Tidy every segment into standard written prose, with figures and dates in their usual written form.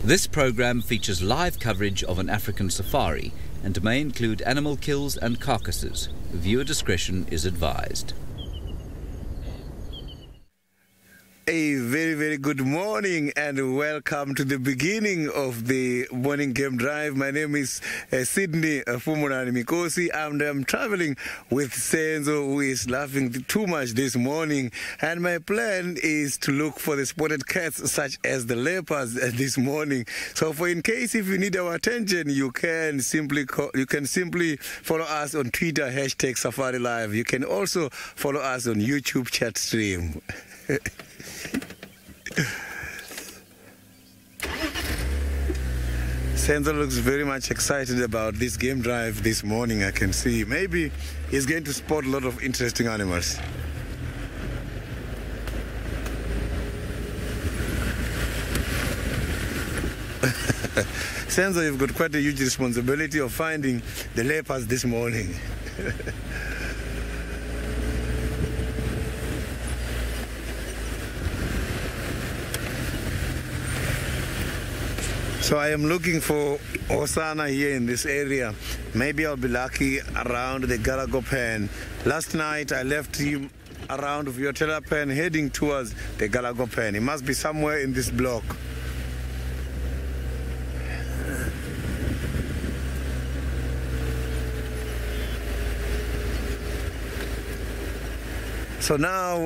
This program features live coverage of an African safari and may include animal kills and carcasses. Viewer discretion is advised. A very, very good morning and welcome to the beginning of the morning game drive. My name is Sydney Fumunani Mikosi and I'm traveling with Senzo, who is laughing too much this morning. And my plan is to look for the spotted cats such as the leopards this morning. So for in case if you need our attention, you can simply follow us on Twitter, #SafariLive. You can also follow us on YouTube chat stream. Senzo looks very much excited about this game drive this morning. I can see maybe he's going to spot a lot of interesting animals. Senzo, you've got quite a huge responsibility of finding the leopards this morning. So I am looking for Osana here in this area. Maybe I'll be lucky around the Galago Pen. Last night I left him around Viotella Pen heading towards the Galago Pen. He must be somewhere in this block. So now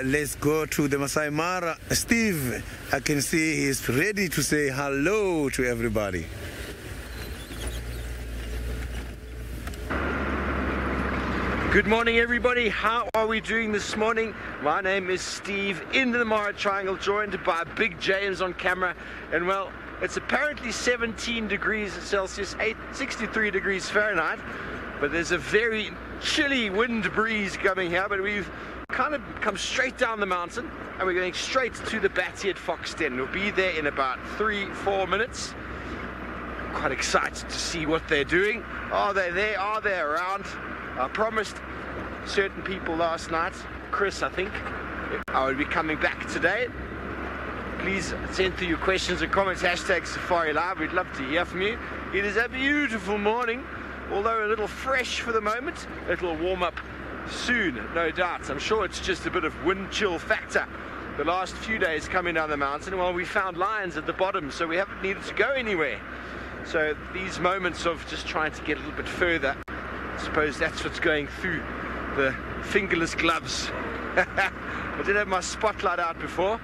let's go to the Masai Mara. Steve, I can see he's ready to say hello to everybody. Good morning, everybody. How are we doing this morning? My name is Steve in the Mara Triangle, joined by Big James on camera. And well, it's apparently 17 degrees Celsius, 63 degrees Fahrenheit. But there's a very chilly wind breeze coming here, but we've kind of come straight down the mountain and we're going straight to the Batty at Fox Den. We'll be there in about 3-4 minutes. Quite excited to see what they're doing. Are they there? Are they around? I promised certain people last night, Chris I think, I would be coming back today. Please send through your questions and comments, #SafariLive. We'd love to hear from you. It is a beautiful morning, although a little fresh for the moment. It will warm up soon, no doubt. I'm sure it's just a bit of wind chill factor. The last few days coming down the mountain, well, we found lions at the bottom, so we haven't needed to go anywhere. So these moments of just trying to get a little bit further, I suppose that's what's going through the fingerless gloves. I did have my spotlight out before,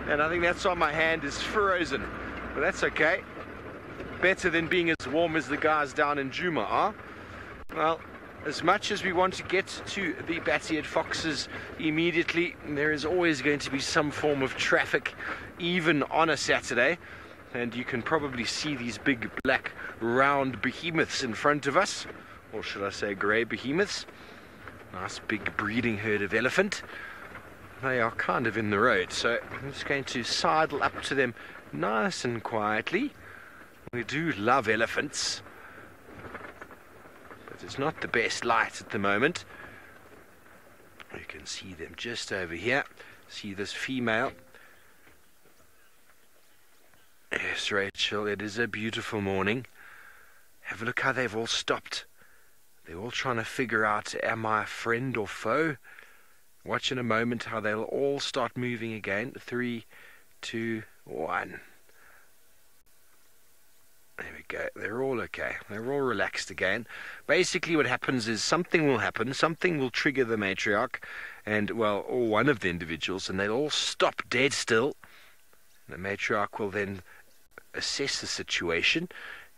and I think that's why my hand is frozen. But that's okay. Better than being as warm as the guys down in Juma are. Well, as much as we want to get to the Batty at Foxes immediately, there is always going to be some form of traffic, even on a Saturday. And you can probably see these big black round behemoths in front of us, or should I say grey behemoths. Nice big breeding herd of elephant. They are kind of in the road, so I'm just going to sidle up to them nice and quietly. We do love elephants, but it's not the best light at the moment. You can see them just over here. See this female. Yes, Rachel, it is a beautiful morning. Have a look how they've all stopped. They're all trying to figure out, am I a friend or foe? Watch in a moment how they'll all start moving again. 3, 2, 1. There we go. They're all okay. They're all relaxed again. Basically what happens is something will happen. Something will trigger the matriarch and, well, or one of the individuals, and they'll all stop dead still. The matriarch will then assess the situation,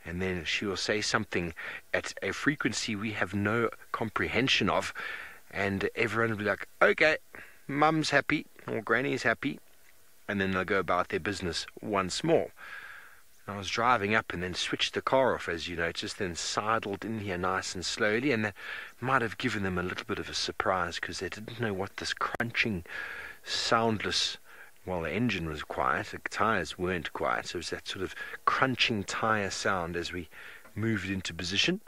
and then she will say something at a frequency we have no comprehension of, and everyone will be like, okay, mum's happy or granny's happy, and then they'll go about their business once more. I was driving up and then switched the car off, as you noticed, then sidled in here nice and slowly, and that might have given them a little bit of a surprise because they didn't know what this crunching, soundless, well, the engine was quiet, the tyres weren't quiet, so it was that sort of crunching tyre sound as we moved into position.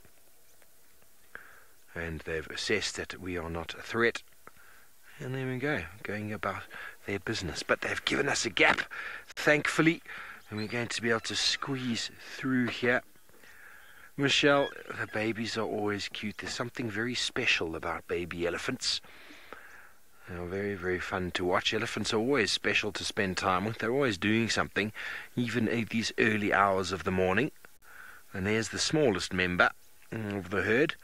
And they've assessed that we are not a threat. And there we go, going about their business. But they've given us a gap, thankfully. and we're going to be able to squeeze through here. Michelle, the babies are always cute. There's something very special about baby elephants. They're very, very fun to watch. Elephants are always special to spend time with. They're always doing something, even at these early hours of the morning. And there's the smallest member of the herd,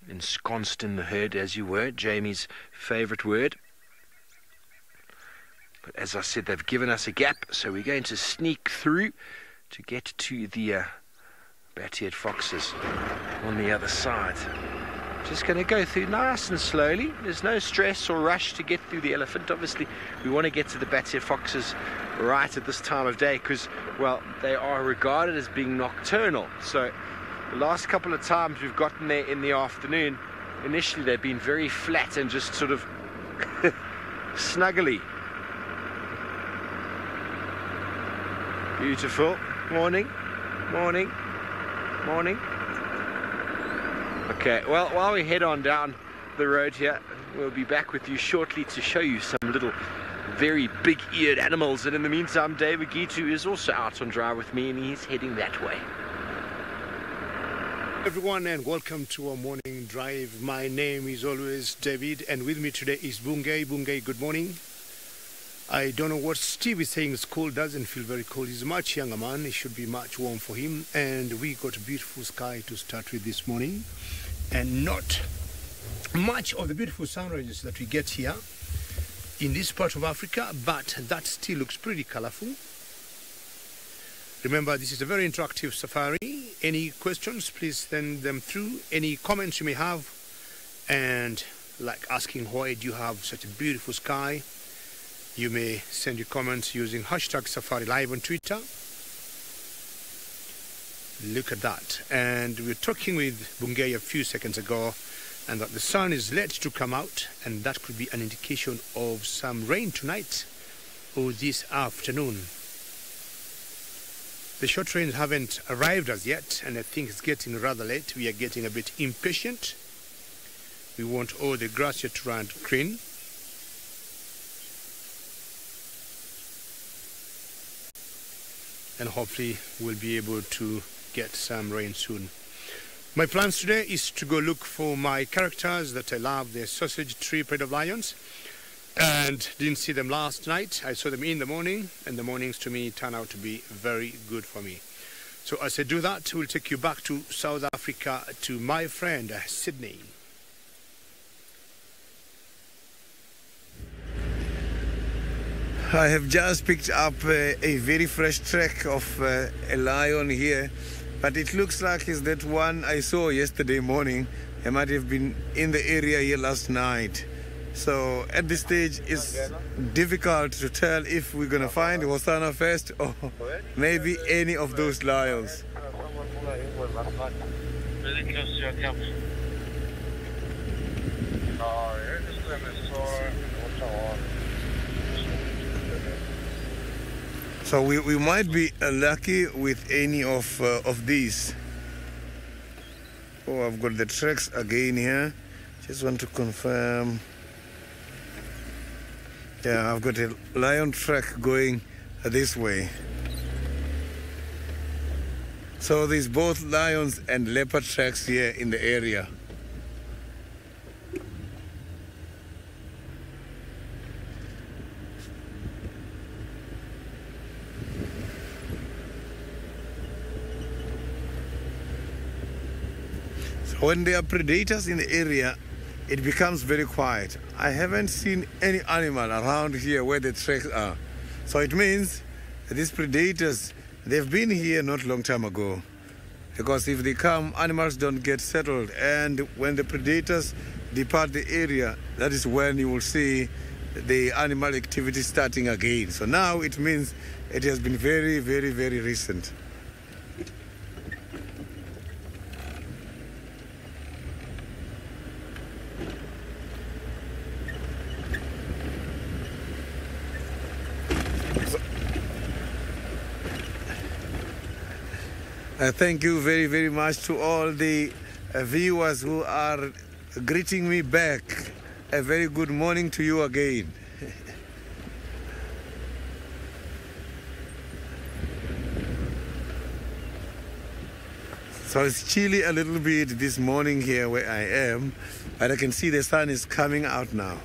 ensconced in the herd, as you were, Jamie's favourite word. But as I said, they've given us a gap, so we're going to sneak through to get to the bat-eared foxes on the other side. Just going to go through nice and slowly. There's no stress or rush to get through the elephant. Obviously, we want to get to the bat-eared foxes right at this time of day because, well, they are regarded as being nocturnal. So the last couple of times we've gotten there in the afternoon, initially they've been very flat and just sort of snuggly. Beautiful. Morning, morning, morning. Okay, well, while we head on down the road here, we'll be back with you shortly to show you some little very big-eared animals. And in the meantime, David Gitu is also out on drive with me, and he's heading that way. Everyone, and welcome to our morning drive. My name is always David, and with me today is Bungay. Bungay, good morning. I don't know what Steve is saying. It's cold. Doesn't feel very cold. He's a much younger man. It should be much warm for him. And we got a beautiful sky to start with this morning, and not much of the beautiful sunrises that we get here in this part of Africa, but that still looks pretty colorful. Remember, this is a very interactive safari. Any questions, please send them through. Any comments you may have, and like asking why do you have such a beautiful sky, you may send your comments using hashtag SafariLive on Twitter. Look at that. And we were talking with Bungay a few seconds ago, and that the sun is late to come out, and that could be an indication of some rain tonight or this afternoon. The short rains haven't arrived as yet, and I think it's getting rather late. We are getting a bit impatient. We want all the grass here to run green. And hopefully we'll be able to get some rain soon. My plans today is to go look for my characters that I love, the sausage tree breed of lions, and didn't see them last night. I saw them in the morning, and the mornings to me turn out to be very good for me. So as I do that, we'll take you back to South Africa to my friend Sydney. I have just picked up a very fresh track of a lion here, but it looks like it's that one I saw yesterday morning. I might have been in the area here last night. So at this stage it's difficult to tell if we're going to find Hosanna first or maybe any of those lions. So we might be lucky with any of these. Oh, I've got the tracks again here. Just want to confirm. Yeah, I've got a lion track going this way. So there's both lions and leopard tracks here in the area. When there are predators in the area, it becomes very quiet. I haven't seen any animal around here where the tracks are. So it means these predators, they've been here not long time ago. Because if they come, animals don't get settled. And when the predators depart the area, that is when you will see the animal activity starting again. So now it means it has been very, very, very recent. Thank you very, very much to all the viewers who are greeting me back. A very good morning to you again. So it's chilly a little bit this morning here where I am, but I can see the sun is coming out now.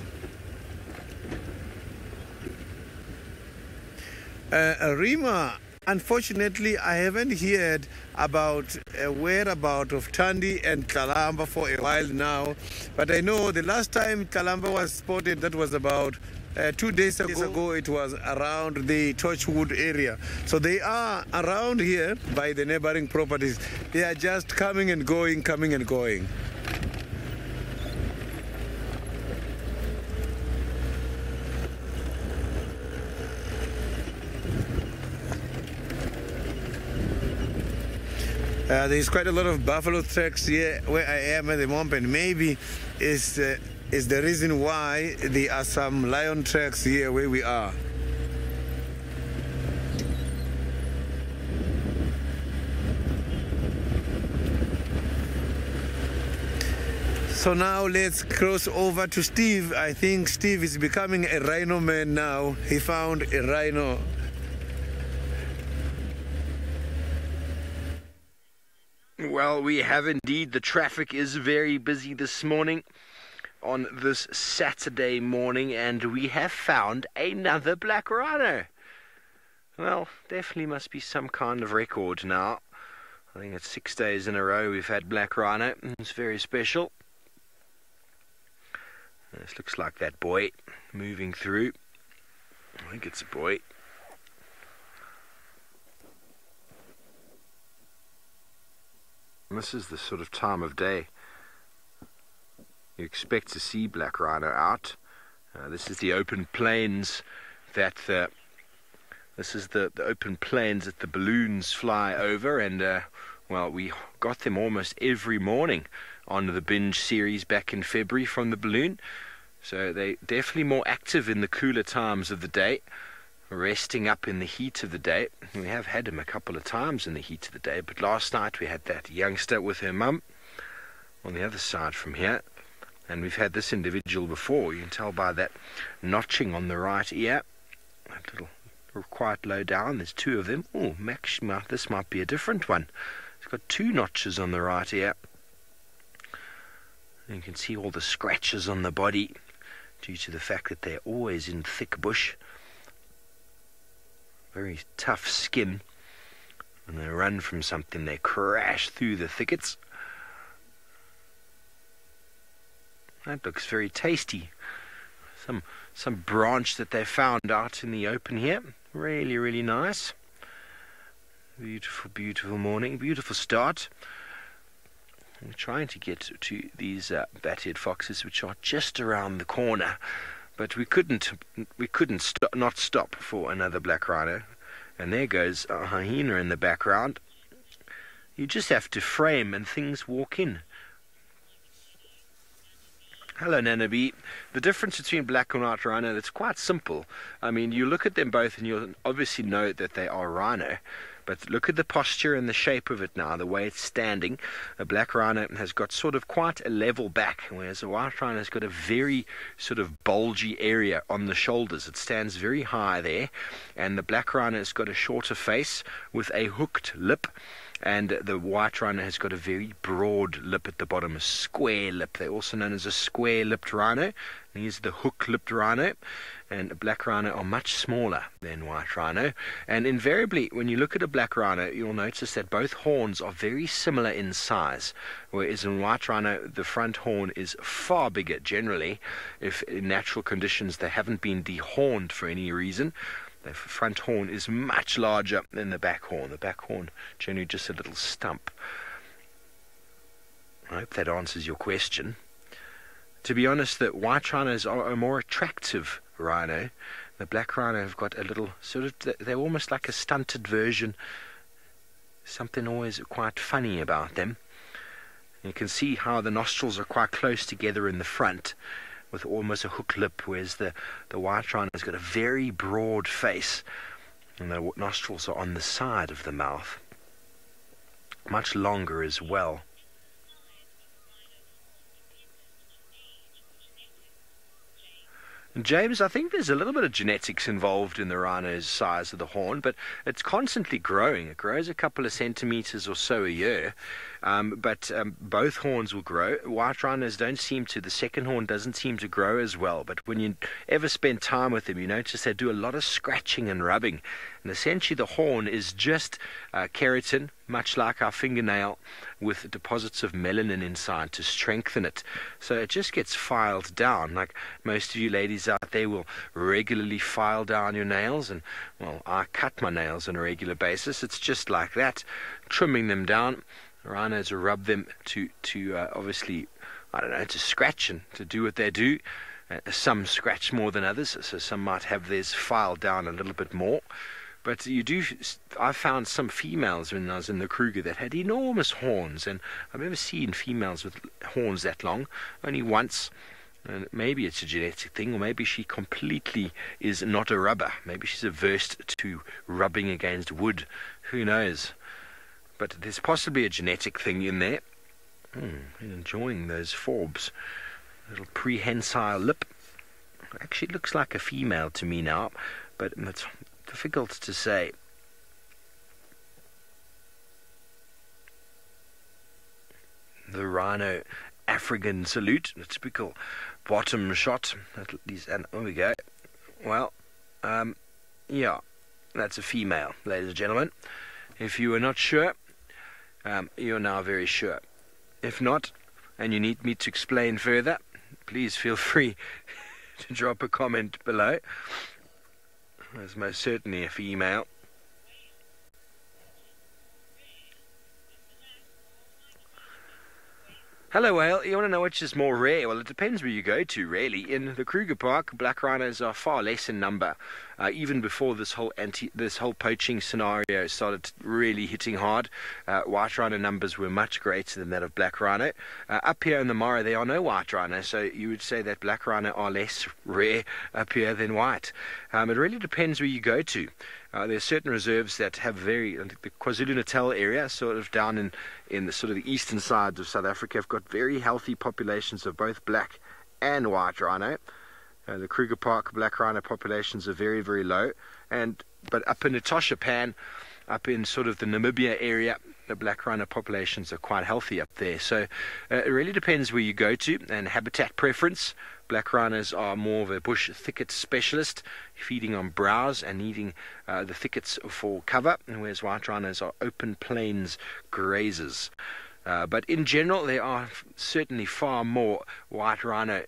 Rima, unfortunately, I haven't heard about a whereabout of Tandi and Kalamba for a while now, but I know the last time Kalamba was spotted, that was about 2 days ago. It was around the Torchwood area. So they are around here by the neighboring properties. They are just coming and going, coming and going. There's quite a lot of buffalo tracks here where I am at the moment. Maybe is the reason why there are some lion tracks here where we are. So now let's cross over to Steve. I think Steve is becoming a rhino man now. He found a rhino. Well, we have indeed. The traffic is very busy this morning on this Saturday morning, and we have found another black rhino. Well, definitely must be some kind of record now. I think it's 6 days in a row we've had black rhino. It's very special. This looks like that boy moving through. I think it's a boy. This is the sort of time of day you expect to see black rhino out. This is the open plains that this is the open plains that the balloons fly over, and well, we got them almost every morning on the binge series back in February from the balloon. So they're definitely more active in the cooler times of the day, resting up in the heat of the day. We have had him a couple of times in the heat of the day, but last night we had that youngster with her mum on the other side from here, and we've had this individual before. You can tell by that notching on the right ear, that little quite low down. There's two of them. Oh, this might be a different one. It's got two notches on the right ear. And you can see all the scratches on the body due to the fact that they're always in thick bush. Very tough skin. When they run from something, they crash through the thickets. That looks very tasty. Some branch that they found out in the open here. Really, really nice. Beautiful, beautiful morning. Beautiful start. We're trying to get to these bat-head foxes, which are just around the corner. But we couldn't not stop for another black rhino. And there goes a hyena in the background. You just have to frame and things walk in. Hello, Nanabi. The difference between black and white rhino, it's quite simple. I mean, you look at them both and you'll obviously know that they are rhino. But look at the posture and the shape of it now, the way it's standing. A black rhino has got sort of quite a level back, whereas a white rhino has got a very sort of bulgy area on the shoulders. It stands very high there, and the black rhino has got a shorter face with a hooked lip, and the white rhino has got a very broad lip at the bottom, a square lip. They're also known as a square-lipped rhino. Here's the hook-lipped rhino, and black rhino are much smaller than white rhino. And invariably, when you look at a black rhino, you'll notice that both horns are very similar in size, whereas in white rhino, the front horn is far bigger generally. If in natural conditions they haven't been dehorned for any reason, the front horn is much larger than the back horn. The back horn generally just a little stump. I hope that answers your question. To be honest, the white rhinos are a more attractive rhino. The black rhino have got a little sort of, they're almost like a stunted version. Something always quite funny about them. You can see how the nostrils are quite close together in the front, with almost a hook lip, whereas the white rhino has got a very broad face, and the nostrils are on the side of the mouth. Much longer as well. James, I think there's a little bit of genetics involved in the rhino's size of the horn, but it's constantly growing. It grows a couple of centimeters or so a year, but both horns will grow. White rhinos don't seem to, the second horn doesn't seem to grow as well, but when you ever spend time with them, you notice they do a lot of scratching and rubbing. And essentially the horn is just keratin, much like our fingernail, with deposits of melanin inside to strengthen it. So it just gets filed down. Like most of you ladies out there will regularly file down your nails, and well, I cut my nails on a regular basis. It's just like that, trimming them down. Rhinos will rub them to obviously, I don't know, to scratch and to do what they do. Some scratch more than others, so some might have theirs filed down a little bit more. But I found some females when I was in the Kruger that had enormous horns, and I've never seen females with horns that long, only once. And maybe it's a genetic thing, or maybe she completely is not a rubber. Maybe she's averse to rubbing against wood. Who knows? But there's possibly a genetic thing in there. Enjoying those forbs. Little prehensile lip. Actually, it looks like a female to me now, but it's difficult to say. The rhino African salute, the typical bottom shot. And there we go. Well, yeah, that's a female, ladies and gentlemen. If you were not sure, you're now very sure. If not, and you need me to explain further, please feel free to drop a comment below. There's most certainly a female. Hello, Whale. You want to know which is more rare? Well, it depends where you go to, really. In the Kruger Park, black rhinos are far less in number. Even before this whole poaching scenario started really hitting hard, white rhino numbers were much greater than that of black rhino. Up here in the Mara, there are no white rhinos, so you would say that black rhino are less rare up here than white. It really depends where you go to. There are certain reserves that have the KwaZulu-Natal area, sort of down in the sort of the eastern side of South Africa, have got very healthy populations of both black and white rhino. The Kruger Park black rhino populations are very, very low, but up in Etosha Pan, up in sort of the Namibia area, the black rhino populations are quite healthy up there. So it really depends where you go to and habitat preference. Black rhinos are more of a bush thicket specialist, feeding on browse and needing the thickets for cover, whereas white rhinos are open plains grazers. But in general, there are certainly far more white rhino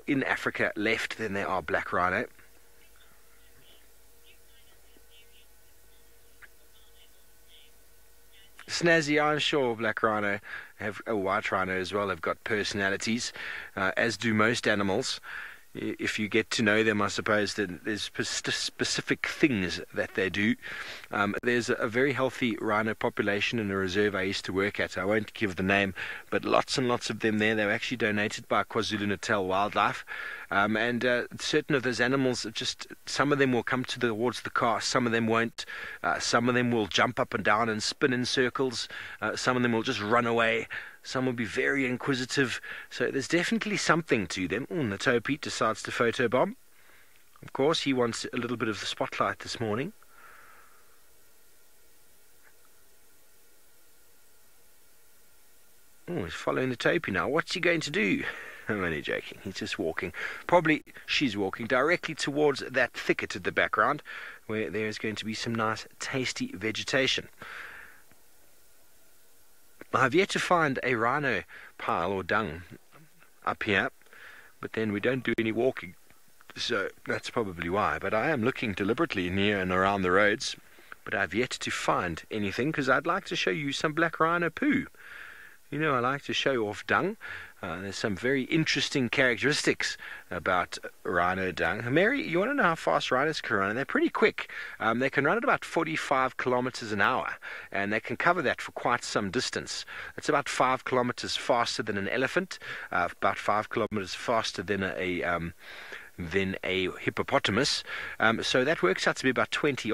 in Africa left than there are black rhino. Snazzy, I'm sure black rhino have white rhino as well have got personalities, as do most animals. If you get to know them, I suppose that there's specific things that they do. There's a very healthy rhino population in a reserve I used to work at. I won't give the name, but lots and lots of them there. They were actually donated by KwaZulu-Natal Wildlife. And certain of those animals, some of them will come towards the car, some of them won't. Some of them will jump up and down and spin in circles. Some of them will just run away. Some will be very inquisitive. So there's definitely something to them. The Toe Pete decides to photobomb. Of course, he wants a little bit of the spotlight this morning. He's following the Toe Pete now. What's he going to do? I'm only joking. He's just walking. Probably she's walking directly towards that thicket in the background, where there is going to be some nice, tasty vegetation. I've yet to find a rhino pile or dung up here, but then we don't do any walking, so that's probably why. But I am looking deliberately near and around the roads, but I've yet to find anything, because I'd like to show you some black rhino poo. You know, I like to show off dung. There's some very interesting characteristics about rhino dung. Mary, you want to know how fast rhinos can run? And they're pretty quick. They can run at about 45 kilometers an hour, and they can cover that for quite some distance. It's about 5 kilometers faster than an elephant, about 5 kilometers faster than a hippopotamus. So that works out to be about 20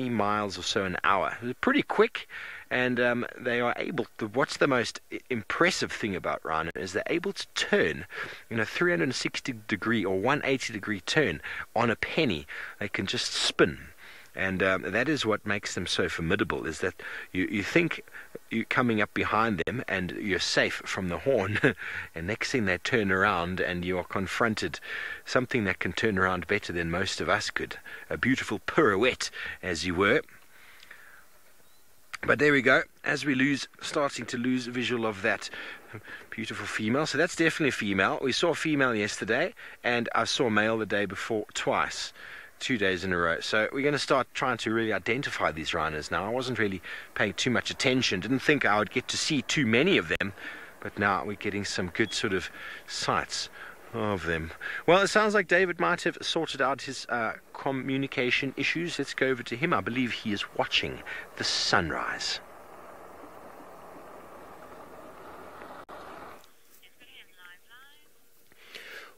miles or so an hour. Pretty quick, and they are able to, what's the most impressive thing about rhino is they're able to turn, 360 degree or 180 degree turn on a penny. They can just spin. And that is what makes them so formidable, is that you think you're coming up behind them and you're safe from the horn, and next thing they turn around and you are confronted something that can turn around better than most of us could. A beautiful pirouette, as you were. But there we go, as we starting to lose visual of that beautiful female. So that's definitely a female. We saw a female yesterday, and I saw a male the day before twice. 2 days in a row. So we're going to start trying to really identify these rhinos now. I wasn't really paying too much attention, didn't think I would get to see too many of them, but now we're getting some good sort of sights of them. Well, it sounds like David might have sorted out his communication issues. Let's go over to him. I believe he is watching the sunrise.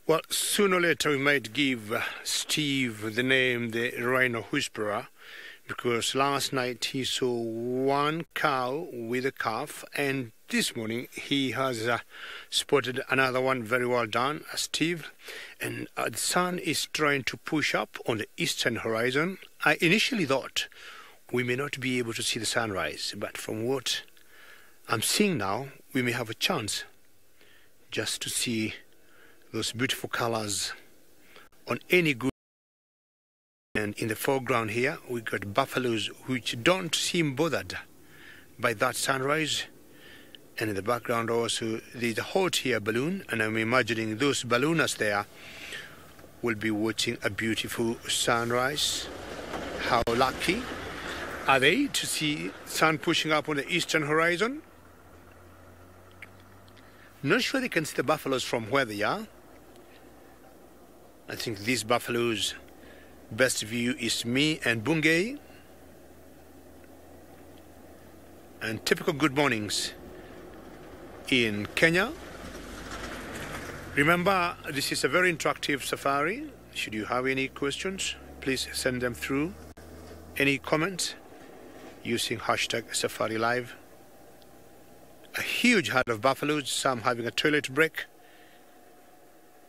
Well, sooner or later we might give Steve the name the Rhino Whisperer, because last night he saw one cow with a calf, and this morning he has spotted another one. Very well done, Steve. And the sun is trying to push up on the eastern horizon. I initially thought we may not be able to see the sunrise, but from what I'm seeing now, we may have a chance just to see those beautiful colors on any good. And in the foreground here we got buffaloes which don't seem bothered by that sunrise, and in the background also there's a hot air balloon, and I'm imagining those ballooners there will be watching a beautiful sunrise. How lucky are they to see sun pushing up on the eastern horizon? Not sure they can see the buffaloes from where they are. I think these buffaloes' best view is me and Bungay. And typical good mornings in Kenya. Remember, this is a very interactive safari. Should you have any questions, please send them through. Any comments using hashtag SafariLive. A huge herd of buffaloes, some having a toilet break.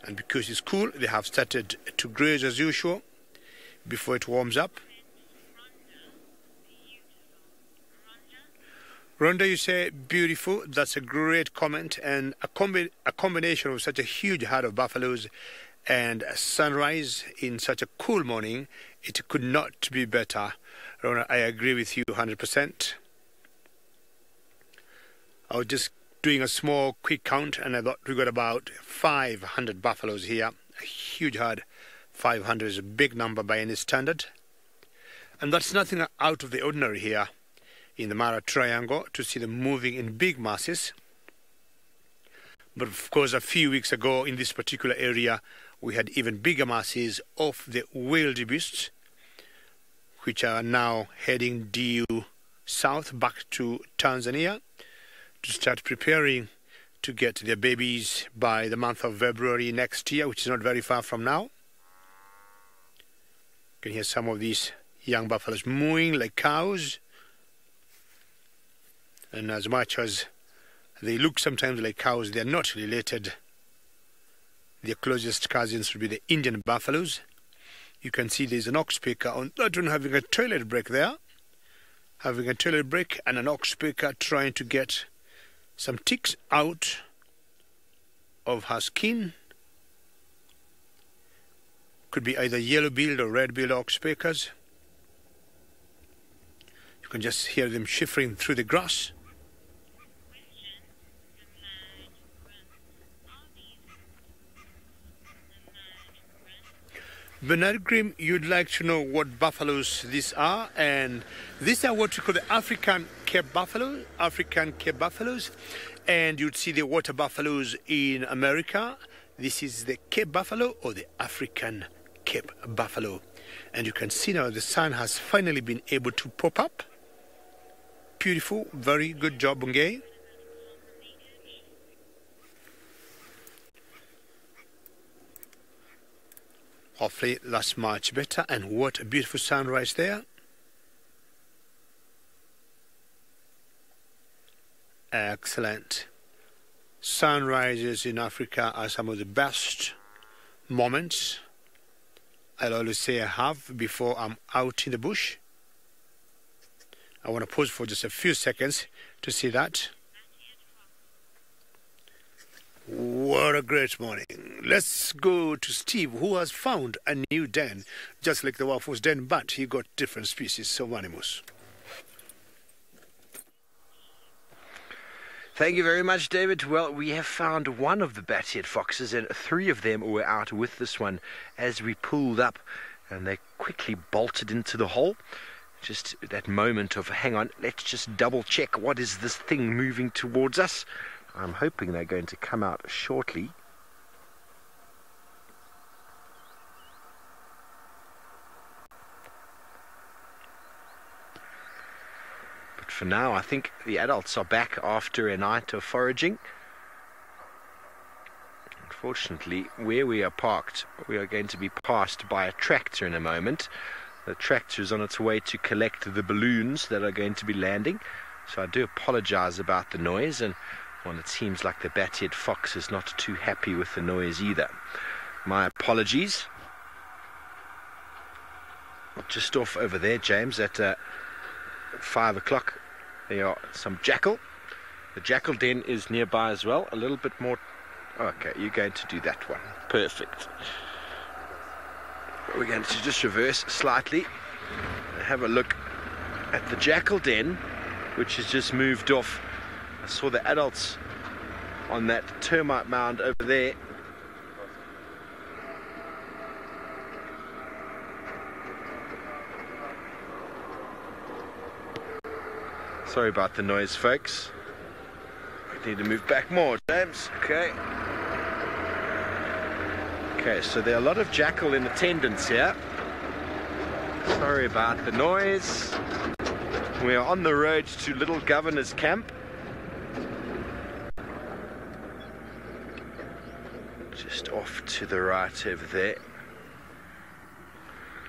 And because it's cool, they have started to graze as usual before it warms up. Rhonda, you say beautiful. That's a great comment, and a combination of such a huge herd of buffaloes and a sunrise in such a cool morning, it could not be better. Rhonda, I agree with you 100%. I was just doing a small quick count, and I thought we got about 500 buffaloes here. A huge herd. 500 is a big number by any standard. And that's nothing out of the ordinary here in the Mara Triangle to see them moving in big masses. But of course, a few weeks ago in this particular area, we had even bigger masses of the wildebeests, which are now heading due south back to Tanzania to start preparing to get their babies by the month of February next year, which is not very far from now. You can hear some of these young buffaloes mooing like cows. And as much as they look sometimes like cows, they are not related. Their closest cousins would be the Indian buffaloes. You can see there's an oxpecker on that one having a toilet break there. Having a toilet break, and an oxpecker trying to get some ticks out of her skin. Could be either yellow-billed or red-billed oxpeckers. You can just hear them shivering through the grass. Bernard Grimm, you'd like to know what buffaloes these are, and these are what we call the African Cape buffalo, African Cape buffaloes, and you'd see the water buffaloes in America. This is the Cape buffalo or the African Cape buffalo, and you can see now the sun has finally been able to pop up. Beautiful, very good job, Bungay. Hopefully that's much better, and what a beautiful sunrise there. Excellent. Sunrises in Africa are some of the best moments I'll always say I have before I'm out in the bush. I want to pause for just a few seconds to see that. What a great morning. Let's go to Steve, who has found a new den, just like the Waffles den, but he got different species of animals. Thank you very much, David. Well, we have found one of the bat-eared foxes, and 3 of them were out with this one as we pulled up, and they quickly bolted into the hole. Just that moment of, hang on, let's just double check, what is this thing moving towards us? I'm hoping they're going to come out shortly. But for now, I think the adults are back after a night of foraging. Unfortunately, where we are parked, we are going to be passed by a tractor in a moment. The tractor is on its way to collect the balloons that are going to be landing. So I do apologize about the noise, and well, it seems like the bat-eared fox is not too happy with the noise either. My apologies. Just off over there, James, at 5 o'clock, there are some jackal. The jackal den is nearby as well. A little bit more. Okay, you're going to do that one. Perfect. We're going to just reverse slightly and have a look at the jackal den, which has just moved off. I saw the adults on that termite mound over there. Sorry about the noise, folks. We need to move back more, James. Okay. Okay, so there are a lot of jackal in attendance here. Sorry about the noise. We are on the road to Little Governor's Camp. Just off to the right over there.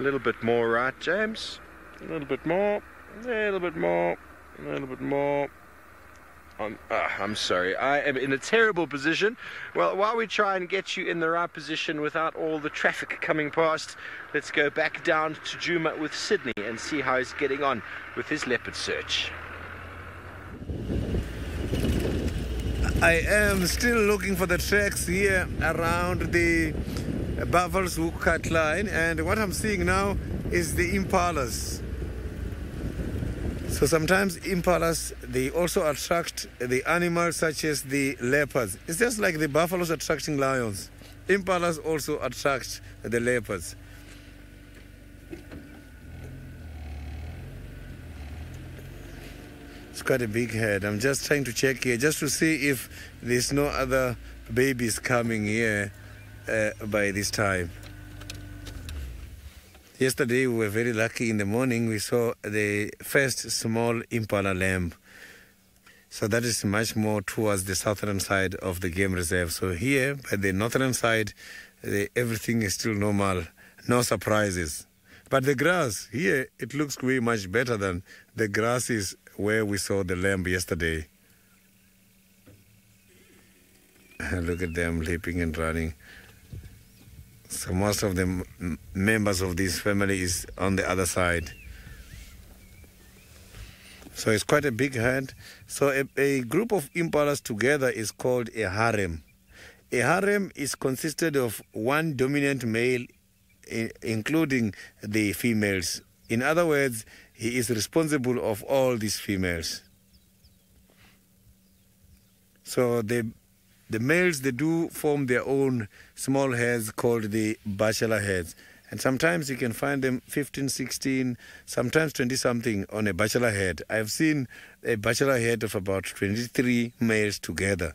A little bit more right, James. A little bit more. A little bit more. A little bit more. I'm sorry, I am in a terrible position. Well, while we try and get you in the right position without all the traffic coming past, let's go back down to Juma with Sydney and see how he's getting on with his leopard search. I am still looking for the tracks here around the Buffalo's Hook cut line, and what I'm seeing now is the impalas. So sometimes impalas, they also attract the animals such as the leopards. It's just like the buffaloes attracting lions. Impalas also attract the leopards. It's quite a big head. I'm just trying to check here just to see if there's no other babies coming here by this time. Yesterday we were very lucky. In the morning we saw the first small impala lamb. So that is much more towards the southern side of the game reserve. So here by the northern side, everything is still normal, no surprises. But the grass here, it looks way much better than the grasses where we saw the lamb yesterday. Look at them leaping and running. So most of the members of this family is on the other side. So it's quite a big herd. So a group of impalas together is called a harem. A harem is consisted of one dominant male, including the females. In other words, he is responsible of all these females. So the males, they do form their own small herds called the bachelor herds. And sometimes you can find them 15, 16, sometimes 20-something on a bachelor herd. I've seen a bachelor herd of about 23 males together.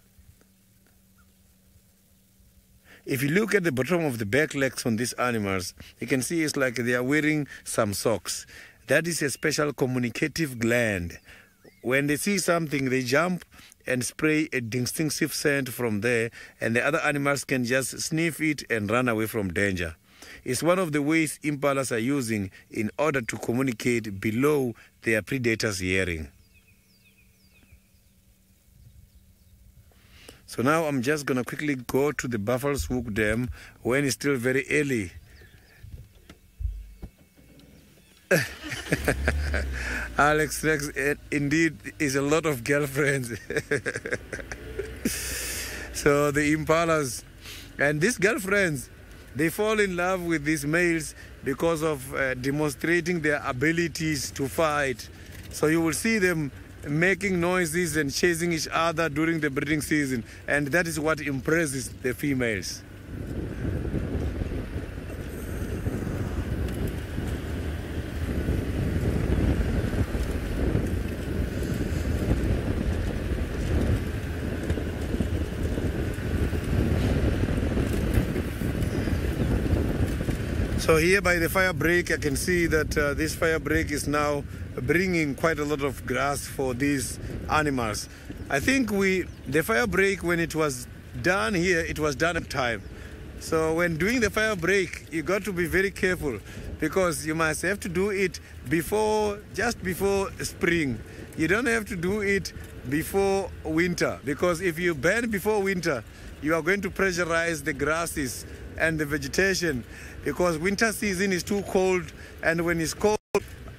If you look at the bottom of the back legs on these animals, you can see it's like they are wearing some socks. That is a special communicative gland. When they see something, they jump and spray a distinctive scent from there, and the other animals can just sniff it and run away from danger. It's one of the ways impalas are using in order to communicate below their predators' hearing. So now I'm just going to quickly go to the Buffelshoek Dam when it's still very early. Alex Rex, indeed, is a lot of girlfriends. So the impalas, and these girlfriends, they fall in love with these males because of demonstrating their abilities to fight. So you will see them making noises and chasing each other during the breeding season, and that is what impresses the females. So here by the fire break, I can see that this fire break is now bringing quite a lot of grass for these animals. I think the fire break, when it was done here, it was done at time. So when doing the fire break, you got to be very careful because you must have to do it just before spring. You don't have to do it before winter, because if you burn before winter, you are going to pressurize the grasses and the vegetation, because winter season is too cold, and when it's cold,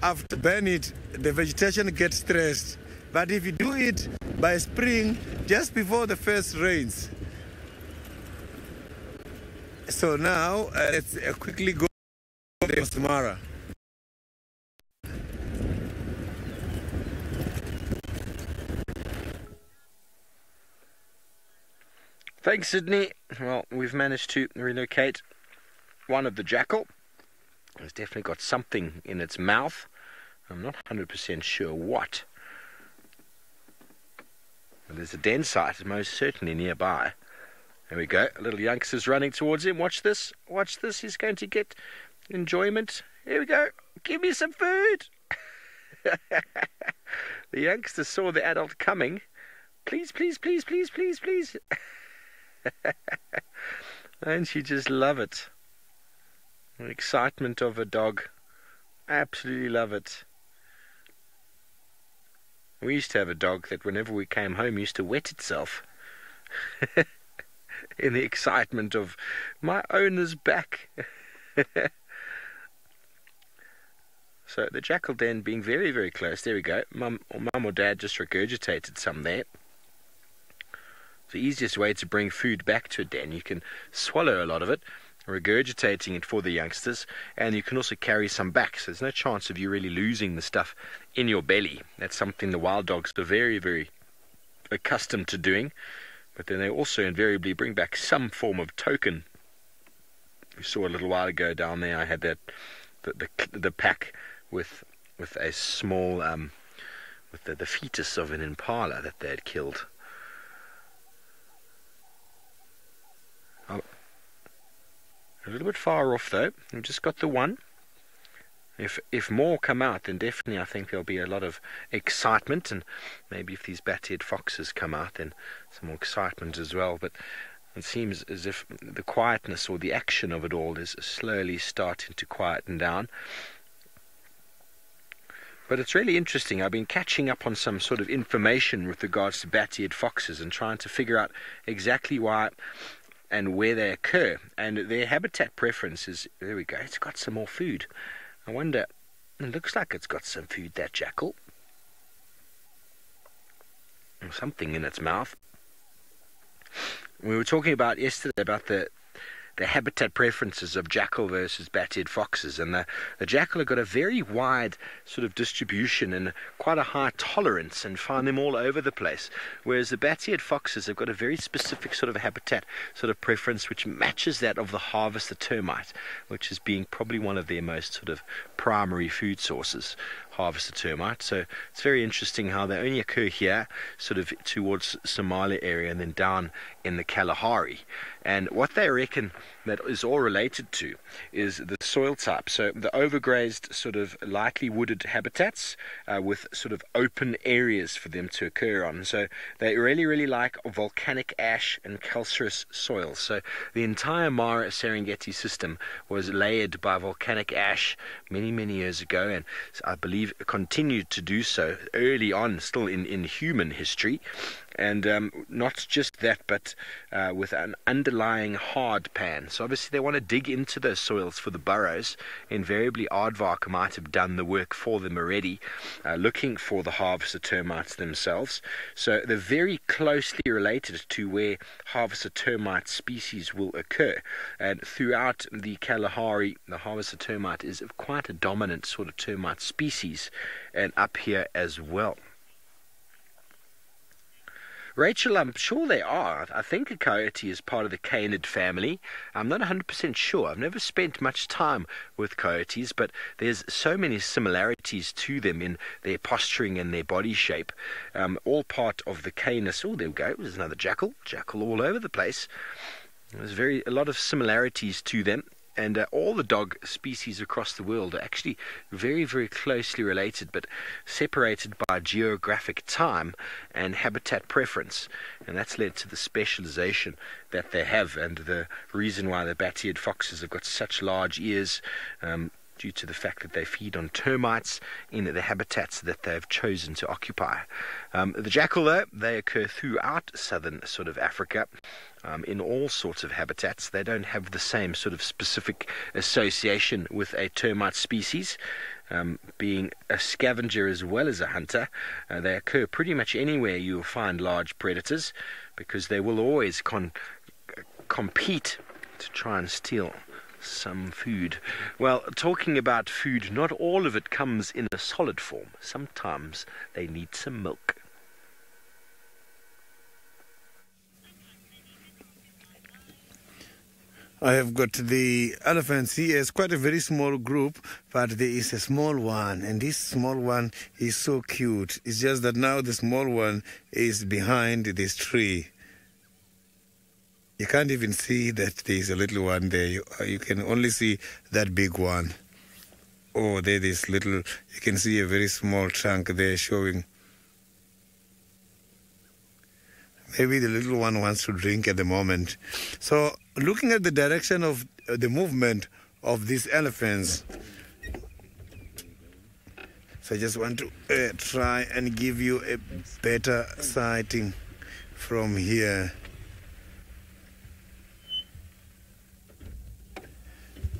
after burn it, the vegetation gets stressed. But if you do it by spring, just before the first rains. So now let's quickly go to the Samara. Thanks, Sydney. Well, we've managed to relocate one of the jackal. It's definitely got something in its mouth. I'm not 100% sure what. But there's a den site most certainly nearby. There we go. A little youngster's running towards him. Watch this. Watch this. He's going to get enjoyment. Here we go. Give me some food. The youngster saw the adult coming. Please, please, please, please, please, please. Don't you just love it? The excitement of a dog. Absolutely love it. We used to have a dog that whenever we came home used to wet itself in the excitement of my owner's back. So the jackal den being very, very close. There we go. Mum or dad just regurgitated some there. The easiest way to bring food back to a den, you can swallow a lot of it, regurgitating it for the youngsters, and you can also carry some back, so there's no chance of you really losing the stuff in your belly. That's something the wild dogs are very, very accustomed to doing, but then they also invariably bring back some form of token. We saw a little while ago down there, I had that the pack with a small with the fetus of an impala that they had killed. A little bit far off though. We've just got the one. If more come out, then definitely I think there'll be a lot of excitement, and maybe if these bat-eared foxes come out, then some more excitement as well. But it seems as if the quietness or the action of it all is slowly starting to quieten down. But it's really interesting. I've been catching up on some sort of information with regards to bat-eared foxes and trying to figure out exactly why and where they occur, and their habitat preferences. There we go, it's got some more food. I wonder, it looks like it's got some food, that jackal. Something in its mouth. We were talking about yesterday about the habitat preferences of jackal versus bat-eared foxes, and the jackal have got a very wide sort of distribution and quite a high tolerance and find them all over the place, whereas the bat-eared foxes have got a very specific sort of habitat sort of preference which matches that of the harvester termite, which is being probably one of their most sort of primary food sources, harvester termite. So it's very interesting how they only occur here sort of towards Somalia area and then down in the Kalahari. And what they reckon that is all related to is the soil type. So the overgrazed sort of lightly wooded habitats with sort of open areas for them to occur on. So they really like volcanic ash and calcareous soils. So the entire Mara Serengeti system was layered by volcanic ash many years ago, and I believe continued to do so early on, still in human history. And not just that, but with an underlying hard pan. So obviously they want to dig into those soils for the burrows. Invariably aardvark might have done the work for them already, looking for the harvester termites themselves. So they're very closely related to where harvester termite species will occur. And throughout the Kalahari, the harvester termite is quite a dominant sort of termite species, and up here as well. Rachel, I'm sure they are. I think a coyote is part of the canid family. I'm not 100% sure. I've never spent much time with coyotes, but there's so many similarities to them in their posturing and their body shape. All part of the canis. Oh, there we go. There's another jackal. Jackal all over the place. There's a lot of similarities to them. And all the dog species across the world are actually very closely related, but separated by geographic time and habitat preference. And that's led to the specialization that they have, and the reason why the bat-eared foxes have got such large ears, due to the fact that they feed on termites in the habitats that they've chosen to occupy. The jackal, though, they occur throughout southern sort of Africa, in all sorts of habitats. They don't have the same sort of specific association with a termite species, being a scavenger as well as a hunter. They occur pretty much anywhere you'll find large predators, because they will always compete to try and steal some food. Well, talking about food, not all of it comes in a solid form. Sometimes they need some milk. I have got the elephants here. It's quite a very small group, but there is a small one, and this small one is so cute. It's just that now the small one is behind this tree. You can't even see that there's a little one there. You can only see that big one. Oh, there is little, you can see a very small trunk there showing. Maybe the little one wants to drink at the moment. So looking at the direction of the movement of these elephants, so I just want to try and give you a better sighting from here.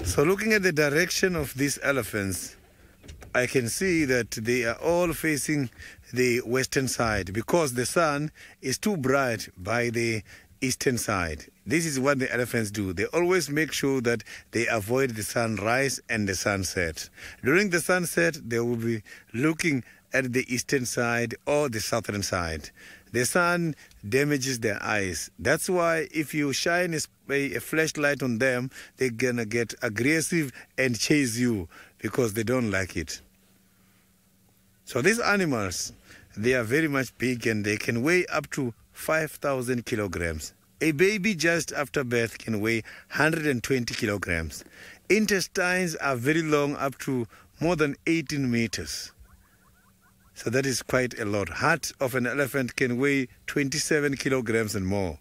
So looking at the direction of these elephants, I can see that they are all facing the western side because the sun is too bright by the eastern side. This is what the elephants do. They always make sure that they avoid the sunrise and the sunset. During the sunset, they will be looking at the eastern side or the southern side. The sun damages their eyes. That's why if you shine a flashlight on them, they're gonna get aggressive and chase you because they don't like it. So these animals, they are very much big and they can weigh up to 5,000 kilograms. A baby just after birth can weigh 120 kilograms. Intestines are very long, up to more than 18 meters. So that is quite a lot. Heart of an elephant can weigh 27 kilograms and more.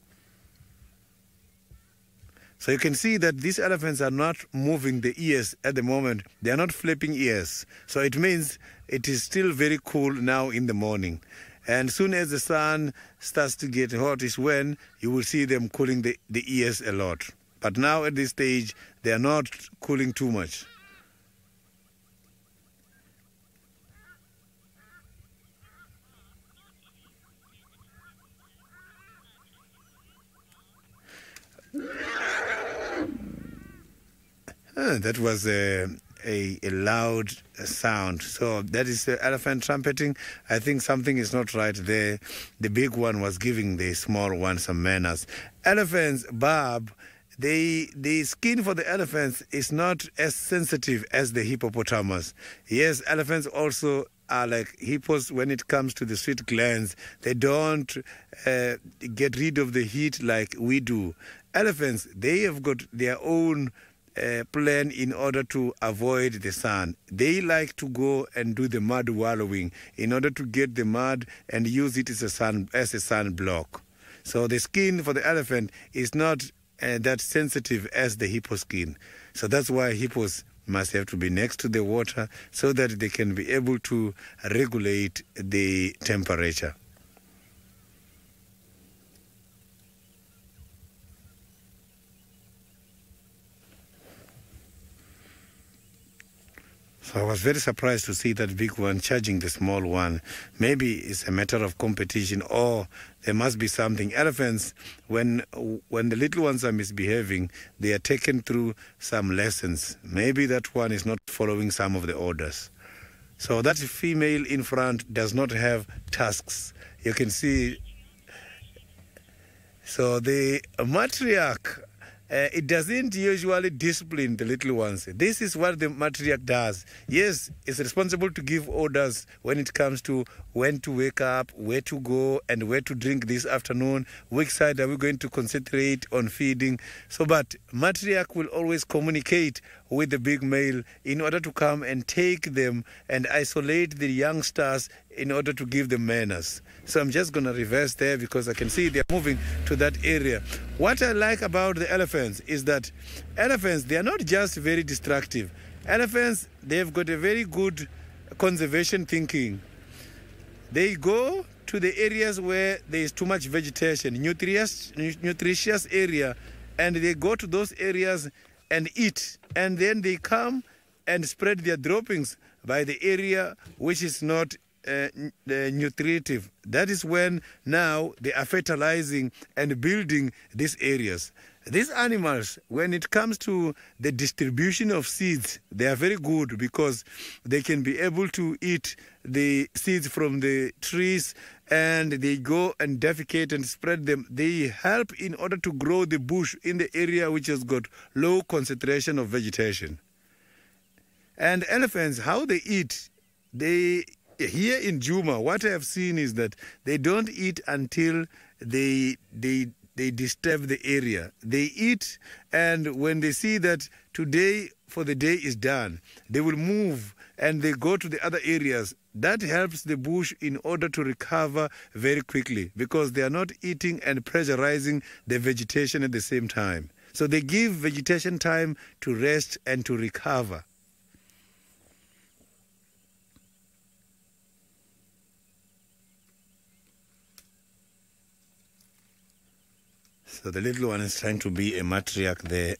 So you can see that these elephants are not moving the ears at the moment. They are not flapping ears. So it means it is still very cool now in the morning. And soon as the sun starts to get hot is when you will see them cooling the ears a lot. But now at this stage, they are not cooling too much. That was a loud sound. So that is the elephant trumpeting. I think something is not right there. The big one was giving the small one some manners. Elephants, Bob, the skin for the elephants is not as sensitive as the hippopotamus. Yes, elephants also are like hippos when it comes to the sweat glands. They don't get rid of the heat like we do. Elephants, they have got their own plan in order to avoid the sun. They like to go and do the mud wallowing in order to get the mud and use it as a sun block. So the skin for the elephant is not that sensitive as the hippo skin. So that's why hippos must have to be next to the water so that they can be able to regulate the temperature. So I was very surprised to see that big one charging the small one. Maybe it's a matter of competition, or there must be something. Elephants, when the little ones are misbehaving, they are taken through some lessons. Maybe that one is not following some of the orders. So that female in front does not have tusks. You can see. So the matriarch, it doesn't usually discipline the little ones. This is what the matriarch does. Yes, it's responsible to give orders when it comes to when to wake up, where to go, and where to drink this afternoon. Which side are we going to concentrate on feeding? So, but matriarch will always communicate with the big male in order to come and take them and isolate the youngsters in order to give them manners. So I'm just going to reverse there because I can see they're moving to that area. What I like about the elephants is that elephants, they are not just very destructive. Elephants, they've got a very good conservation thinking. They go to the areas where there is too much vegetation, nutritious area, and they go to those areas and eat. And then they come and spread their droppings by the area which is not nutritive. That is when now they are fertilizing and building these areas. These animals, when it comes to the distribution of seeds, they are very good because they can be able to eat the seeds from the trees, and they go and defecate and spread them. They help in order to grow the bush in the area which has got low concentration of vegetation. And elephants, how they eat, here in Juma, what I have seen is that they don't eat until they disturb the area. They eat, and when they see that today for the day is done, they will move and they go to the other areas. That helps the bush in order to recover very quickly because they are not eating and pressurizing the vegetation at the same time. So they give vegetation time to rest and to recover. So the little one is trying to be a matriarch there.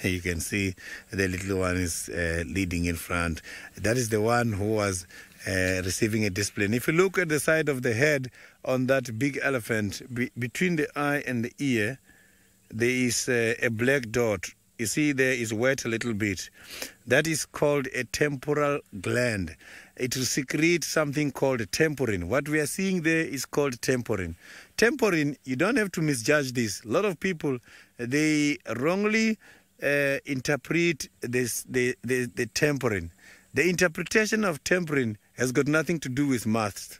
You can see the little one is leading in front. That is the one who was receiving a discipline. If you look at the side of the head on that big elephant, between the eye and the ear, there is a black dot. You see there is wet a little bit. That is called a temporal gland. It will secrete something called temporin. What we are seeing there is called temporin. Temporin, you don't have to misjudge this. A lot of people, they wrongly interpret the temporin. The interpretation of temporin has got nothing to do with maths.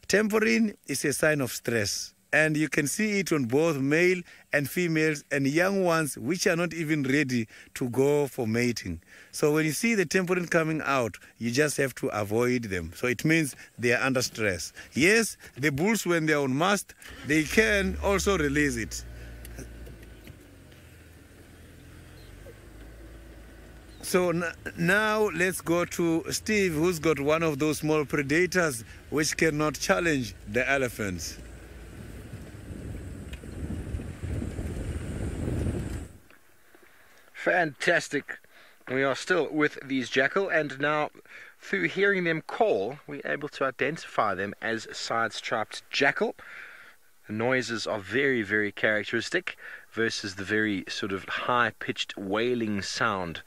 Temporin is a sign of stress. And you can see it on both male and females and young ones which are not even ready to go for mating. So when you see the temporin coming out, you just have to avoid them. So it means they are under stress. Yes, the bulls, when they are on mast, they can also release it. So now let's go to Steve, who's got one of those small predators which cannot challenge the elephants. Fantastic. We are still with these jackal, and now through hearing them call, we're able to identify them as side-striped jackal. The noises are very, very characteristic versus the very sort of high-pitched wailing sound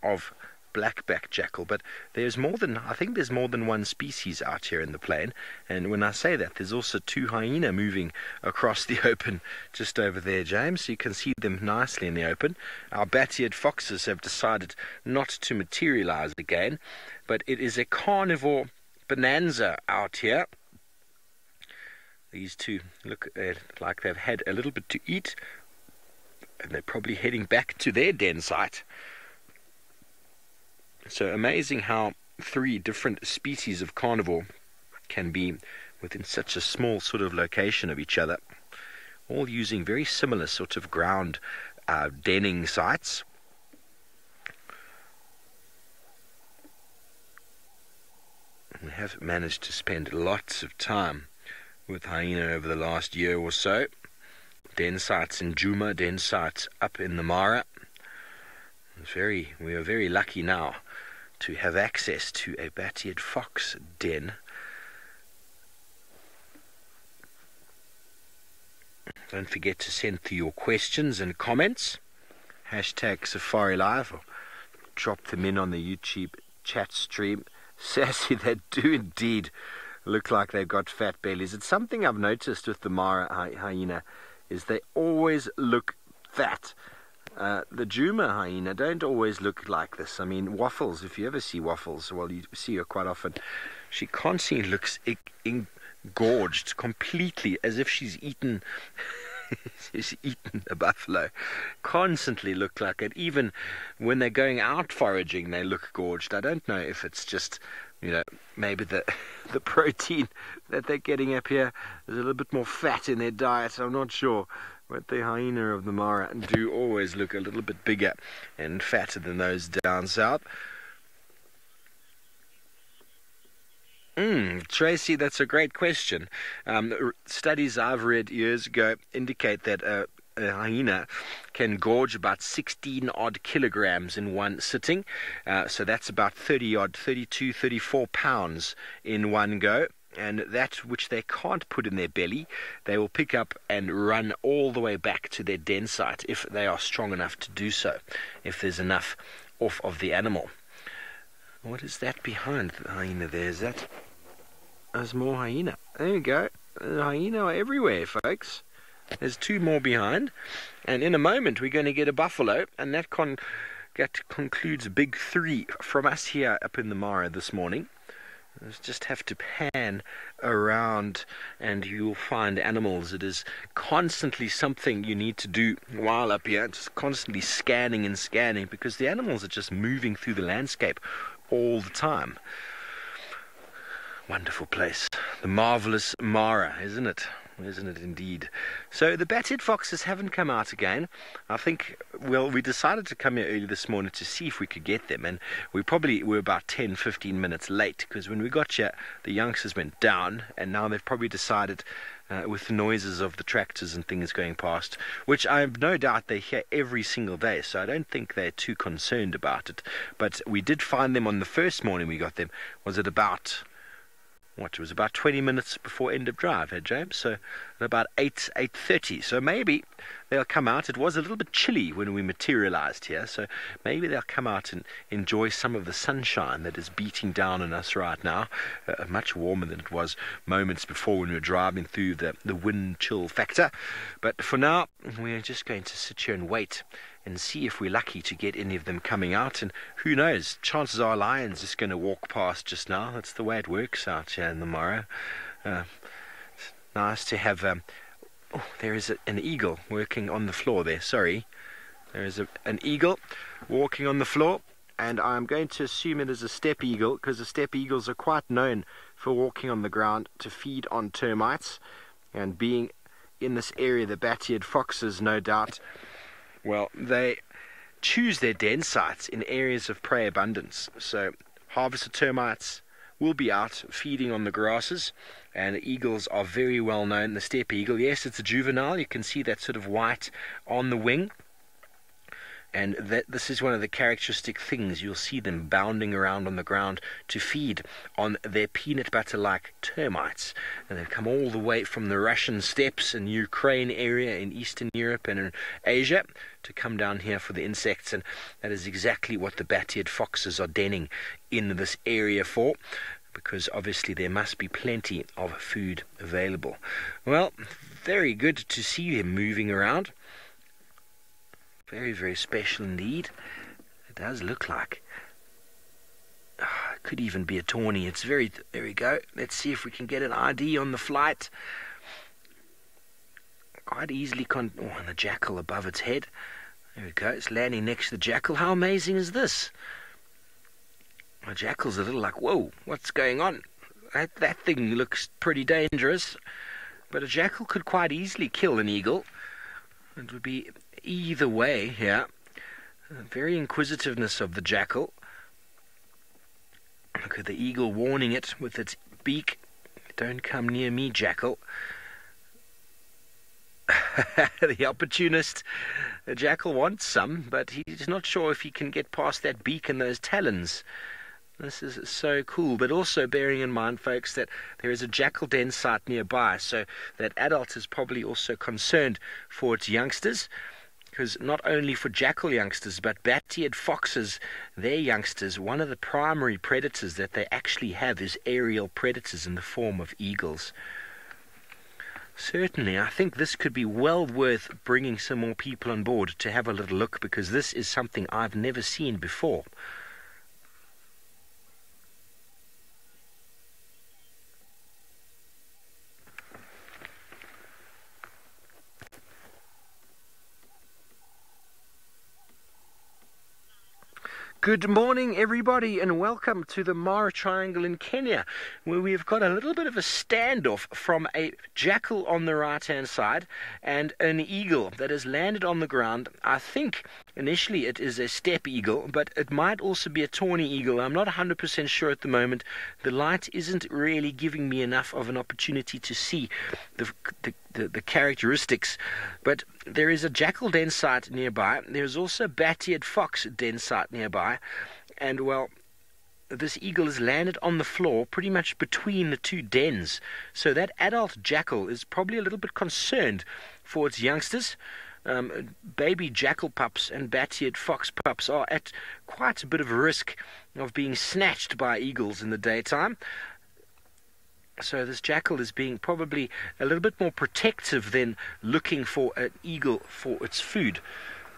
of blackback jackal. But there's more than, I think there's more than one species out here in the plain, and when I say that, there's also two hyena moving across the open just over there, James, so you can see them nicely in the open. Our bat-eared foxes have decided not to materialize again, but it is a carnivore bonanza out here. These two look like they've had a little bit to eat, and they're probably heading back to their den site. So amazing how 3 different species of carnivore can be within such a small sort of location of each other, all using very similar sort of ground denning sites. We have managed to spend lots of time with hyena over the last year or so. Den sites in Djuma, den sites up in the Mara. We are very lucky now to have access to a bat-eared fox den. Don't forget to send through your questions and comments. #SafariLive, or drop them in on the YouTube chat stream. Sassy, they do indeed look like they've got fat bellies. It's something I've noticed with the Mara hyena, is they always look fat. The Djuma hyena don't always look like this. I mean, Waffles, if you ever see Waffles, well, you see her quite often, she constantly looks engorged completely, as if she's eaten a buffalo. Constantly look like it. Even when they're going out foraging, they look gorged. I don't know if it's just, maybe the protein that they're getting up here is a little bit more fat in their diet. I'm not sure. But the hyena of the Mara do always look a little bit bigger and fatter than those down south. Tracy, that's a great question. Studies I've read years ago indicate that a hyena can gorge about 16 odd kilograms in one sitting. So that's about 32, 34 pounds in one go. And that which they can't put in their belly, they will pick up and run all the way back to their den site if they are strong enough to do so, if there's enough off of the animal. What is that behind the hyena there? There's more hyena. There you go. The hyena are everywhere, folks. There's 2 more behind. And in a moment, we're going to get a buffalo. And that concludes big 3 from us here up in the Mara this morning. You just have to pan around and you'll find animals. It is constantly something you need to do while up here, just constantly scanning and scanning, because the animals are just moving through the landscape all the time. Wonderful place. The marvelous Mara, isn't it? Isn't it indeed? So the bat-eared foxes haven't come out again. I think, we decided to come here early this morning to see if we could get them, and we probably were about 10-15 minutes late, because when we got here, the youngsters went down, and now they've probably decided, with the noises of the tractors and things going past, which I have no doubt they hear every single day, so I don't think they're too concerned about it. But we did find them on the first morning we got them. Was it about... it was about 20 minutes before end of drive, James? So at about 8:30. So maybe they'll come out. It was a little bit chilly when we materialized here, so maybe they'll come out and enjoy some of the sunshine that is beating down on us right now. Much warmer than it was moments before when we were driving through the wind chill factor. But for now, we're just going to sit here and wait and see if we're lucky to get any of them coming out. And who knows, chances are Lion's just going to walk past just now. That's the way it works out here in the Mara. It's nice to have... there is an eagle working on the floor there. Sorry. There is an eagle walking on the floor. And I'm going to assume it is a steppe eagle, because the steppe eagles are quite known for walking on the ground to feed on termites. And being in this area, the bat-eared foxes, no doubt... well, they choose their den sites in areas of prey abundance. So harvested termites will be out feeding on the grasses, and the eagles are very well known. The steppe eagle, yes, it's a juvenile. You can see that sort of white on the wing. And this is one of the characteristic things. You'll see them bounding around on the ground to feed on their peanut butter-like termites. And they've come all the way from the Russian steppes and Ukraine area in Eastern Europe and in Asia to come down here for the insects. And that is exactly what the bat-eared foxes are denning in this area for, because obviously there must be plenty of food available. Well, very good to see them moving around. Very, very special indeed. It does look like Could even be a tawny. It's very... There we go. Let's see if we can get an ID on the flight. Quite easily... and the jackal above its head. There we go. It's landing next to the jackal. How amazing is this? The jackal's a little like, whoa, what's going on? That thing looks pretty dangerous. But a jackal could quite easily kill an eagle. It would be either way here. Very inquisitiveness of the jackal. Look at the eagle warning it with its beak. Don't come near me, jackal. The opportunist. The jackal wants some, but he's not sure if he can get past that beak and those talons. This is so cool, but also bearing in mind, folks, that there is a jackal den site nearby, so that adult is probably also concerned for its youngsters, because not only for jackal youngsters, but bat-eared foxes, their youngsters, one of the primary predators that they actually have is aerial predators in the form of eagles. Certainly, I think this could be well worth bringing some more people on board to have a little look, because this is something I've never seen before. Good morning, everybody, and welcome to the Mara Triangle in Kenya, where we've got a little bit of a standoff from a jackal on the right-hand side and an eagle that has landed on the ground. I think initially it is a steppe eagle, but it might also be a tawny eagle. I'm not 100% sure at the moment. The light isn't really giving me enough of an opportunity to see the characteristics, but there is a jackal den site nearby. There's also a bat-eared fox den site nearby, and well, this eagle has landed on the floor pretty much between the two dens, so that adult jackal is probably a little bit concerned for its youngsters. Baby jackal pups and bat-eared fox pups are at quite a bit of a risk of being snatched by eagles in the daytime. So this jackal is being probably a little bit more protective than looking for an eagle for its food,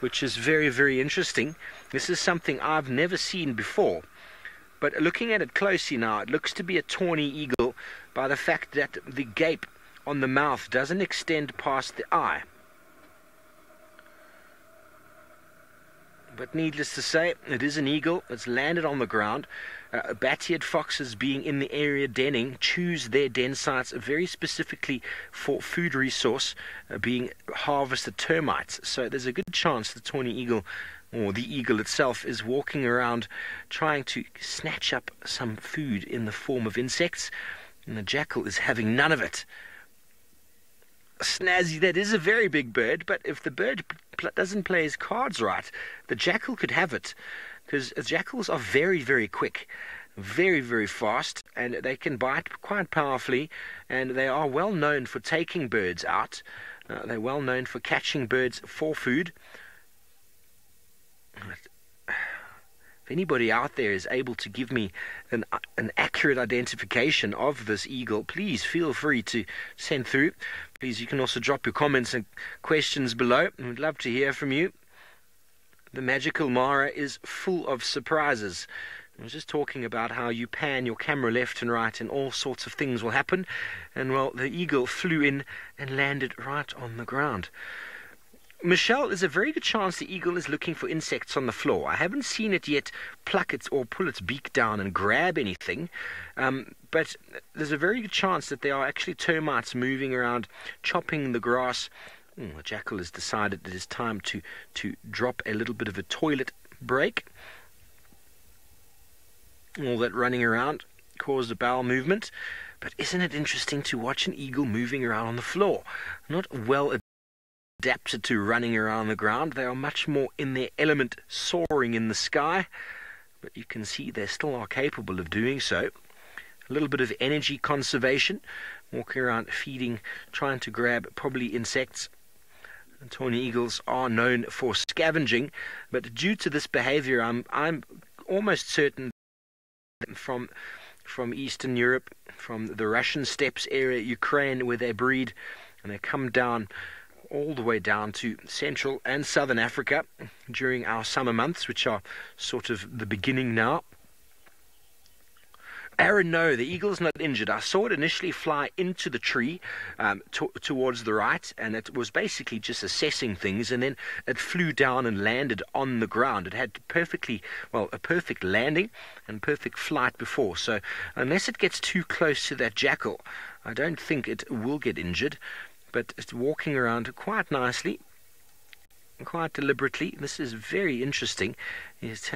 which is very, very interesting. This is something I've never seen before. But looking at it closely now, it looks to be a tawny eagle by the fact that the gape on the mouth doesn't extend past the eye. But needless to say, it is an eagle. It's landed on the ground. Bat-eared foxes, being in the area denning, choose their den sites very specifically for food resource, being harvested termites. So there's a good chance the tawny eagle, or the eagle itself, is walking around trying to snatch up some food in the form of insects, and the jackal is having none of it. Snazzy, that is a very big bird, but if the bird doesn't play his cards right, the jackal could have it, because jackals are very, very quick, very, very fast, and they can bite quite powerfully, and they are well known for taking birds out. They're well known for catching birds for food. If anybody out there is able to give me an accurate identification of this eagle, please feel free to send through. Please, you can also drop your comments and questions below. We'd love to hear from you. The magical Mara is full of surprises. I was just talking about how you pan your camera left and right and all sorts of things will happen. And well, the eagle flew in and landed right on the ground. Michelle, there's a very good chance the eagle is looking for insects on the floor. I haven't seen it yet pluck it or pull its beak down and grab anything, but there's a very good chance that there are actually termites moving around, chopping the grass. The jackal has decided it is time to drop a little bit of a toilet break. All that running around caused a bowel movement, but isn't it interesting to watch an eagle moving around on the floor? Not well adapted to running around the ground. They are much more in their element, soaring in the sky, but you can see they still are capable of doing so. A little bit of energy conservation, walking around feeding, trying to grab probably insects. And tawny eagles are known for scavenging, but due to this behavior, I'm almost certain from Eastern Europe, from the Russian steppes area, Ukraine, where they breed, and they come down all the way down to Central and Southern Africa during our summer months, which are sort of the beginning now. Aaron, no, the eagle's not injured. I saw it initially fly into the tree towards the right, and it was basically just assessing things, and then it flew down and landed on the ground. It had a perfect landing and perfect flight before, so unless it gets too close to that jackal, I don't think it will get injured, but it's walking around quite nicely, quite deliberately. This is very interesting. It's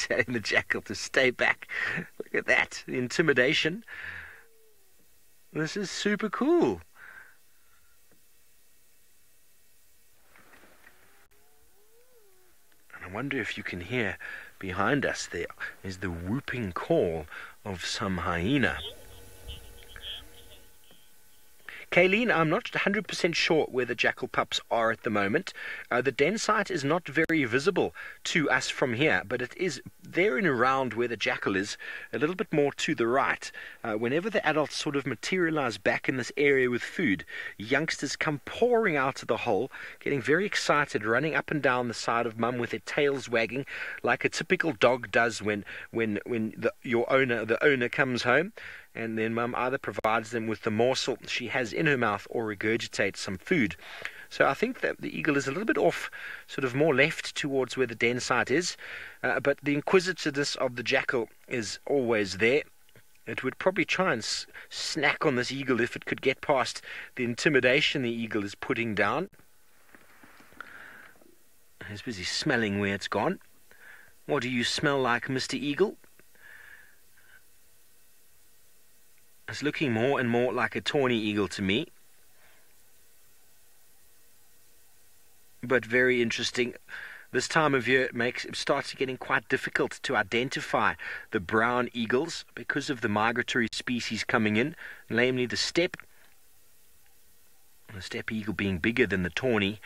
telling the jackal to stay back. Look at that, the intimidation. This is super cool. And I wonder if you can hear behind us there is the whooping call of some hyena. Kayleen, I'm not 100% sure where the jackal pups are at the moment. The den site is not very visible to us from here, but it is there and around where the jackal is, a little bit more to the right. Whenever the adults sort of materialize back in this area with food, youngsters come pouring out of the hole, getting very excited, running up and down the side of mum with their tails wagging like a typical dog does when the owner comes home. And then mum either provides them with the morsel she has in her mouth or regurgitates some food. So I think that the eagle is a little bit off, sort of more left towards where the den site is, but the inquisitiveness of the jackal is always there. It would probably try and snack on this eagle if it could get past the intimidation the eagle is putting down. He's busy smelling where it's gone. What do you smell like, Mr. Eagle? It's looking more and more like a tawny eagle to me. But very interesting. This time of year it starts getting quite difficult to identify the brown eagles because of the migratory species coming in, namely the steppe. The steppe eagle being bigger than the tawny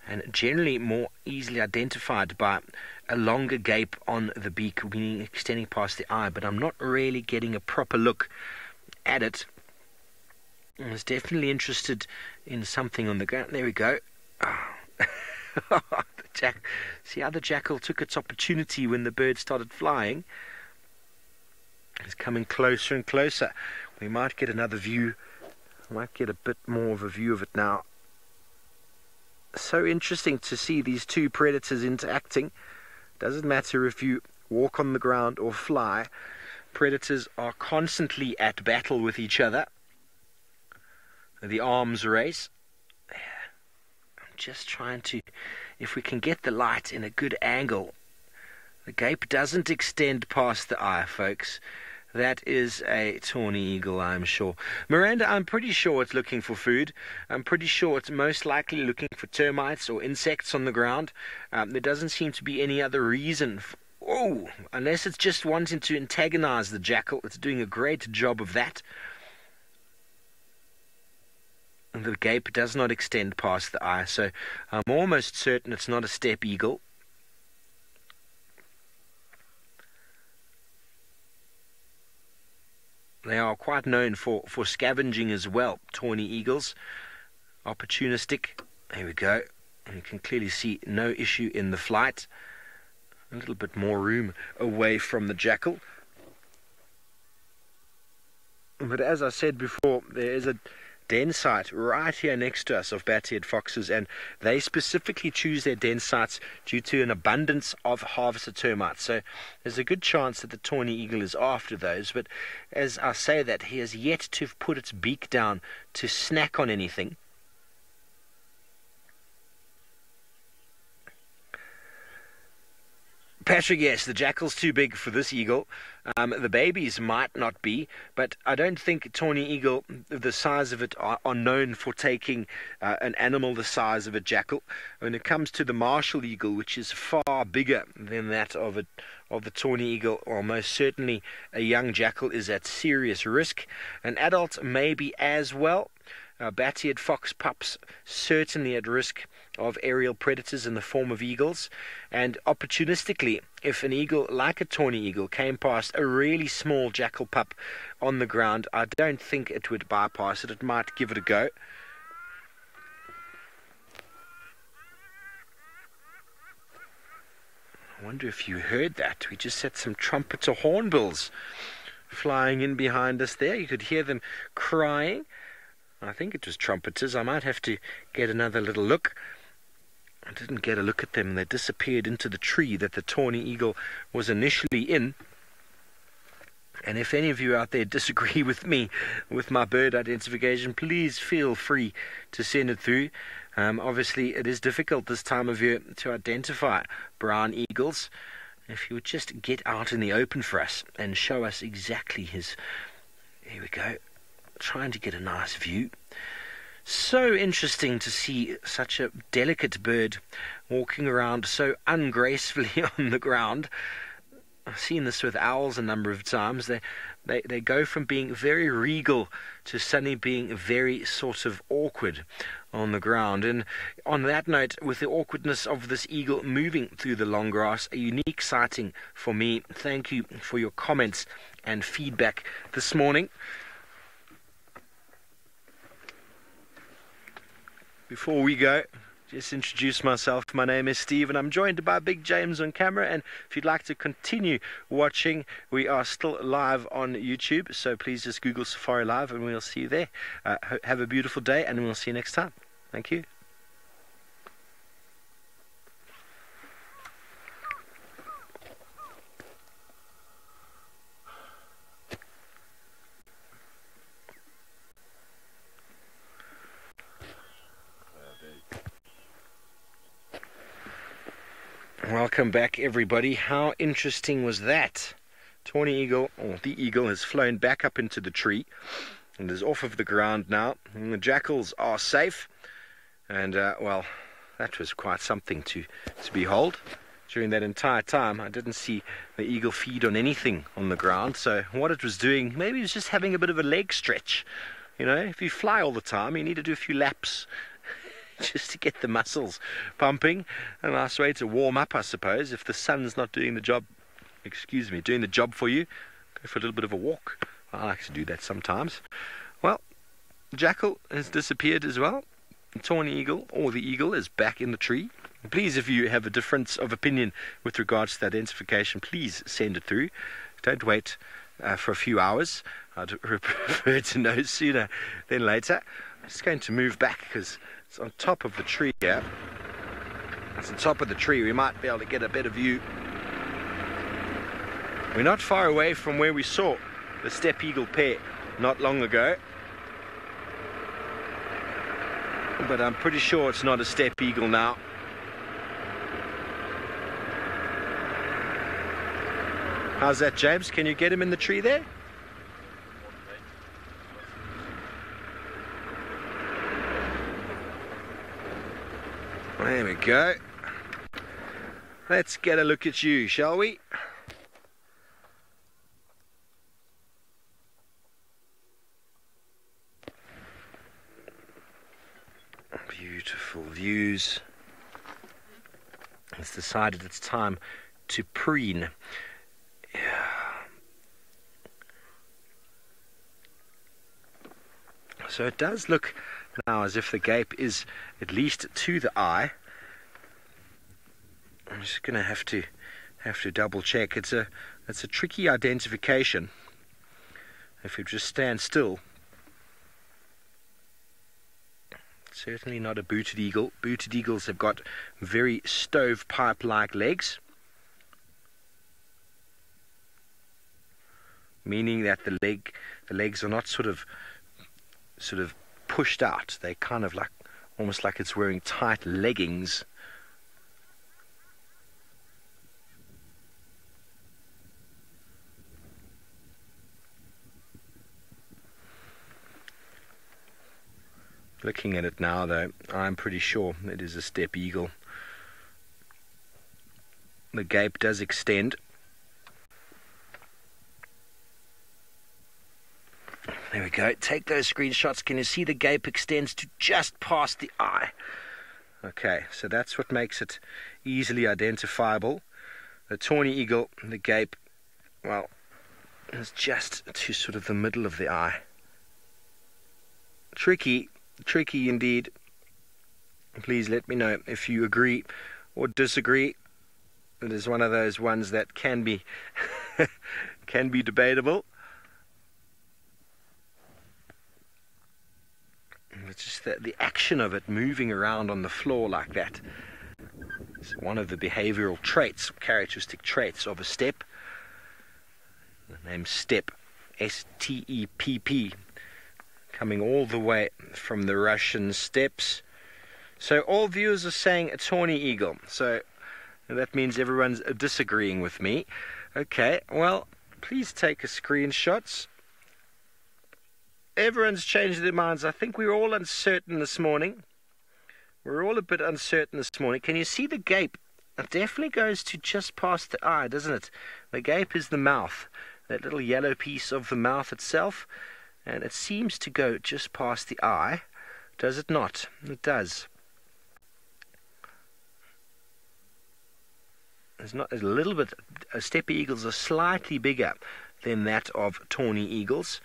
and generally more easily identified by a longer gape on the beak, meaning extending past the eye. But I'm not really getting a proper look at it. I was definitely interested in something on the ground. There we go. See how the jackal took its opportunity when the bird started flying. It's coming closer and closer. We might get another view. I might get a bit more of a view of it now. So interesting to see these two predators interacting. Doesn't matter if you walk on the ground or fly. Predators are constantly at battle with each other. The arms race. I'm just trying to, if we can get the light in a good angle. The gape doesn't extend past the eye, folks. That is a tawny eagle, I'm sure. Miranda, I'm pretty sure it's looking for food. I'm pretty sure it's most likely looking for termites or insects on the ground. There doesn't seem to be any other reason unless it's just wanting to antagonize the jackal. It's doing a great job of that. And the gape does not extend past the eye, so I'm almost certain it's not a steppe eagle. They are quite known for scavenging as well, tawny eagles. Opportunistic. There we go. And you can clearly see no issue in the flight. A little bit more room away from the jackal. But as I said before, there is a den site right here next to us of bat-eared foxes, and they specifically choose their den sites due to an abundance of harvester termites. So there's a good chance that the tawny eagle is after those, but as I say that, he has yet to have put its beak down to snack on anything. Patrick, yes, the jackal's too big for this eagle. The babies might not be, but I don't think tawny eagle, the size of it, are known for taking an animal the size of a jackal. When it comes to the martial eagle, which is far bigger than that of the tawny eagle, or most certainly a young jackal is at serious risk. An adult may be as well. Bat-eared fox pups certainly at risk of aerial predators in the form of eagles, and opportunistically, if an eagle like a tawny eagle came past a really small jackal pup on the ground, I don't think it would bypass it. It might give it a go. I wonder if you heard that. We just had some trumpets or hornbills flying in behind us there. You could hear them crying. I think it was trumpeters. I might have to get another little look. I didn't get a look at them. They disappeared into the tree that the tawny eagle was initially in. And if any of you out there disagree with me with my bird identification, please feel free to send it through. Obviously, it is difficult this time of year to identify brown eagles. If you would just get out in the open for us and show us exactly his... Here we go. Trying to get a nice view. So interesting to see such a delicate bird walking around so ungracefully on the ground. I've seen this with owls a number of times. They go from being very regal to suddenly being very sort of awkward on the ground. And on that note, with the awkwardness of this eagle moving through the long grass, a unique sighting for me. Thank you for your comments and feedback this morning. Before we go, just introduce myself. My name is Steve and I'm joined by Big James on camera, and if you'd like to continue watching, we are still live on YouTube, so please just Google SafariLive and we'll see you there. Have a beautiful day and we'll see you next time. Thank you. Welcome back, everybody. How interesting was that? Tawny eagle, or the eagle, has flown back up into the tree and is off of the ground now. And the jackals are safe. And, well, that was quite something to behold. During that entire time, I didn't see the eagle feed on anything on the ground. So what it was doing, maybe it was just having a bit of a leg stretch. You know, if you fly all the time, you need to do a few laps just to get the muscles pumping. A nice way to warm up, I suppose. If the sun's not doing the job, doing the job for you, go for a little bit of a walk. I like to do that sometimes. Well, the jackal has disappeared as well. The tawny eagle, or the eagle, is back in the tree. Please, if you have a difference of opinion with regards to the identification, please send it through. Don't wait for a few hours. I'd prefer to know sooner than later. I'm just going to move back because it's on top of the tree here. It's on top of the tree. We might be able to get a better view. We're not far away from where we saw the steppe eagle pair not long ago. But I'm pretty sure it's not a steppe eagle now. How's that, James? Can you get him in the tree there? There we go. Let's get a look at you, shall we? Beautiful views. It's decided it's time to preen. Yeah. So it does look now as if the gape is at least to the eye. I'm just going to have to double check. It's a tricky identification. If you just stand still. Certainly not a booted eagle. Booted eagles have got very stovepipe-like legs, meaning that the legs are not sort of pushed out. They're kind of like almost like it's wearing tight leggings. Looking at it now, though, I'm pretty sure it is a steppe eagle. The gape does extend. There we go. Take those screenshots. Can you see the gape extends to just past the eye? Okay, so that's what makes it easily identifiable. The tawny eagle, the gape, well, is just to sort of the middle of the eye. Tricky indeed. Please let me know if you agree or disagree. It is one of those ones that can be can be debatable. It's just the action of it moving around on the floor like that. It's one of the behavioral traits, characteristic traits of a steppe. The name steppe, S-T-E-P-P, coming all the way from the Russian steppes. So all viewers are saying a tawny eagle. So that means everyone's disagreeing with me. Okay, well, please take a screenshot. Everyone's changed their minds. I think we were all uncertain this morning. We're all a bit uncertain this morning. Can you see the gape? It definitely goes to just past the eye, doesn't it? The gape is the mouth, that little yellow piece of the mouth itself, and it seems to go just past the eye. Does it not? It does. There's not a little bit. Steppe eagles are slightly bigger than that of tawny eagles,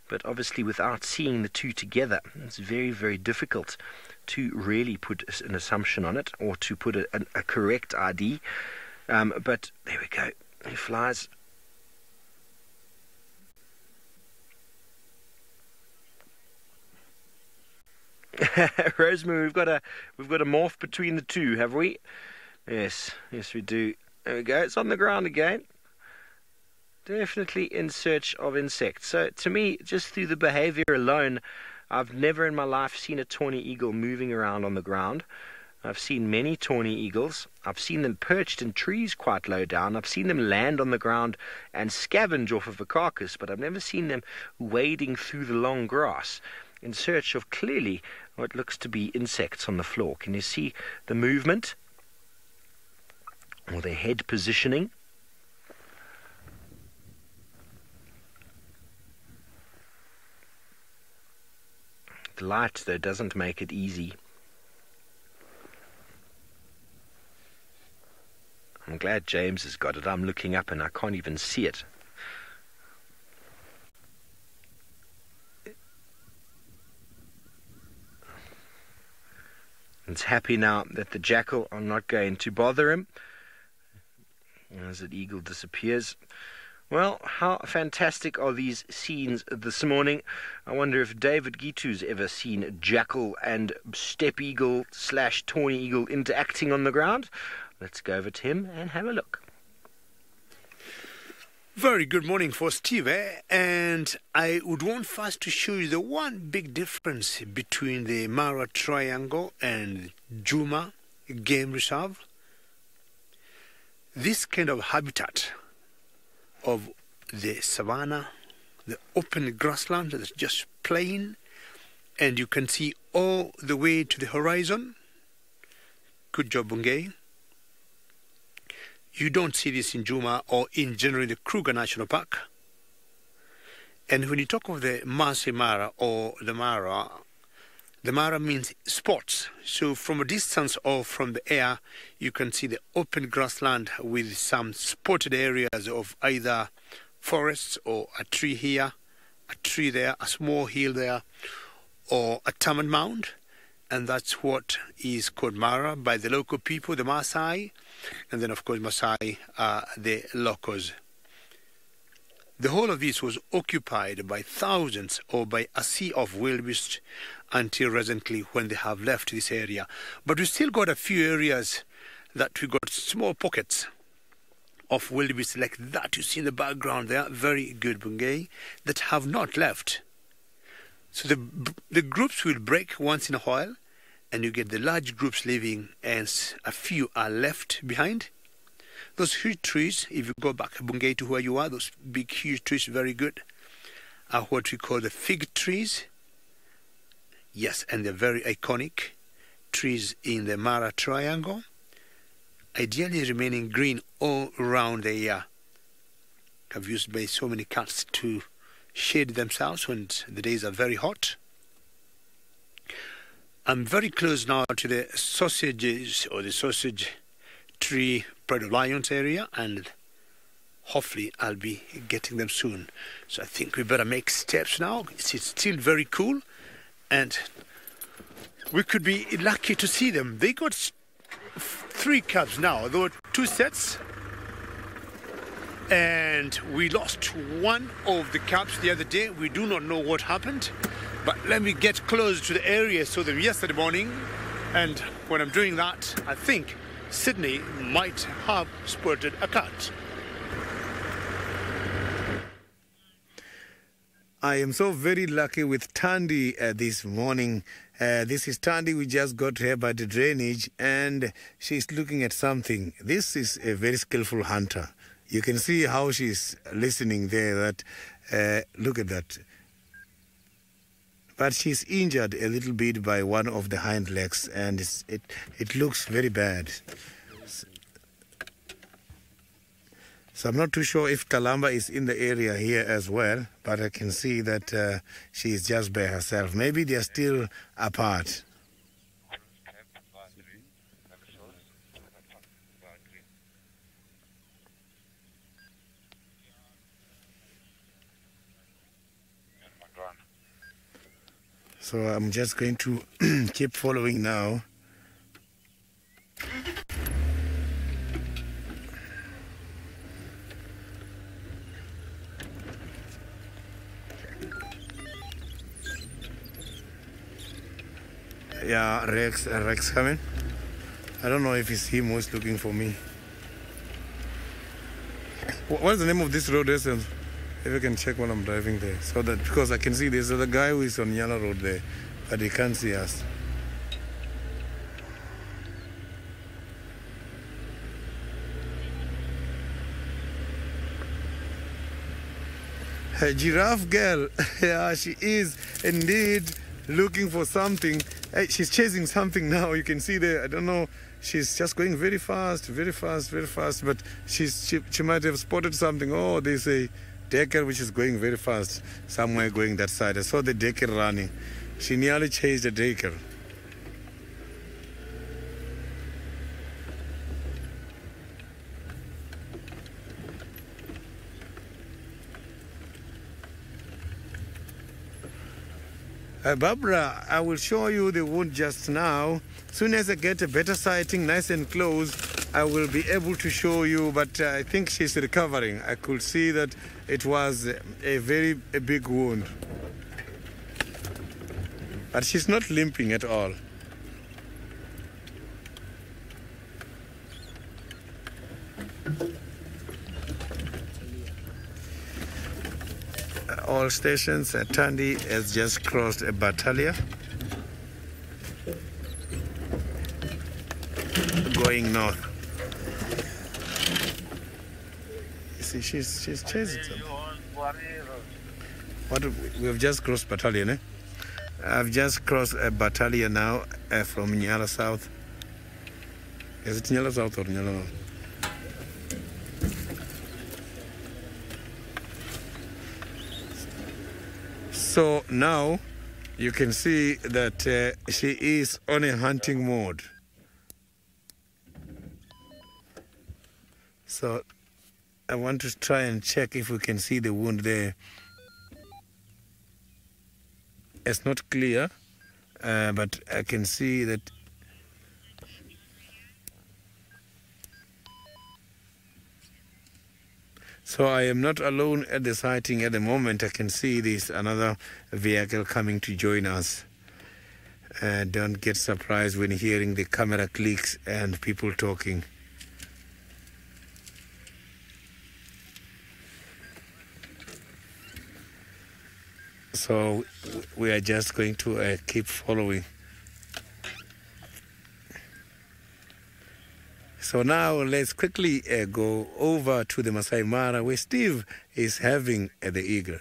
but obviously without seeing the two together, it's very, very difficult to really put an assumption on it or to put a correct ID. But there we go. He flies. Rosemary, we've got a morph between the two, have we? Yes, we do. There we go. It's on the ground again. Definitely in search of insects. So to me, just through the behavior alone, I've never in my life seen a tawny eagle moving around on the ground. I've seen many tawny eagles. I've seen them perched in trees quite low down. I've seen them land on the ground and scavenge off of a carcass, but I've never seen them wading through the long grass in search of clearly what looks to be insects on the floor. Can you see the movement or their head positioning? The light, though, doesn't make it easy. I'm glad James has got it. I'm looking up and I can't even see it. It's happy now that the jackal are not going to bother him as the eagle disappears. Well, how fantastic are these scenes this morning? I wonder if David Gitu's ever seen jackal and steppe eagle / tawny eagle interacting on the ground. Let's go over to him and have a look. Very good morning for Steve, and I would want first to show you the one big difference between the Mara Triangle and Juma Game Reserve. This kind of habitat of the savannah, the open grassland that's just plain, and you can see all the way to the horizon. Good job, Bungay. You don't see this in Juma or in generally the Kruger National Park. And when you talk of the Maasai Mara or the Mara means spots. So from a distance or from the air, you can see the open grassland with some spotted areas of either forests or a tree here, a tree there, a small hill there, or a termite mound. And that's what is called Mara by the local people, the Maasai. And then, of course, Maasai are the locals. The whole of this was occupied by thousands or by a sea of wildebeest until recently when they have left this area. But we still got a few areas that we got small pockets of wildebeest like that you see in the background there, very good, Bungay, that have not left. So the groups will break once in a while, and you get the large groups leaving, and a few are left behind. Those huge trees, if you go back, Bungay, to where you are, those big, huge trees, very good, are what we call the fig trees. Yes, and they're very iconic trees in the Mara Triangle, ideally remaining green all around the year. Have used by so many cats to shade themselves when the days are very hot. I'm very close now to the sausages or the sausage tree Pride of Lions area, and hopefully I'll be getting them soon. So I think we better make steps now. It's still very cool, and we could be lucky to see them. They got 3 cubs now. There were 2 sets, and we lost one of the cubs the other day. We do not know what happened, But let me get close to the area so that yesterday morning, and when I'm doing that, I think Sydney might have spotted a cat. I am so very lucky with Tandy this morning. This is Tandy. We just got here by the drainage and she's looking at something. This is a very skillful hunter. You can see how she's listening there. That look at that. But she's injured a little bit by one of the hind legs and it looks very bad. So I'm not too sure if Kalamba is in the area here as well, but I can see that she is just by herself. Maybe they are still apart. So I'm just going to keep following now. Yeah, Rex coming. I don't know if it's him who's looking for me. What's the name of this road? If I can check while I'm driving there. So that, because I can see there's the guy who is on Yellow Road there, but he can't see us. Hey, giraffe girl. Yeah, she is indeed looking for something. Hey, she's chasing something now. You can see there. I don't know. She's just going very fast, very fast, very fast. But she might have spotted something. Oh, there's a decker which is going very fast. Somewhere going that side. I saw the decker running. She nearly chased the decker. Barbara, I will show you the wound just now. Soon as I get a better sighting, nice and close, I will be able to show you, but I think she's recovering. I could see that it was a very big wound. But she's not limping at all. All stations, Tandy has just crossed a battalion. Going north. You see, she's chasing something. What? We have just crossed battalion, eh? I've just crossed a battalion now from Nyala South. Is it Nyala South or Nyala North? So now you can see that she is on a hunting mode. So I want to try and check if we can see the wound there. It's not clear, but I can see that. So I am not alone at the sighting at the moment. I can see this another vehicle coming to join us. Don't get surprised when hearing the camera clicks and people talking. So we are just going to keep following. So now let's quickly go over to the Masai Mara where Steve is having the eagle.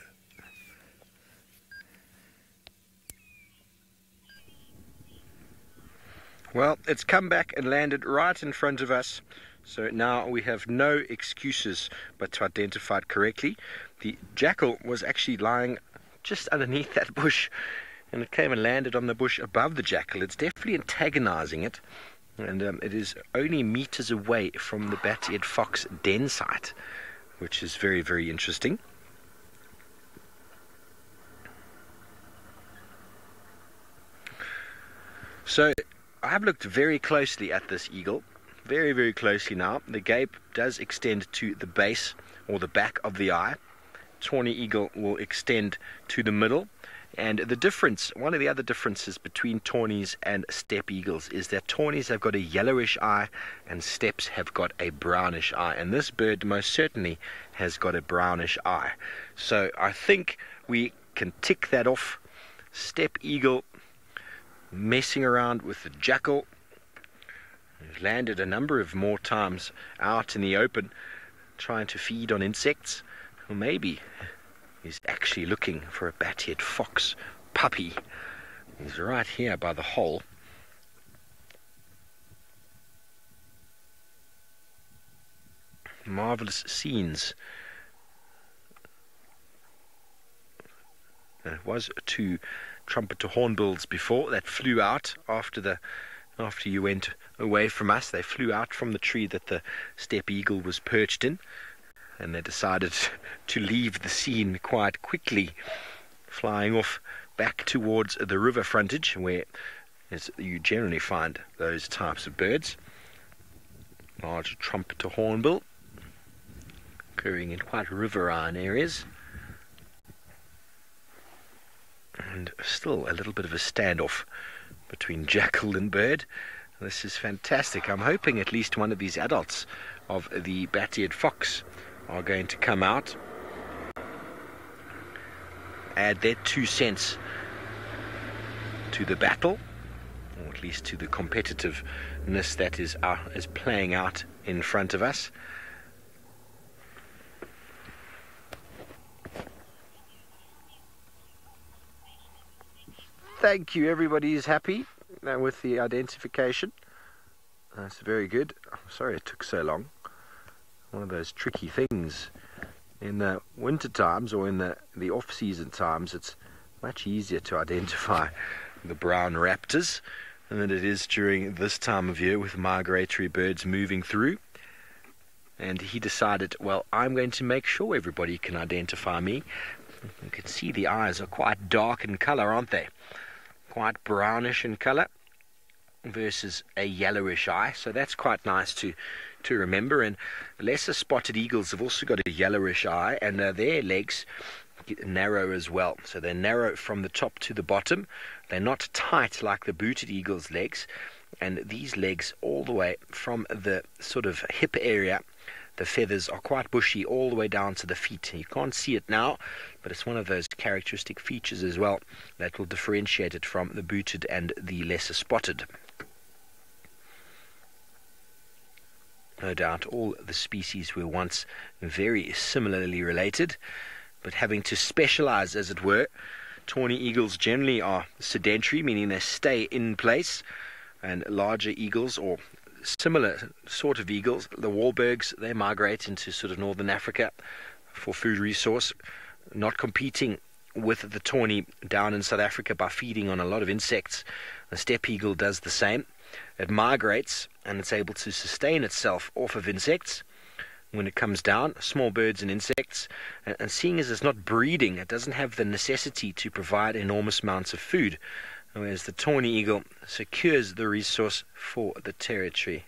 Well, it's come back and landed right in front of us. So now we have no excuses but to identify it correctly. The jackal was actually lying just underneath that bush, and it came and landed on the bush above the jackal. It's definitely antagonizing it. And it is only meters away from the bat-eared fox den site, which is very, very interesting. So I've looked very closely at this eagle, very, very closely now. The gape does extend to the base or the back of the eye, tawny eagle will extend to the middle. And the difference, one of the other differences between tawnies and steppe eagles is that tawnies have got a yellowish eye and steppes have got a brownish eye. And this bird most certainly has got a brownish eye. So I think we can tick that off. Steppe eagle messing around with the jackal. He's landed a number of more times out in the open trying to feed on insects. Or maybe he's actually looking for a bat-eared fox puppy. He's right here by the hole. Marvelous scenes. There was 2 trumpeter hornbills before that flew out after you went away from us. They flew out from the tree that the steppe eagle was perched in, and they decided to leave the scene quite quickly, flying off back towards the river frontage where you generally find those types of birds. Large trumpeter hornbill occurring in quite riverine areas. And still a little bit of a standoff between jackal and bird. This is fantastic. I'm hoping at least one of these adults of the bat-eared fox are going to come out, add their 2 cents to the battle, or at least to the competitiveness that is playing out in front of us. Thank you, everybody is happy with the identification. That's very good. I'm sorry it took so long. One of those tricky things. In the winter times or in the off-season times, it's much easier to identify the brown raptors than it is during this time of year with migratory birds moving through. And he decided, well, I'm going to make sure everybody can identify me. You can see the eyes are quite dark in color, aren't they? Quite brownish in color versus a yellowish eye. So that's quite nice to remember. And lesser spotted eagles have also got a yellowish eye, and their legs narrow as well. So they're narrow from the top to the bottom. They're not tight like the booted eagle's legs. And these legs all the way from the sort of hip area, the feathers are quite bushy all the way down to the feet. You can't see it now, but it's one of those characteristic features as well that will differentiate it from the booted and the lesser spotted. No doubt all the species were once very similarly related, but having to specialize, as it were. Tawny eagles generally are sedentary, meaning they stay in place, and larger eagles, or similar sort of eagles, the Wahlbergs, they migrate into sort of northern Africa for food resource, not competing with the tawny down in South Africa by feeding on a lot of insects. The steppe eagle does the same. It migrates and it's able to sustain itself off of insects when it comes down, small birds and insects, and seeing as it's not breeding, it doesn't have the necessity to provide enormous amounts of food, whereas the tawny eagle secures the resource for the territory.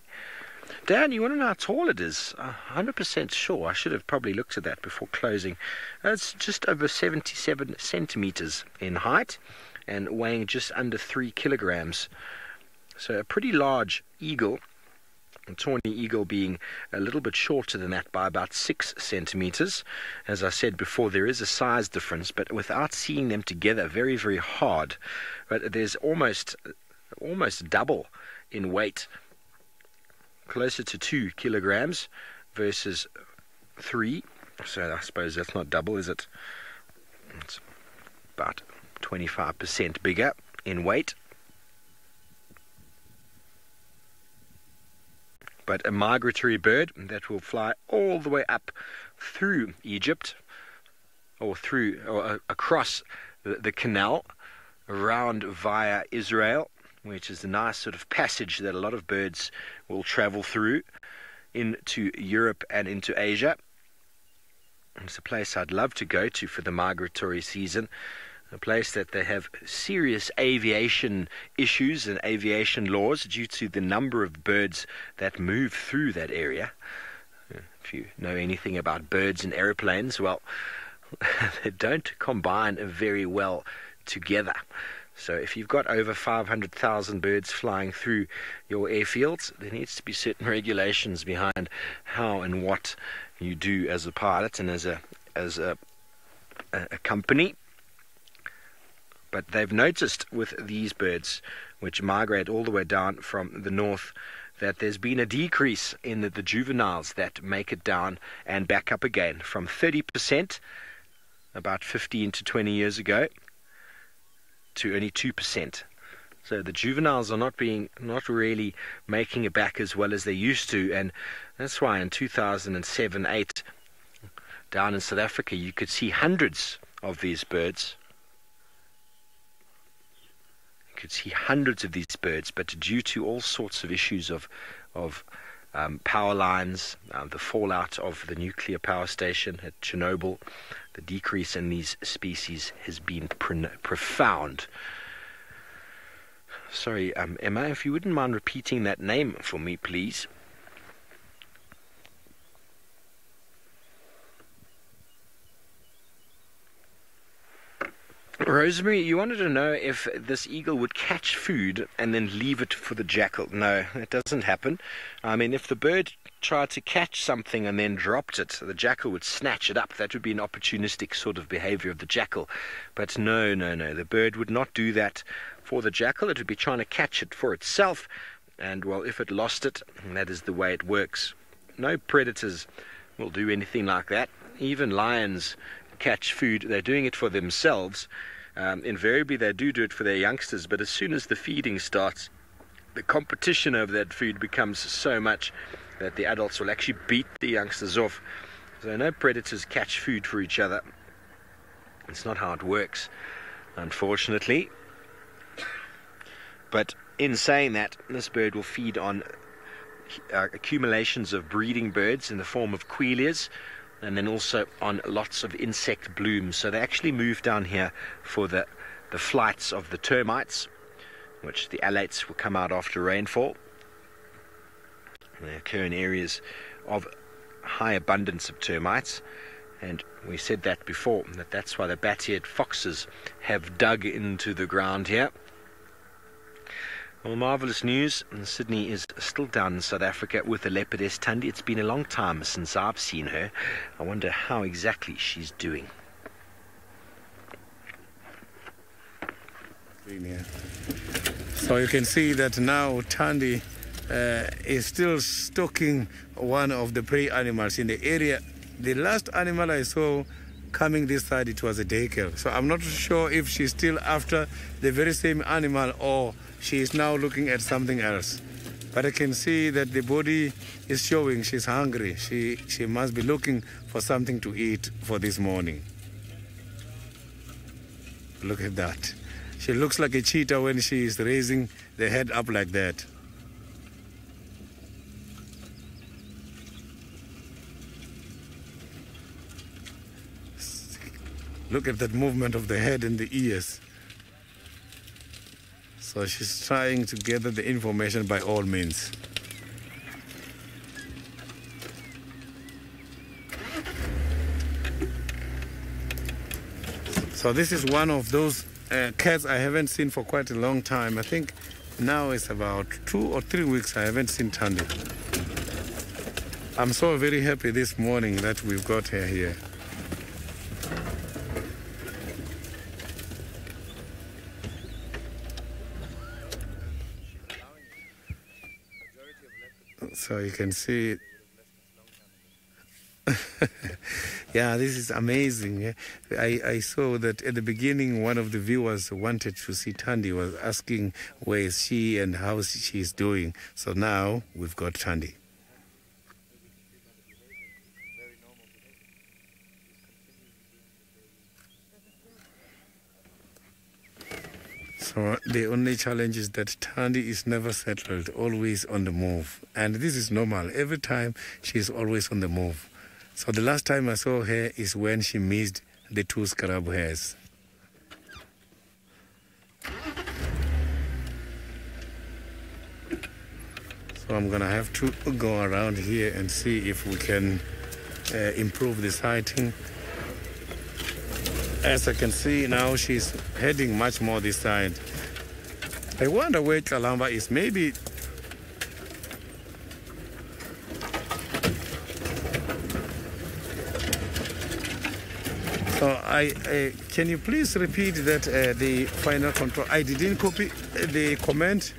Dan, you want to know how tall it is? 100% sure. I should have probably looked at that before closing. It's just over 77 centimeters in height and weighing just under 3 kilograms. So a pretty large eagle, a tawny eagle being a little bit shorter than that by about 6 centimeters. As I said before, there is a size difference, but without seeing them together, very, very hard. But there's almost double in weight, closer to 2 kilograms versus 3. So I suppose that's not double, is it? It's about 25% bigger in weight. But a migratory bird that will fly all the way up through Egypt or across the canal around via Israel, which is a nice sort of passage that a lot of birds will travel through into Europe and into Asia. It's a place I'd love to go to for the migratory season, a place that they have serious aviation issues and aviation laws due to the number of birds that move through that area. If you know anything about birds and airplanes, well, they don't combine very well together. So if you've got over 500,000 birds flying through your airfields, there needs to be certain regulations behind how and what you do as a pilot and as a company. But they've noticed with these birds, which migrate all the way down from the north, that there's been a decrease in the juveniles that make it down and back up again from 30% about 15 to 20 years ago to only 2%. So the juveniles are not really making it back as well as they used to, and that's why in 2007-8 down in South Africa you could see hundreds of these birds. You could see hundreds of these birds, but due to all sorts of issues of power lines, the fallout of the nuclear power station at Chernobyl, the decrease in these species has been profound. Sorry, Emma, if you wouldn't mind repeating that name for me, please. Rosemary, you wanted to know if this eagle would catch food and then leave it for the jackal. No, it doesn't happen. I mean, if the bird tried to catch something and then dropped it, the jackal would snatch it up. That would be an opportunistic sort of behavior of the jackal. But no, the bird would not do that for the jackal. It would be trying to catch it for itself. And, well, if it lost it, that is the way it works. No predators will do anything like that. Even lions catch food. They're doing it for themselves. Invariably they do it for their youngsters, but as soon as the feeding starts, the competition over that food becomes so much that the adults will actually beat the youngsters off. So no predators catch food for each other. It's not how it works, unfortunately. But in saying that, this bird will feed on accumulations of breeding birds in the form of quelias, and then also on lots of insect blooms. So they actually move down here for the flights of the termites, which the alates will come out after rainfall. They occur in areas of high abundance of termites, and we said that before, that's why the bat-eared foxes have dug into the ground here. Well, marvellous news. Sydney is still down in South Africa with the leopardess Thandi. It's been a long time since I've seen her. I wonder how exactly she's doing. So you can see that now Thandi is still stalking one of the prey animals in the area. The last animal I saw coming this side, it was a decal. So I'm not sure if she's still after the very same animal or she is now looking at something else. But I can see that the body is showing she's hungry. She must be looking for something to eat for this morning. Look at that. She looks like a cheetah when she is raising the head up like that. Look at that movement of the head and the ears. So she's trying to gather the information by all means. So this is one of those cats I haven't seen for quite a long time. I think now it's about 2 or 3 weeks I haven't seen Thandi. I'm so very happy this morning that we've got her here. So you can see it. Yeah, this is amazing. I saw that at the beginning one of the viewers wanted to see Thandi, was asking where is she and how she is doing. So now we've got Thandi. So the only challenge is that Thandi is never settled, always on the move. And this is normal. Every time she's always on the move. So the last time I saw her is when she missed the 2 scarab hares. So I'm going to have to go around here and see if we can improve the sighting. As I can see now, she's heading much more this side. I wonder where Kalamba is. Maybe so. Can you please repeat that the final control? I didn't copy the comment.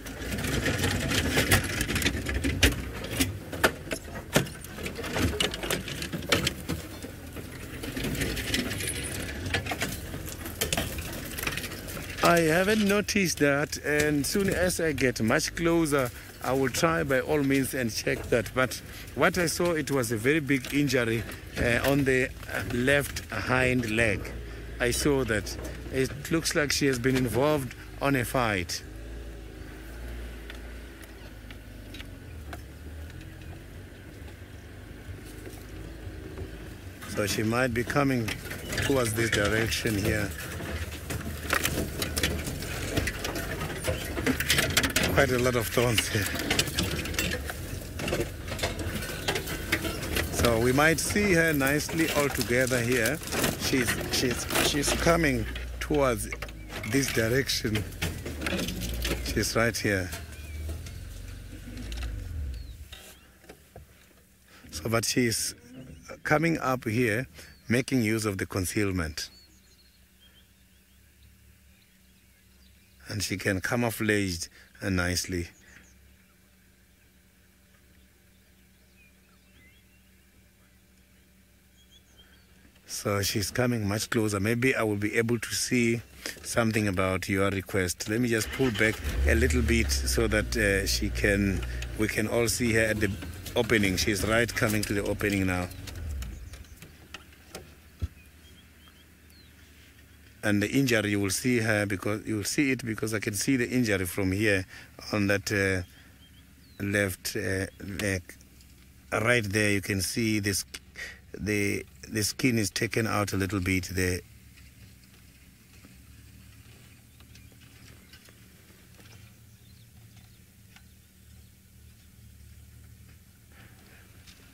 I haven't noticed that, and soon as I get much closer, I will try by all means and check that. But what I saw, it was a very big injury on the left hind leg. I saw that. It looks like she has been involved on a fight. So she might be coming towards this direction here. Quite a lot of thorns here. So we might see her nicely all together here. She's coming towards this direction. She's right here. So, but she's coming up here, making use of the concealment. And she can camouflage nicely. So she's coming much closer. Maybe I will be able to see something about your request. Let me just pull back a little bit so that we can all see her at the opening. She's right coming to the opening now. And the injury, you will see her because you will see it because I can see the injury from here on that left leg. Right there, you can see this. The skin is taken out a little bit there.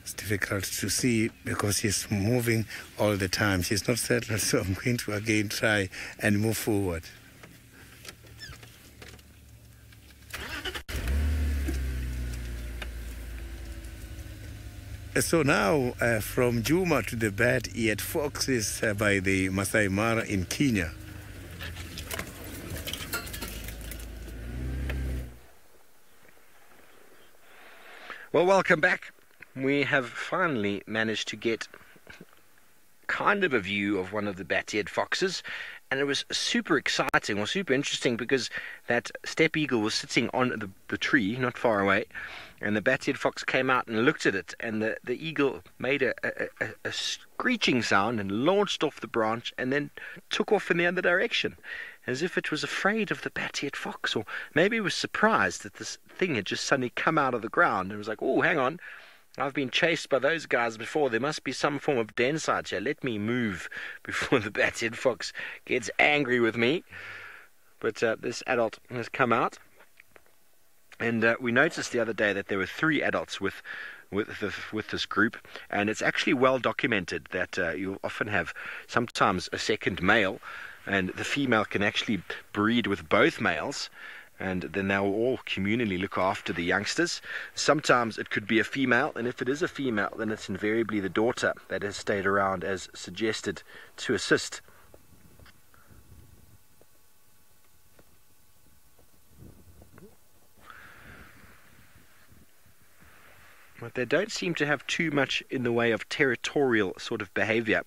It's difficult to see because she's moving all the time. She's not settled, so I'm going to again try and move forward. So now from Juma to the bat-eared foxes by the Masai Mara in Kenya. Well, welcome back. We have finally managed to get kind of a view of one of the bat-eared foxes, and it was super exciting or super interesting because that steppe eagle was sitting on the tree not far away, and the bat-eared fox came out and looked at it, and the eagle made a screeching sound and launched off the branch and then took off in the other direction, as if it was afraid of the bat-eared fox, or maybe it was surprised that this thing had just suddenly come out of the ground and was like, oh, hang on, I've been chased by those guys before. There must be some form of den site here. Let me move before the bat-eared fox gets angry with me. But this adult has come out. And we noticed the other day that there were 3 adults with this group. And it's actually well documented that you'll often have sometimes a second male. And the female can actually breed with both males. And then they'll all communally look after the youngsters. Sometimes it could be a female, and if it is a female, then it's invariably the daughter that has stayed around as suggested to assist. But they don't seem to have too much in the way of territorial sort of behavior.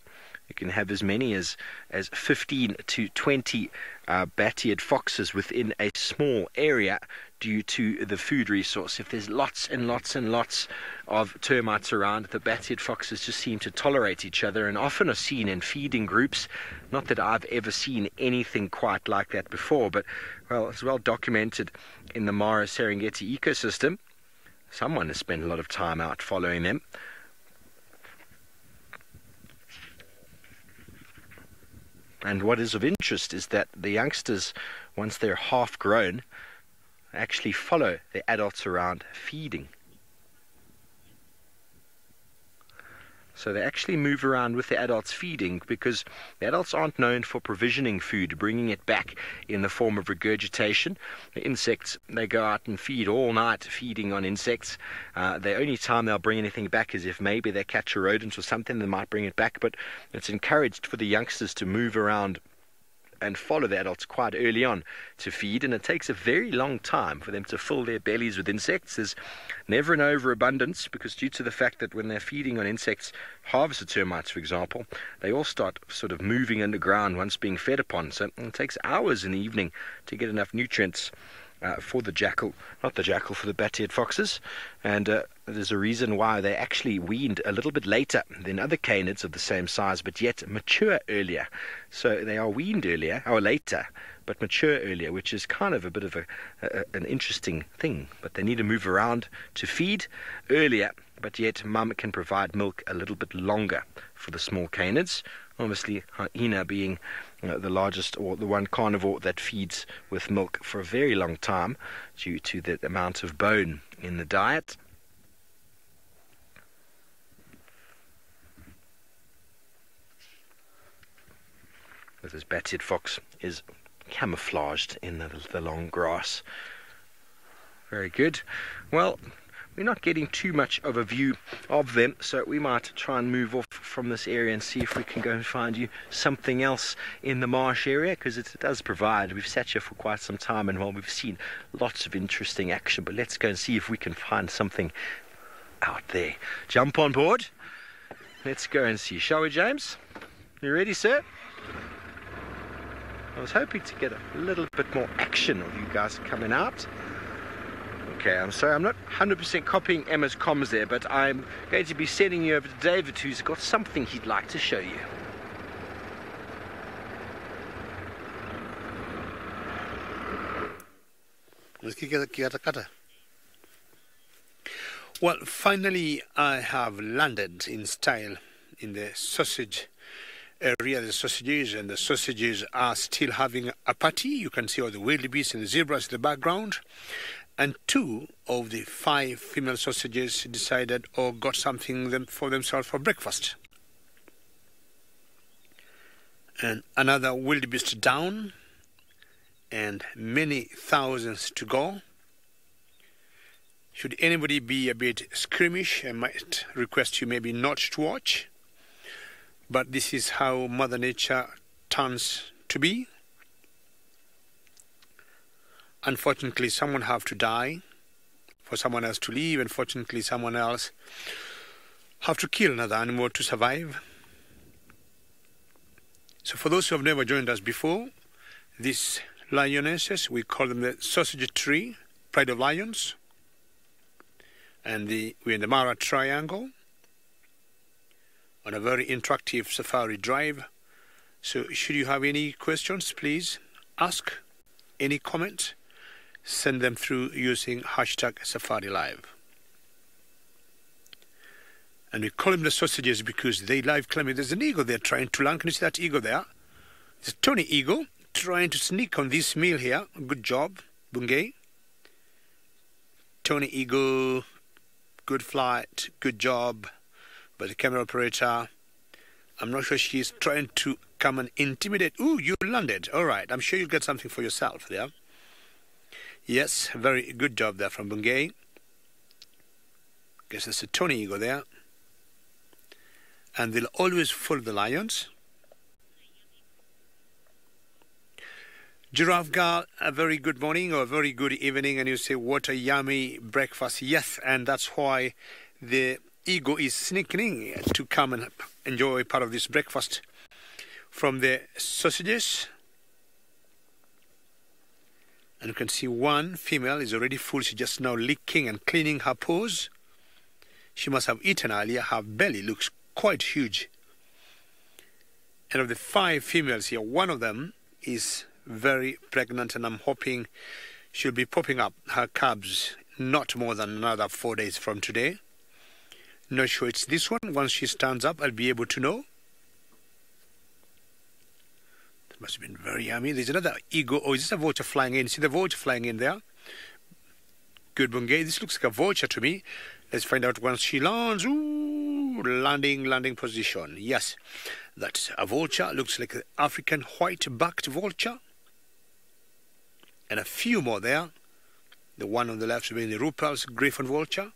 You can have as many as 15 to 20 bat-eared foxes within a small area due to the food resource. If there's lots and lots and lots of termites around, the bat-eared foxes just seem to tolerate each other and often are seen in feeding groups. Not that I've ever seen anything quite like that before, but well, it's well documented in the Mara Serengeti ecosystem. Someone has spent a lot of time out following them. And what is of interest is that the youngsters, once they're half grown, actually follow the adults around feeding. So they actually move around with the adults feeding, because the adults aren't known for provisioning food, bringing it back in the form of regurgitation. The insects, they go out and feed all night, feeding on insects. The only time they'll bring anything back is if maybe they catch a rodent or something, they might bring it back. But it's encouraged for the youngsters to move around and follow the adults quite early on to feed, and it takes a very long time for them to fill their bellies with insects. There's never an overabundance, because due to the fact that when they're feeding on insects, harvested termites for example, they all start sort of moving underground once being fed upon, so it takes hours in the evening to get enough nutrients for the jackal, not the jackal, for the bat-eared foxes. And there's a reason why they actually weaned a little bit later than other canids of the same size, but yet mature earlier. So they are weaned earlier, or later, but mature earlier, which is kind of a bit of an interesting thing. But they need to move around to feed earlier, but yet mum can provide milk a little bit longer for the small canids. Obviously, hyena being the largest, or the one carnivore that feeds with milk for a very long time due to the amount of bone in the diet. But this bat-eared fox is camouflaged in the long grass. Very good. Well, we're not getting too much of a view of them, so we might try and move off from this area and see if we can go and find you something else in the marsh area, because it does provide. We've sat here for quite some time, and well, we've seen lots of interesting action, but let's go and see if we can find something out there. Jump on board. Let's go and see, shall we, James? You ready, sir? I was hoping to get a little bit more action of you guys coming out. Okay, I'm sorry, I'm not 100% copying Emma's comms there, but I'm going to be sending you over to David, who's got something he'd like to show you. Well, finally I have landed in style in the sausage area, the sausages, and the sausages are still having a party. You can see all the wildebeest and the zebras in the background. And 2 of the 5 female sausages decided or got something for themselves for breakfast. And another wildebeest down, and many thousands to go. Should anybody be a bit squeamish, I might request you maybe not to watch. But this is how Mother Nature turns to be. Unfortunately, someone have to die for someone else to live. Unfortunately, someone else have to kill another animal to survive. So for those who have never joined us before, these lionesses, we call them the sausage tree, pride of lions. And we're in the Mara Triangle on a very interactive safari drive. So should you have any questions, please ask. Any comment, send them through using hashtag SafariLive. And we call them the sausages because they live climbing. There's an eagle there trying to land. Can you see that eagle there? It's a Tony eagle trying to sneak on this meal here. Good job, Bungay. Tony eagle, good flight, good job by the camera operator. I'm not sure she's trying to come and intimidate. Ooh, you landed. All right, I'm sure you'll get something for yourself there. Yes, very good job there from Bungay. Guess there's a Tony eagle there. And they'll always follow the lions. Giraffe girl, a very good morning or a very good evening, and you say, what a yummy breakfast. Yes, and that's why the ego is sneaking in to come and enjoy part of this breakfast from the sausages. And you can see one female is already full. She's just now licking and cleaning her paws. She must have eaten earlier. Her belly looks quite huge. And of the 5 females here, one of them is very pregnant, and I'm hoping she'll be popping up her cubs not more than another 4 days from today. Not sure it's this one. Once she stands up, I'll be able to know. That must have been very yummy. There's another eagle. Oh, is this a vulture flying in? See the vulture flying in there? Good Bungay. This looks like a vulture to me. Let's find out once she lands. Ooh, landing position. Yes, that's a vulture. Looks like an African white-backed vulture. And a few more there. The one on the left being the Ruppel's griffon vulture.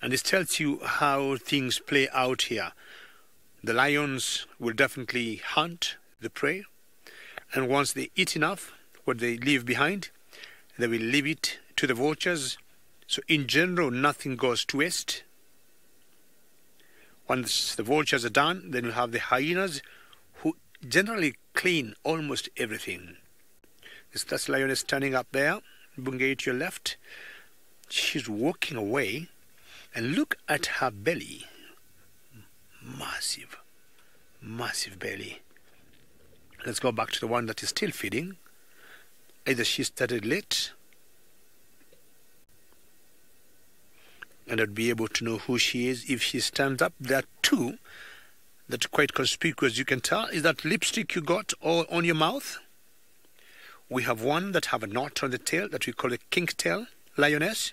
And this tells you how things play out here. The lions will definitely hunt the prey. And once they eat enough, what they leave behind, they will leave it to the vultures. So in general, nothing goes to waste. Once the vultures are done, then you have the hyenas who generally clean almost everything. This lioness standing up there, Bungay to your left. She's walking away, and look at her belly. Massive, massive belly. Let's go back to the one that is still feeding. Either she started late, and I'd be able to know who she is if she stands up. There are two that are quite conspicuous. You can tell. Is that lipstick you got all on your mouth? We have one that have a knot on the tail that we call a kink-tail lioness.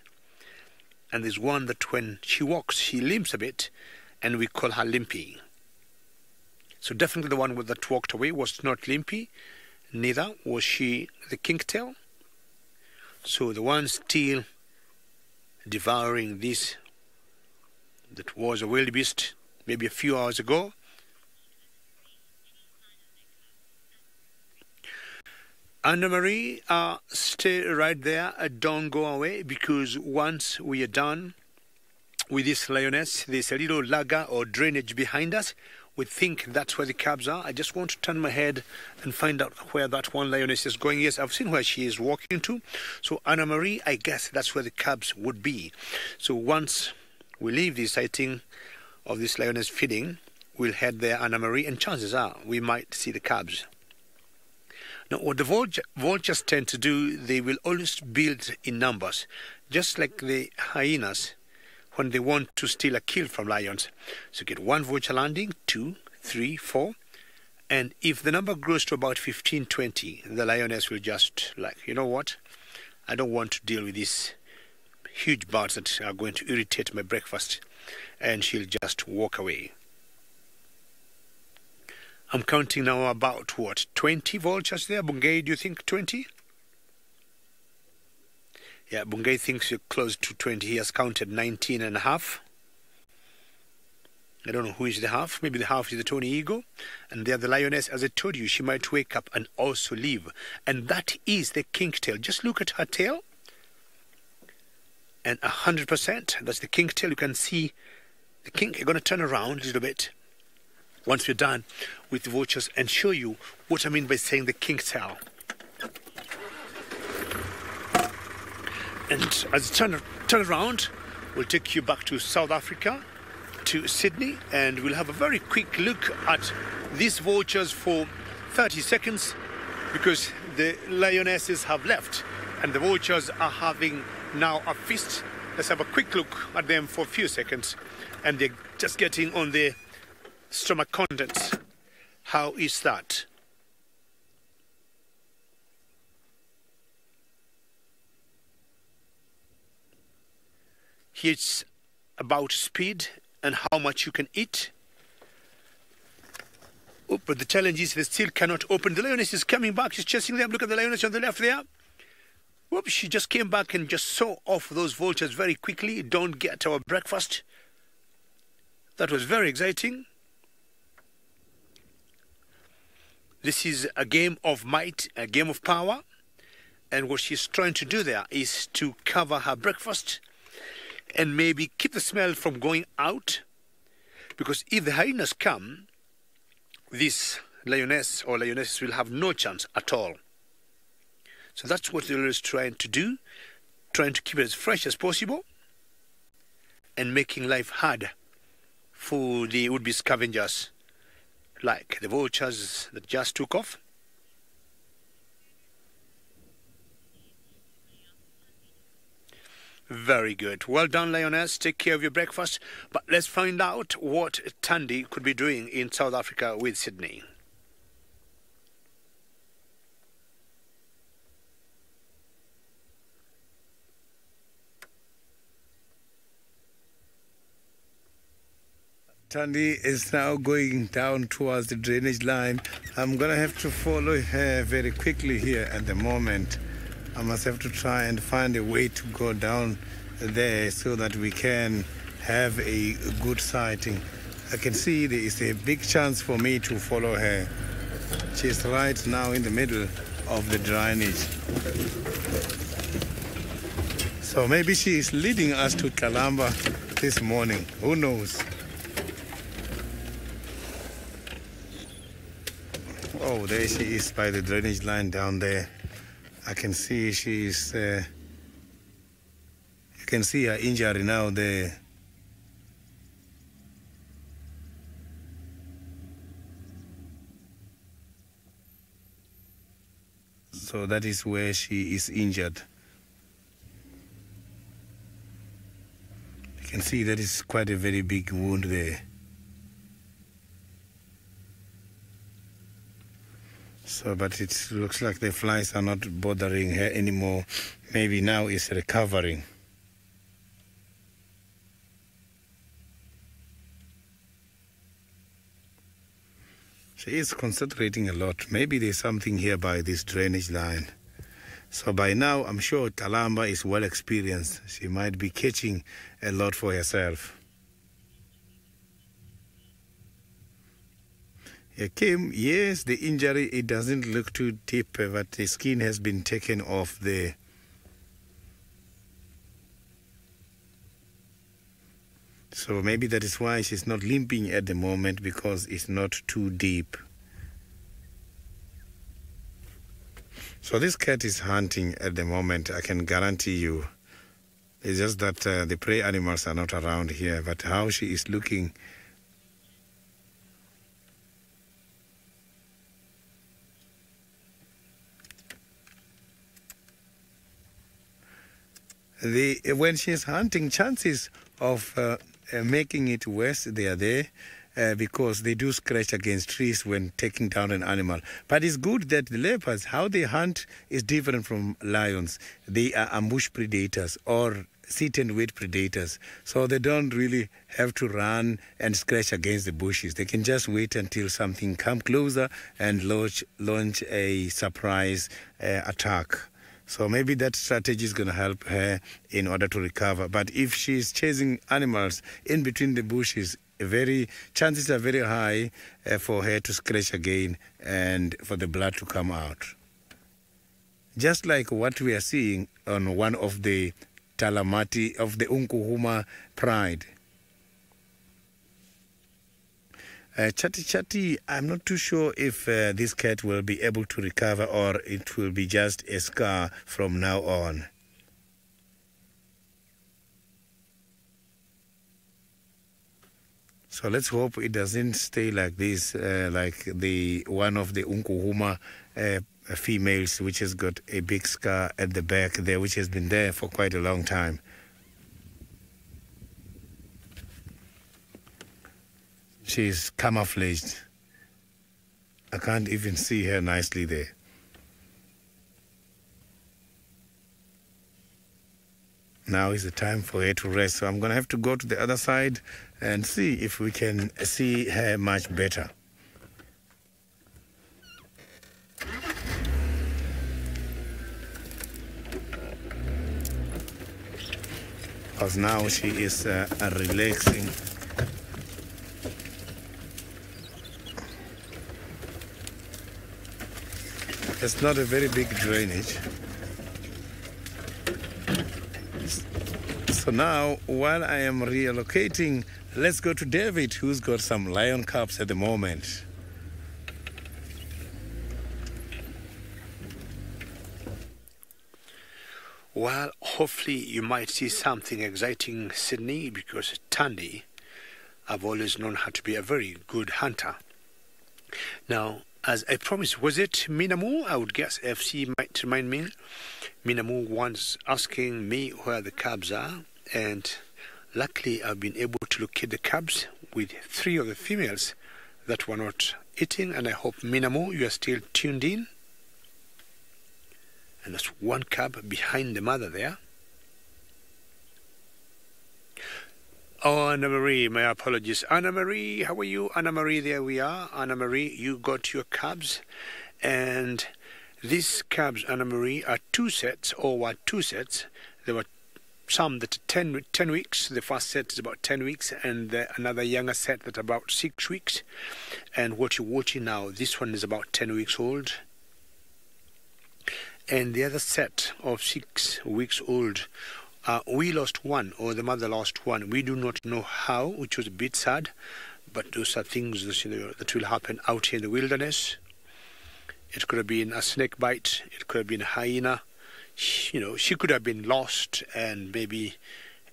And there's one that when she walks, she limps a bit, and we call her limpy. So definitely the one that walked away was not limpy, neither was she the kink-tail. So the one still devouring this that was a wildebeest maybe a few hours ago. Anna-Marie, stay right there. Don't go away, because once we are done with this lioness, there's a little lager or drainage behind us. We think that's where the cubs are. I just want to turn my head and find out where that one lioness is going. Yes, I've seen where she is walking to. So Anna-Marie, I guess that's where the cubs would be. So once we leave the sighting of this lioness feeding, we'll head there, Anna-Marie, and chances are we might see the cubs. Now, what the vultures tend to do, they will always build in numbers, just like the hyenas when they want to steal a kill from lions. So get one vulture landing, 2, 3, 4, and if the number grows to about 15, 20, the lioness will just like, you know what, I don't want to deal with these huge birds that are going to irritate my breakfast, and she'll just walk away. I'm counting now about, what, 20 vultures there? Bungay, do you think 20? Yeah, Bungay thinks you're close to 20. He has counted 19 and a half. I don't know who is the half. Maybe the half is the Tony Eagle. And there the lioness, as I told you, she might wake up and also leave. And that is the kink-tail. Just look at her tail. And 100%, that's the kink-tail. You can see the kink. I'm going to turn around a little bit once we're done with the vultures and show you what I mean by saying the kink-tail. And as I turn around, we'll take you back to South Africa, to Sydney, and we'll have a very quick look at these vultures for 30 seconds, because the lionesses have left and the vultures are having now a feast. Let's have a quick look at them for a few seconds, and they're just getting on their stomach contents. How is that? Here it's about speed and how much you can eat. Oh, but the challenge is they still cannot open. The lioness is coming back. She's chasing them. Look at the lioness on the left there. Whoops, she just came back and just saw off those vultures very quickly. Don't get our breakfast. That was very exciting. This is a game of might, a game of power. And what she's trying to do there is to cover her breakfast and maybe keep the smell from going out. Because if the hyenas come, this lioness or lionesses will have no chance at all. So that's what they're always trying to do, trying to keep it as fresh as possible and making life hard for the would-be scavengers, like the vultures that just took off. Very good. Well done, lioness. Take care of your breakfast. But let's find out what Tandy could be doing in South Africa with Sydney. Tandy is now going down towards the drainage line. I'm going to have to follow her very quickly here at the moment. I must have to try and find a way to go down there so that we can have a good sighting. I can see there is a big chance for me to follow her. She's right now in the middle of the drainage. So maybe she is leading us to Kalamba this morning. Who knows? Oh, there she is by the drainage line down there. I can see she's... you can see her injury now there. So that is where she is injured. You can see that is quite a very big wound there. So, but it looks like the flies are not bothering her anymore. Maybe now it's recovering. She is concentrating a lot. Maybe there's something here by this drainage line. So by now, I'm sure Kalamba is well experienced. She might be catching a lot for herself. Kim, yes, the injury, it doesn't look too deep, but the skin has been taken off there. So maybe that is why she's not limping at the moment, because it's not too deep. So this cat is hunting at the moment, I can guarantee you. It's just that the prey animals are not around here, but how she is looking. When she's hunting, chances of making it worse, they are there because they do scratch against trees when taking down an animal. But it's good that the leopards, how they hunt is different from lions. They are ambush predators or sit and wait predators. So they don't really have to run and scratch against the bushes. They can just wait until something comes closer and launch a surprise attack. So maybe that strategy is going to help her in order to recover. But if she's chasing animals in between the bushes, chances are very high for her to scratch again and for the blood to come out. Just like what we are seeing on one of the Talamati of the Unkuhuma Pride. Chatty, I'm not too sure if this cat will be able to recover or it will be just a scar from now on. So let's hope it doesn't stay like this, like the one of the Unkuhuma females, which has got a big scar at the back there, which has been there for quite a long time. She's camouflaged. I can't even see her nicely there. Now is the time for her to rest. So I'm going to have to go to the other side and see if we can see her much better. Because now she is relaxing. It's not a very big drainage. So now, while I am relocating, let's go to David, who's got some lion cubs at the moment. Well, hopefully you might see something exciting, Sydney, because Tandy, I've always known her to be a very good hunter. Now, as I promised, was it Minamu? I would guess FC might remind me. Minamu once asking me where the cubs are, and luckily I've been able to locate the cubs with 3 of the females that were not eating, and I hope, Minamu, you are still tuned in. And there's 1 cub behind the mother there. Oh, Anna Marie, my apologies. Anna Marie, how are you? Anna Marie, there we are. Anna Marie, you got your cabs. And these cabs, Anna Marie, are two sets, or were two sets. There were some that are 10 weeks. The first set is about 10 weeks, and another younger set that's about 6 weeks. And what you're watching now, this one is about 10 weeks old. And the other set of 6 weeks old, we lost one, or the mother lost one. We do not know how, which was a bit sad, but those are things that will happen out here in the wilderness. It could have been a snake bite, it could have been a hyena. She could have been lost and maybe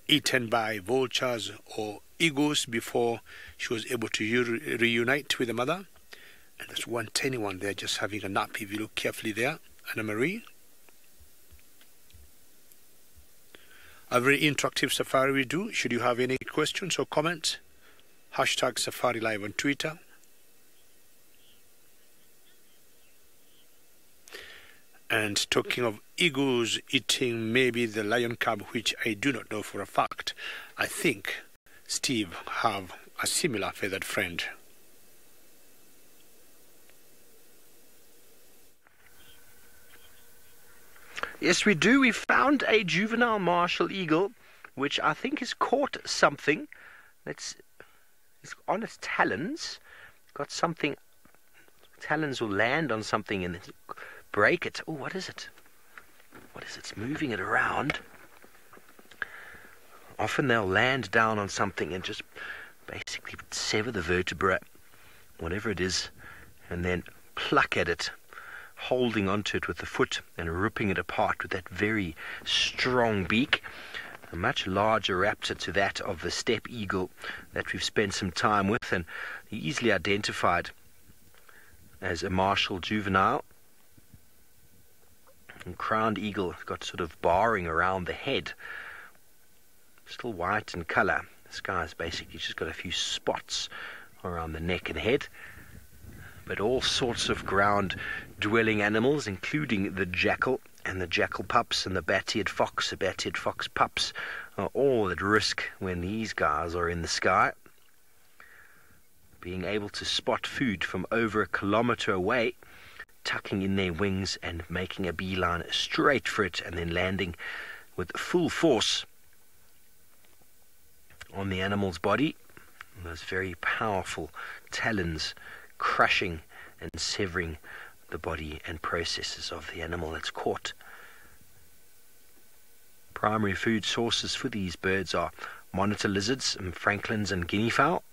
eaten by vultures or eagles before she was able to reunite with the mother. And there's one tiny one there just having a nap, if you look carefully there, Anna Marie. A very interactive safari we do. Should you have any questions or comments, hashtag SafariLive on Twitter. And talking of eagles eating maybe the lion cub, which I do not know for a fact, I think Steve have a similar feathered friend. Yes, we do. We found a juvenile martial eagle, which I think has caught something. It's on its talons. Got something. Talons will land on something and break it. Oh, what is it? What is it? It's moving it around. Often they'll land down on something and just basically sever the vertebra, whatever it is, and then pluck at it, holding onto it with the foot and ripping it apart with that very strong beak. A much larger raptor to that of the steppe eagle that we've spent some time with, and easily identified as a martial juvenile. And crowned eagle got sort of barring around the head, still white in colour. This guy's basically just got a few spots around the neck and head. But all sorts of ground-dwelling animals, including the jackal and the jackal pups and the bat-eared fox. The bat-eared fox pups are all at risk when these guys are in the sky. Being able to spot food from over a kilometre away, tucking in their wings and making a beeline straight for it, and then landing with full force on the animal's body. And those very powerful talons crushing and severing the body and processes of the animal that's caught. Primary food sources for these birds are monitor lizards and francolins and guinea fowl,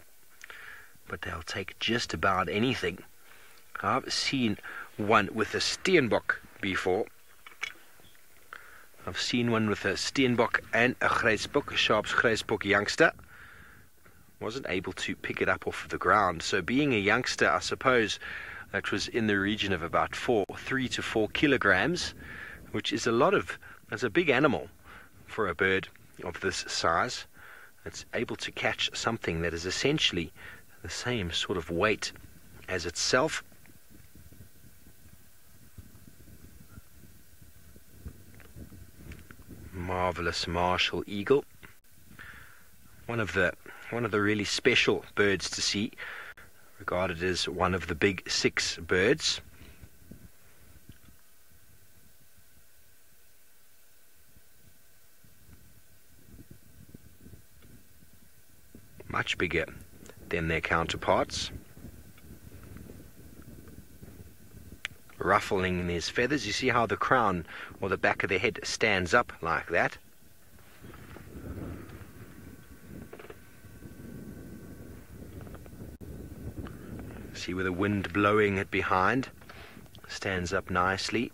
but they'll take just about anything. I've seen one with a steenbok before. I've seen one with a steenbok and a grijsbok, a Sharps grijsbok youngster. Wasn't able to pick it up off the ground. So being a youngster, I suppose that was in the region of about 3 to 4 kilograms, which is it's a big animal for a bird of this size. It's able to catch something that is essentially the same sort of weight as itself. Marvelous martial eagle. One of the really special birds to see, regarded as one of the big 6 birds. Much bigger than their counterparts. Ruffling his feathers. You see how the crown or the back of their head stands up like that. See with the wind blowing it behind, stands up nicely.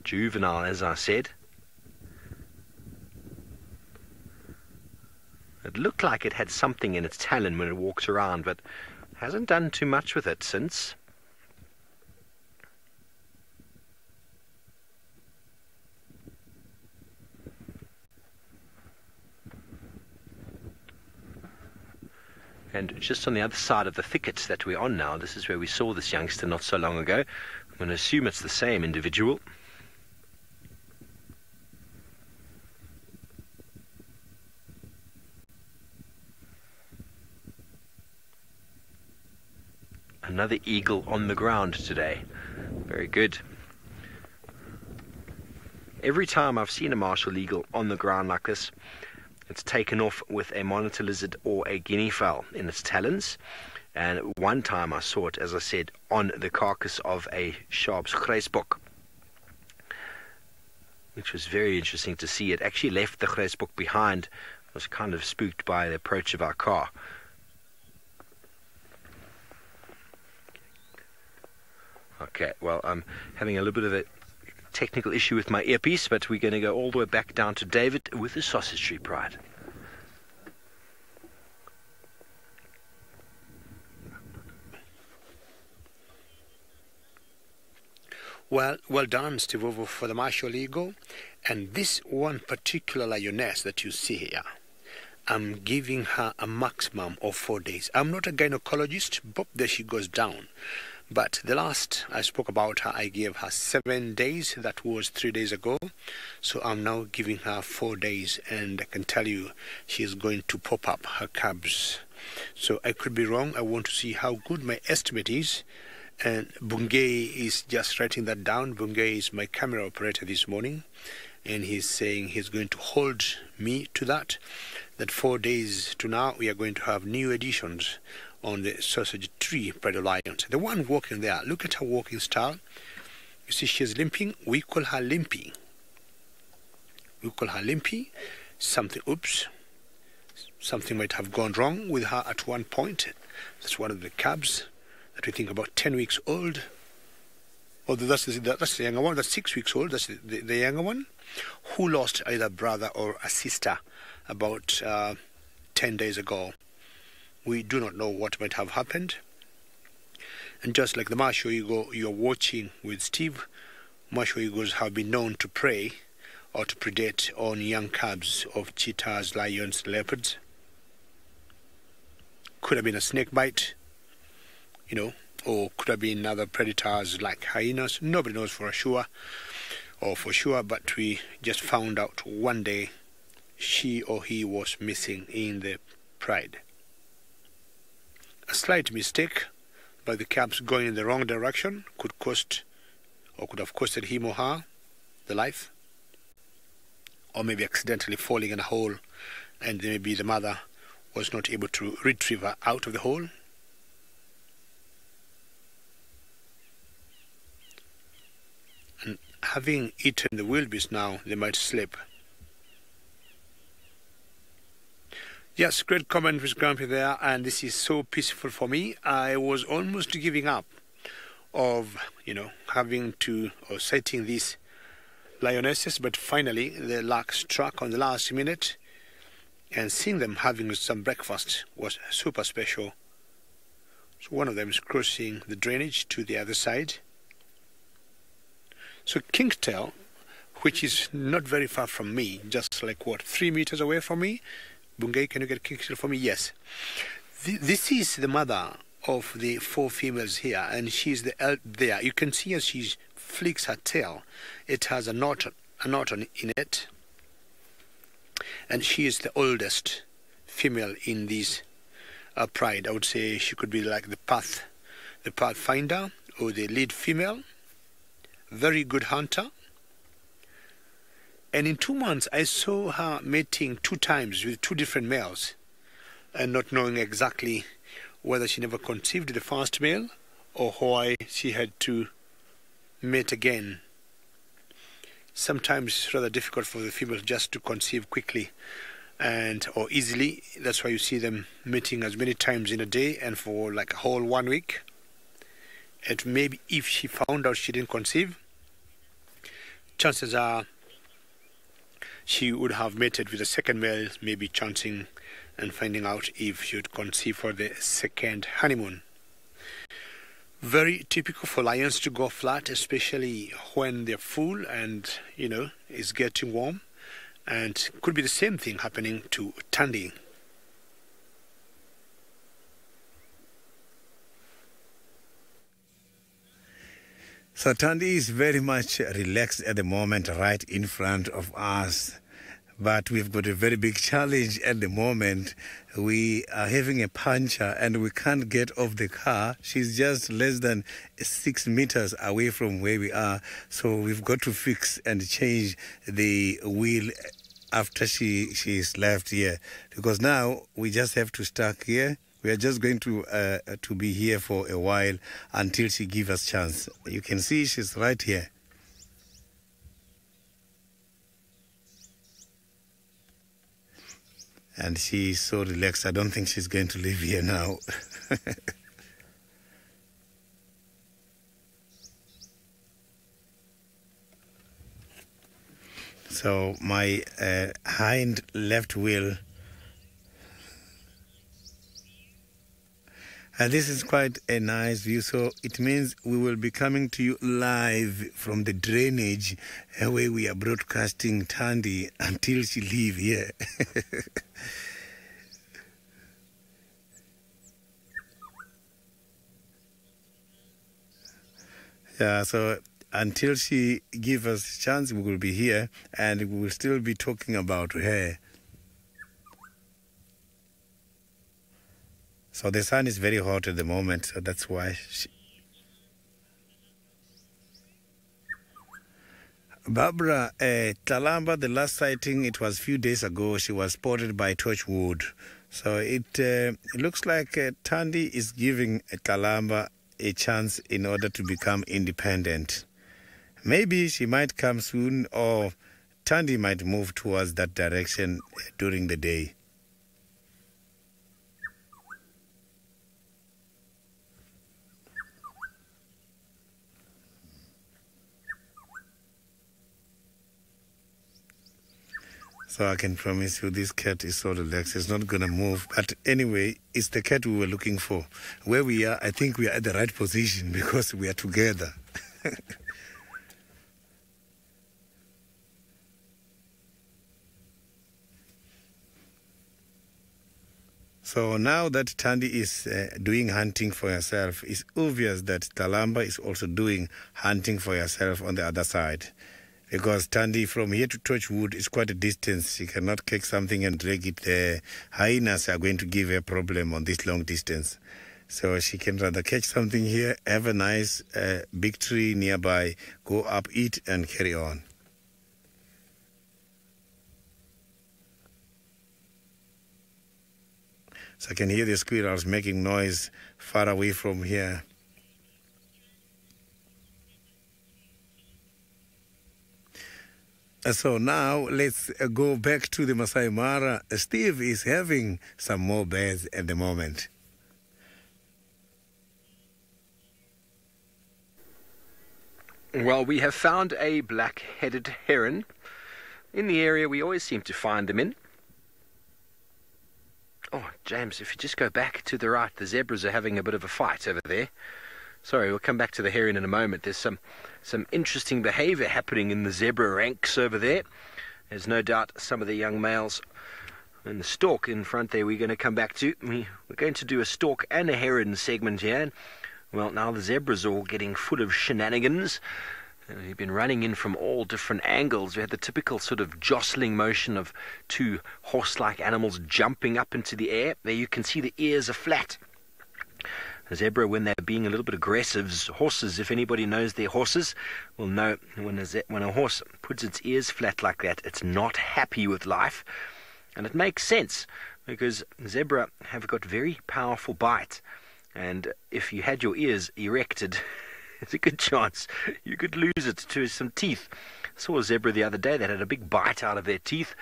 Juvenile, as I said. It looked like it had something in its talon when it walked around, but hasn't done too much with it since. And just on the other side of the thickets that we're on now, this is where we saw this youngster not so long ago. I'm going to assume it's the same individual. Another eagle on the ground today. Very good. Every time I've seen a martial eagle on the ground like this, it's taken off with a monitor lizard or a guinea fowl in its talons. And one time I saw it, as I said, on the carcass of a Sharp's Grijsbok, which was very interesting to see. It actually left the Grijsbok behind. I was kind of spooked by the approach of our car. Okay, well, I'm having a little bit of a technical issue with my earpiece, but we're going to go all the way back down to David with the Sausage Tree Pride. Well done, Steve, over for the martial eagle. And this one particular lioness that you see here, I'm giving her a maximum of 4 days. I'm not a gynecologist, but there she goes down. But the last I spoke about her, I gave her 7 days. That was 3 days ago. So I'm now giving her 4 days, and I can tell you she's going to pop up her cubs. So I could be wrong. I want to see how good my estimate is. And Bungay is just writing that down. Bungay is my camera operator this morning, and he's saying he's going to hold me to that 4 days to now we are going to have new editions on the Sausage Tree Pride of Lions. The one walking there, look at her walking style. You see she's limping. We call her Limpy. We call her Limpy. Something might have gone wrong with her at one point. That's one of the cubs that we think about 10 weeks old. Although that's the younger one, that's 6 weeks old, that's the younger one, who lost either a brother or a sister about 10 days ago. We do not know what might have happened. And just like the martial eagle you're watching with Steve, martial eagles have been known to prey or to predate on young cubs of cheetahs, lions, leopards. Could have been a snake bite, or could have been other predators like hyenas. Nobody knows for sure, but we just found out one day she or he was missing in the pride. A slight mistake by the cubs going in the wrong direction could have costed him or her the life, or maybe accidentally falling in a hole, and maybe the mother was not able to retrieve her out of the hole. And having eaten the wildebeest now, they might slip. Yes, great comment with Grumpy there, and this is so peaceful for me. I was almost giving up of, having to or sighting these lionesses, but finally the luck struck on the last minute, and seeing them having some breakfast was super special. So one of them is crossing the drainage to the other side. So Kingtail, which is not very far from me, just like 3 meters away from me. Bungay, can you get Kingtail for me? Yes. This is the mother of the 4 females here, and she's there. You can see as she flicks her tail, it has a knot in it, and she is the oldest female in this pride. I would say she could be like the pathfinder or the lead female. Very good hunter. And in 2 months, I saw her mating 2 times with 2 different males, and not knowing exactly whether she never conceived the first male or why she had to mate again. Sometimes it's rather difficult for the females just to conceive quickly or easily. That's why you see them mating as many times in a day and for like a whole 1 week. And maybe if she found out she didn't conceive, chances are she would have mated with a second male, maybe chancing and finding out if she would conceive for the second honeymoon. Very typical for lions to go flat, especially when they're full and, it's getting warm. And could be the same thing happening to Tandy. So Tandy is very much relaxed at the moment, right in front of us. But we've got a very big challenge at the moment. We are having a puncture and we can't get off the car. She's just less than 6 meters away from where we are. So we've got to fix and change the wheel after she's left here. Because now we just have to stuck here. We are just going to be here for a while until she gives us chance. You can see she's right here. And she's so relaxed. I don't think she's going to live here now. So my hind left wheel. And this is quite a nice view. So it means we will be coming to you live from the drainage where we are broadcasting Thandi until she leaves here. Yeah, so until she gives us a chance, we will be here and we will still be talking about her. So the sun is very hot at the moment, so that's why Barbara, Talamba, the last sighting, it was a few days ago. She was spotted by Torchwood. So it looks like Thandi is giving Talamba a chance in order to become independent. Maybe she might come soon, or Thandi might move towards that direction during the day. So I can promise you this cat is so relaxed, it's not going to move. But anyway, it's the cat we were looking for. Where we are, I think we are at the right position because we are together. So now that Thandi is doing hunting for herself, it's obvious that Talamba is also doing hunting for herself on the other side. Because Thandi, from here to Torchwood, is quite a distance. She cannot catch something and drag it there. Hyenas are going to give her a problem on this long distance. So she can rather catch something here, have a nice big tree nearby, go up, eat, and carry on. So I can hear the squirrels making noise far away from here. So now let's go back to the Masai Mara. Steve is having some more bears at the moment. Well, we have found a black-headed heron. In the area we always seem to find them in. Oh, James, if you just go back to the right, the zebras are having a bit of a fight over there. Sorry, we'll come back to the heron in a moment. There's some interesting behavior happening in the zebra ranks over there. There's no doubt some of the young males and the stork in front there we're going to come back to. We're going to do a stork and a heron segment here. Well, now the zebras are all getting full of shenanigans. We've been running in from all different angles. We had the typical sort of jostling motion of two horse-like animals jumping up into the air. There you can see the ears are flat. A zebra, when they're being a little bit aggressive, horses, if anybody knows their horses, will know when a horse puts its ears flat like that, it's not happy with life. And it makes sense, because zebra have got very powerful bite. And if you had your ears erected, there's a good chance you could lose it to some teeth. I saw a zebra the other day that had a big bite out of their teeth.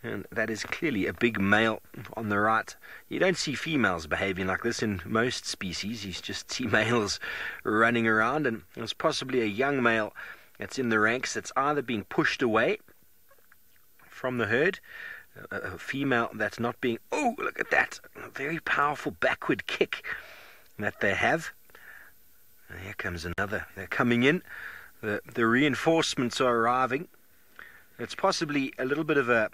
And that is clearly a big male on the right. You don't see females behaving like this in most species. You just see males running around, and there's possibly a young male that's in the ranks that's either being pushed away from the herd, a female that's not being... Oh, look at that! A very powerful backward kick that they have. And here comes another. They're coming in. The reinforcements are arriving. It's possibly a little bit of a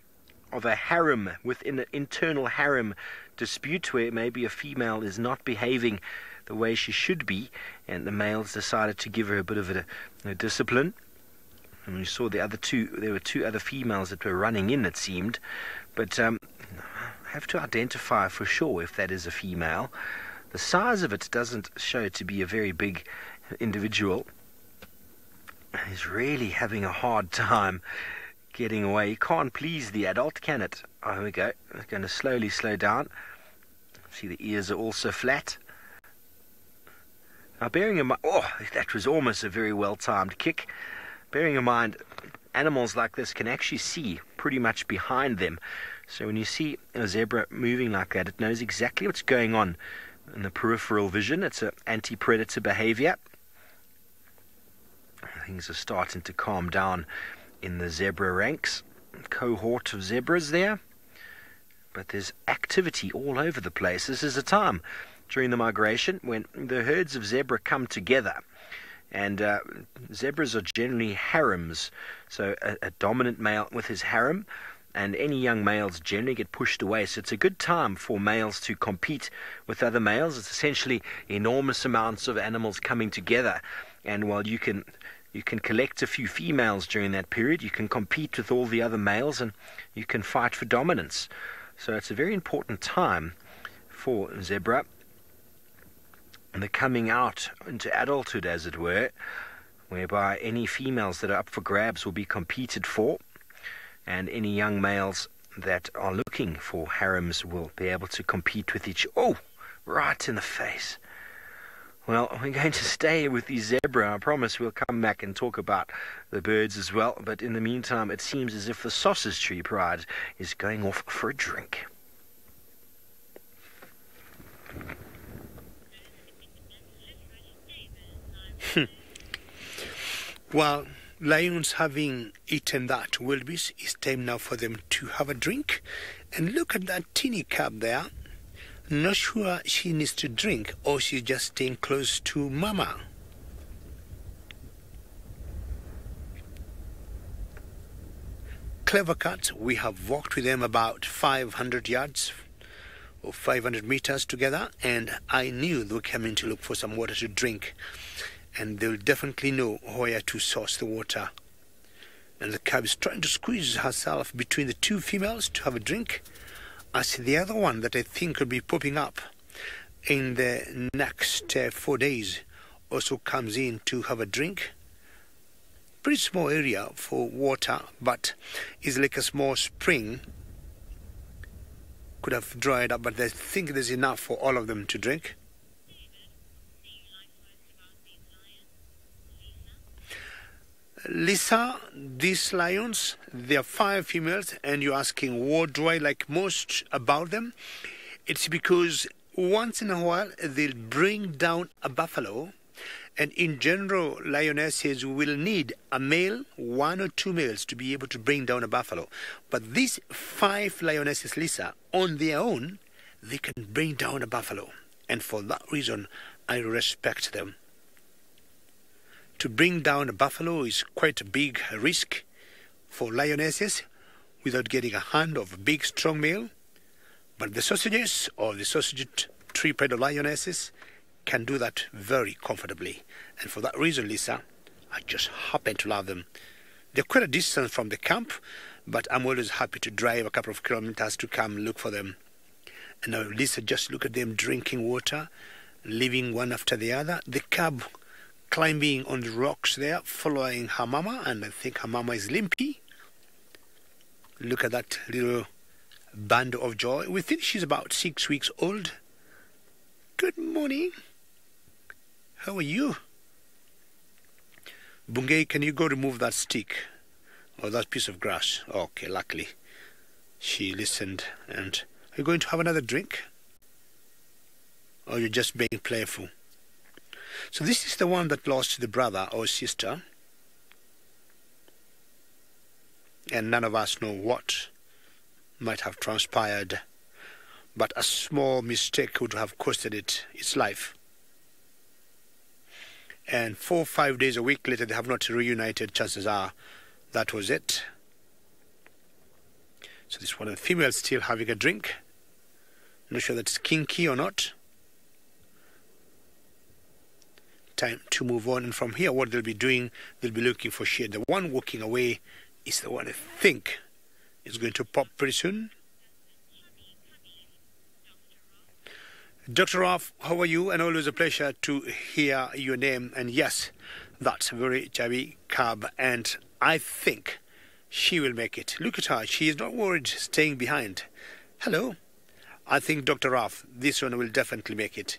harem, within an internal harem dispute, where maybe a female is not behaving the way she should be, and the males decided to give her a bit of a discipline. And we saw the other two, there were two other females that were running in, it seemed. But I have to identify for sure if that is a female. The size of it doesn't show to be a very big individual. He's really having a hard time getting away. He can't please the adult, can it? Oh, here we go. It's going to slowly slow down. See, the ears are also flat. Now, bearing in mind, oh, that was almost a very well-timed kick. Bearing in mind, animals like this can actually see pretty much behind them. So when you see a zebra moving like that, it knows exactly what's going on in the peripheral vision. It's an anti-predator behavior. Things are starting to calm down in the zebra ranks. Cohort of zebras there. But there's activity all over the place. This is a time during the migration when the herds of zebra come together. And zebras are generally harems. So a dominant male with his harem, and any young males generally get pushed away. So it's a good time for males to compete with other males. It's essentially enormous amounts of animals coming together. And while you can collect a few females during that period, you can compete with all the other males, and you can fight for dominance. So it's a very important time for zebra. And the coming out into adulthood, as it were, whereby any females that are up for grabs will be competed for, and any young males that are looking for harems will be able to compete with each. Oh, right in the face. Well, we're going to stay with the zebra. I promise we'll come back and talk about the birds as well. But in the meantime, it seems as if the sausage tree pride is going off for a drink. Well, lions having eaten that wildebeest, it's time now for them to have a drink. And look at that teeny cub there. Not sure she needs to drink or she's just staying close to mama. Clever cats, we have walked with them about 500 yards or 500 meters together, and I knew they were coming to look for some water to drink, and they'll definitely know where to source the water. And the cub is trying to squeeze herself between the two females to have a drink. As the other one that I think will be popping up in the next 4 days also comes in to have a drink. Pretty small area for water, but it's like a small spring. Could have dried up, but I think there's enough for all of them to drink. Lisa, these lions, there are 5 females, and you're asking what do I like most about them? It's because once in a while they'll bring down a buffalo, and in general lionesses will need a male, 1 or 2 males to be able to bring down a buffalo. But these 5 lionesses, Lisa, on their own, they can bring down a buffalo, and for that reason I respect them. To bring down a buffalo is quite a big risk for lionesses without getting a hand of a big strong male, but the sausages or the sausage tree pride of lionesses can do that very comfortably, and for that reason, Lisa, I just happen to love them. They're quite a distance from the camp, but I'm always happy to drive a couple of kilometers to come look for them. And now, Lisa, just look at them drinking water, leaving one after the other. The cub climbing on the rocks there, following her mama, and I think her mama is limpy. Look at that little band of joy. We think she's about 6 weeks old. Good morning. How are you? Bungay, can you go remove that stick or that piece of grass? Okay, luckily she listened. And are you going to have another drink? Or you're just being playful? So this is the one that lost the brother or sister, and none of us know what might have transpired, but a small mistake would have costed it its life. And 4 or 5 days a week later they have not reunited. Chances are that was it. So this one of the females still having a drink. Not sure that's kinky or not. time to move on. And from here, what they'll be doing, they'll be looking for shade. The one walking away is the one I think is going to pop pretty soon. Dr. Raf, how are you? And always a pleasure to hear your name. And yes, that's a very chubby cab, and I think she will make it. Look at her. She is not worried staying behind. Hello. I think, Dr. Raf, this one will definitely make it.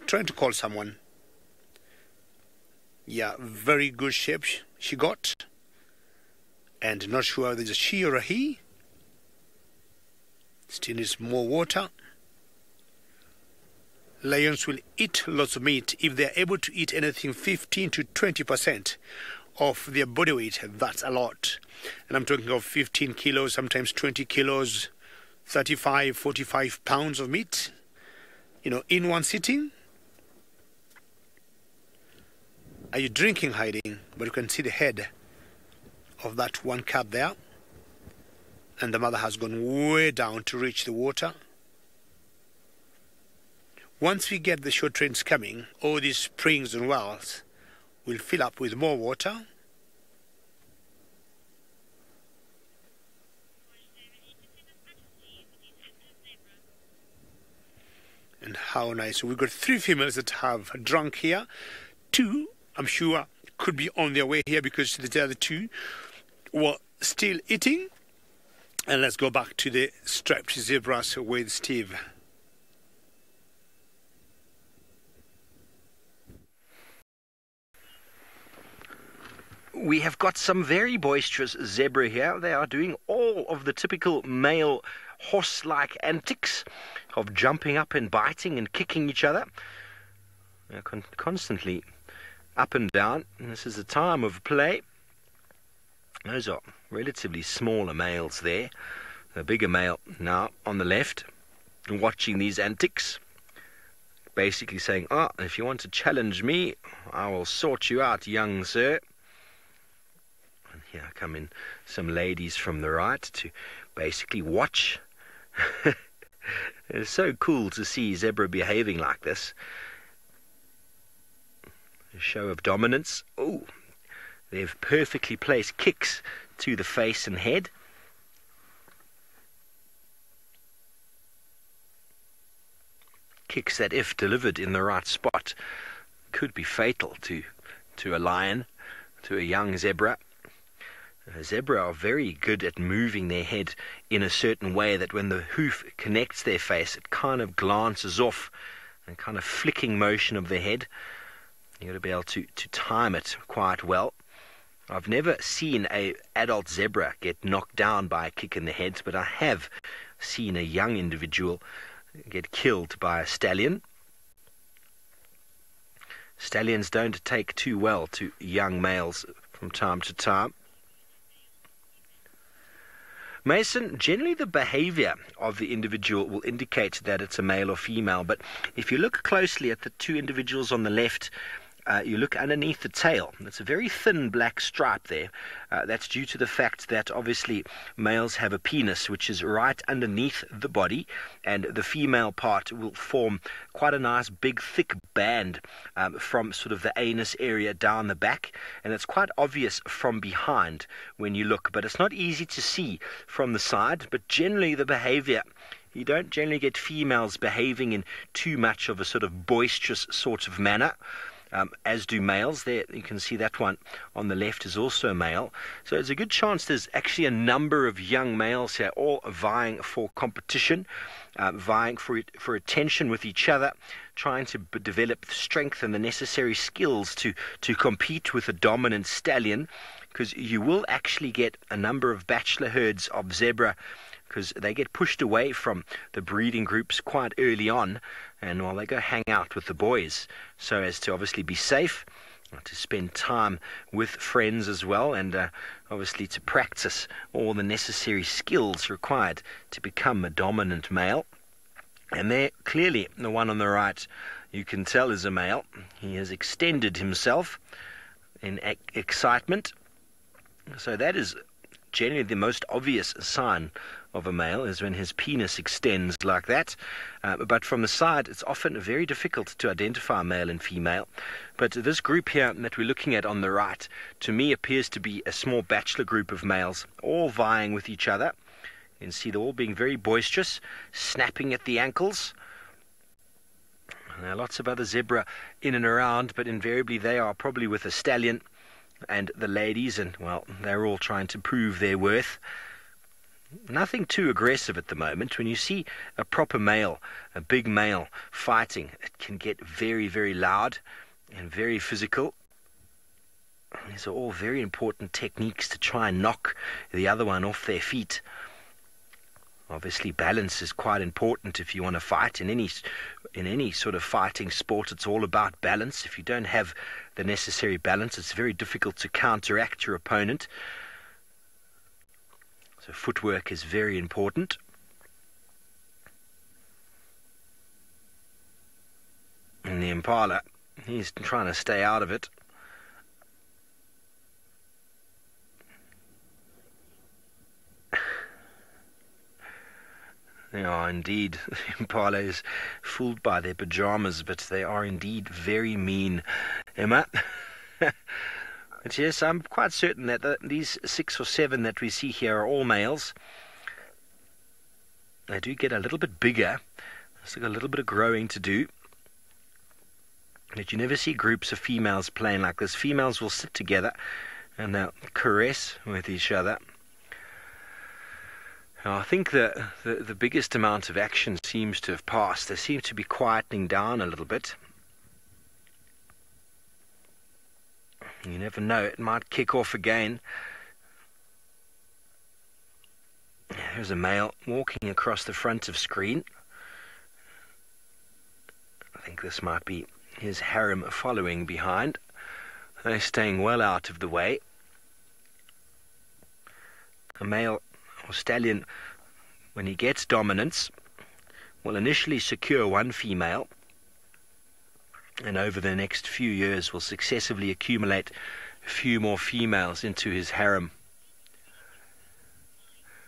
Trying to call someone. Yeah, very good shape she got. And not sure whether it's a she or a he. Still needs more water. Lions will eat lots of meat. If they're able to eat anything 15 to 20% of their body weight, that's a lot. And I'm talking of 15 kilos, sometimes 20 kilos, 35, 45 pounds of meat, in one sitting. Are you drinking, hiding? But you can see the head of that one cab there. And the mother has gone way down to reach the water. Once we get the short trains coming, all these springs and wells will fill up with more water. And how nice. We've got 3 females that have drunk here. 2, I'm sure, could be on their way here because the other 2 were still eating. And let's go back to the striped zebras with Steve. We have got some very boisterous zebra here. They are doing all of the typical male horse-like antics of jumping up and biting and kicking each other. They're constantly up and down. And this is a time of play. Those are relatively smaller males there. The bigger male now on the left, watching these antics. Basically saying, if you want to challenge me, I will sort you out, young sir. Here come in some ladies from the right to basically watch. It's so cool to see zebra behaving like this. A show of dominance. Oh, they've perfectly placed kicks to the face and head. Kicks that, if delivered in the right spot, could be fatal to a lion, to a young zebra. Zebra are very good at moving their head in a certain way that when the hoof connects their face, it kind of glances off, and kind of flicking motion of the head. You've got to be able to time it quite well. I've never seen an adult zebra get knocked down by a kick in the head, but I have seen a young individual get killed by a stallion. Stallions don't take too well to young males from time to time. Mason, generally the behavior of the individual will indicate that it's a male or female, but if you look closely at the 2 individuals on the left, you look underneath the tail. It's a very thin black stripe there. That's due to the fact that obviously males have a penis which is right underneath the body, and the female part will form quite a nice big thick band from sort of the anus area down the back, and it's quite obvious from behind when you look, but it's not easy to see from the side. But generally the behavior, you don't generally get females behaving in too much of a sort of boisterous sort of manner. As do males. There you can see that one on the left is also a male. So it's a good chance there's actually a number of young males here, all vying for competition, vying for attention with each other, trying to develop strength and the necessary skills to compete with a dominant stallion, because you will actually get a number of bachelor herds of zebra because they get pushed away from the breeding groups quite early on, and while they go hang out with the boys, so as to obviously be safe, to spend time with friends as well, and obviously to practice all the necessary skills required to become a dominant male. And there, clearly, the one on the right, you can tell is a male. He has extended himself in excitement. So that is generally the most obvious sign of a male is when his penis extends like that. But from the side, it's often very difficult to identify male and female. But this group here that we're looking at on the right, to me appears to be a small bachelor group of males, all vying with each other. You can see they're all being very boisterous, snapping at the ankles. And there are lots of other zebra in and around, but invariably they are probably with a stallion. And the ladies, and well, they're all trying to prove their worth. Nothing too aggressive at the moment. When you see a proper male, a big male fighting, it can get very, very loud and very physical. These are all very important techniques to try and knock the other one off their feet. Obviously, balance is quite important if you want to fight in any sort of fighting sport. It's all about balance. If you don't have the necessary balance, it's very difficult to counteract your opponent. So footwork is very important. And the impala, he's trying to stay out of it. They are indeed, the impala is fooled by their pajamas, but they are indeed very mean, Emma. But yes, I'm quite certain that these 6 or 7 that we see here are all males. They do get a little bit bigger. Still got a little bit of growing to do. But you never see groups of females playing like this. Females will sit together and they'll caress with each other. Now, I think the biggest amount of action seems to have passed. They seem to be quietening down a little bit. You never know, it might kick off again. There's a male walking across the front of screen. I think this might be his harem following behind. They're staying well out of the way. A male or stallion, when he gets dominance, will initially secure one female, and over the next few years will successively accumulate a few more females into his harem.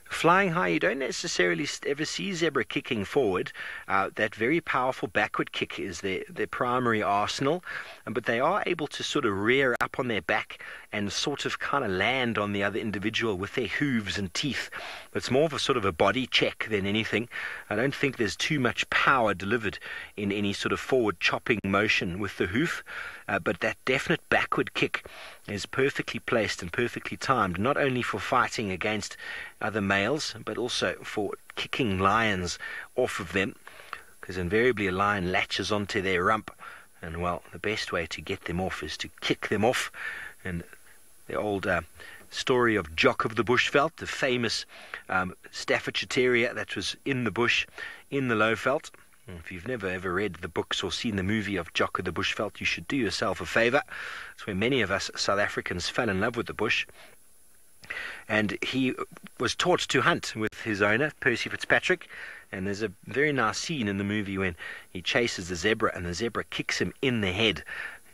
Flying high, you don't necessarily ever see zebra kicking forward. That very powerful backward kick is their primary arsenal, but they are able to sort of rear up on their back and sort of kind of land on the other individual with their hooves and teeth. It's more of a sort of a body check than anything. I don't think there's too much power delivered in any sort of forward chopping motion with the hoof, but that definite backward kick is perfectly placed and perfectly timed, not only for fighting against other males, but also for kicking lions off of them, because invariably a lion latches onto their rump, and well, the best way to get them off is to kick them off. And the old story of Jock of the Bushveld, the famous Staffordshire Terrier that was in the bush, in the Lowveld. If you've never ever read the books or seen the movie of Jock of the Bushveld, you should do yourself a favour. It's where many of us South Africans fell in love with the bush. And he was taught to hunt with his owner, Percy Fitzpatrick. And there's a very nice scene in the movie when he chases the zebra and the zebra kicks him in the head.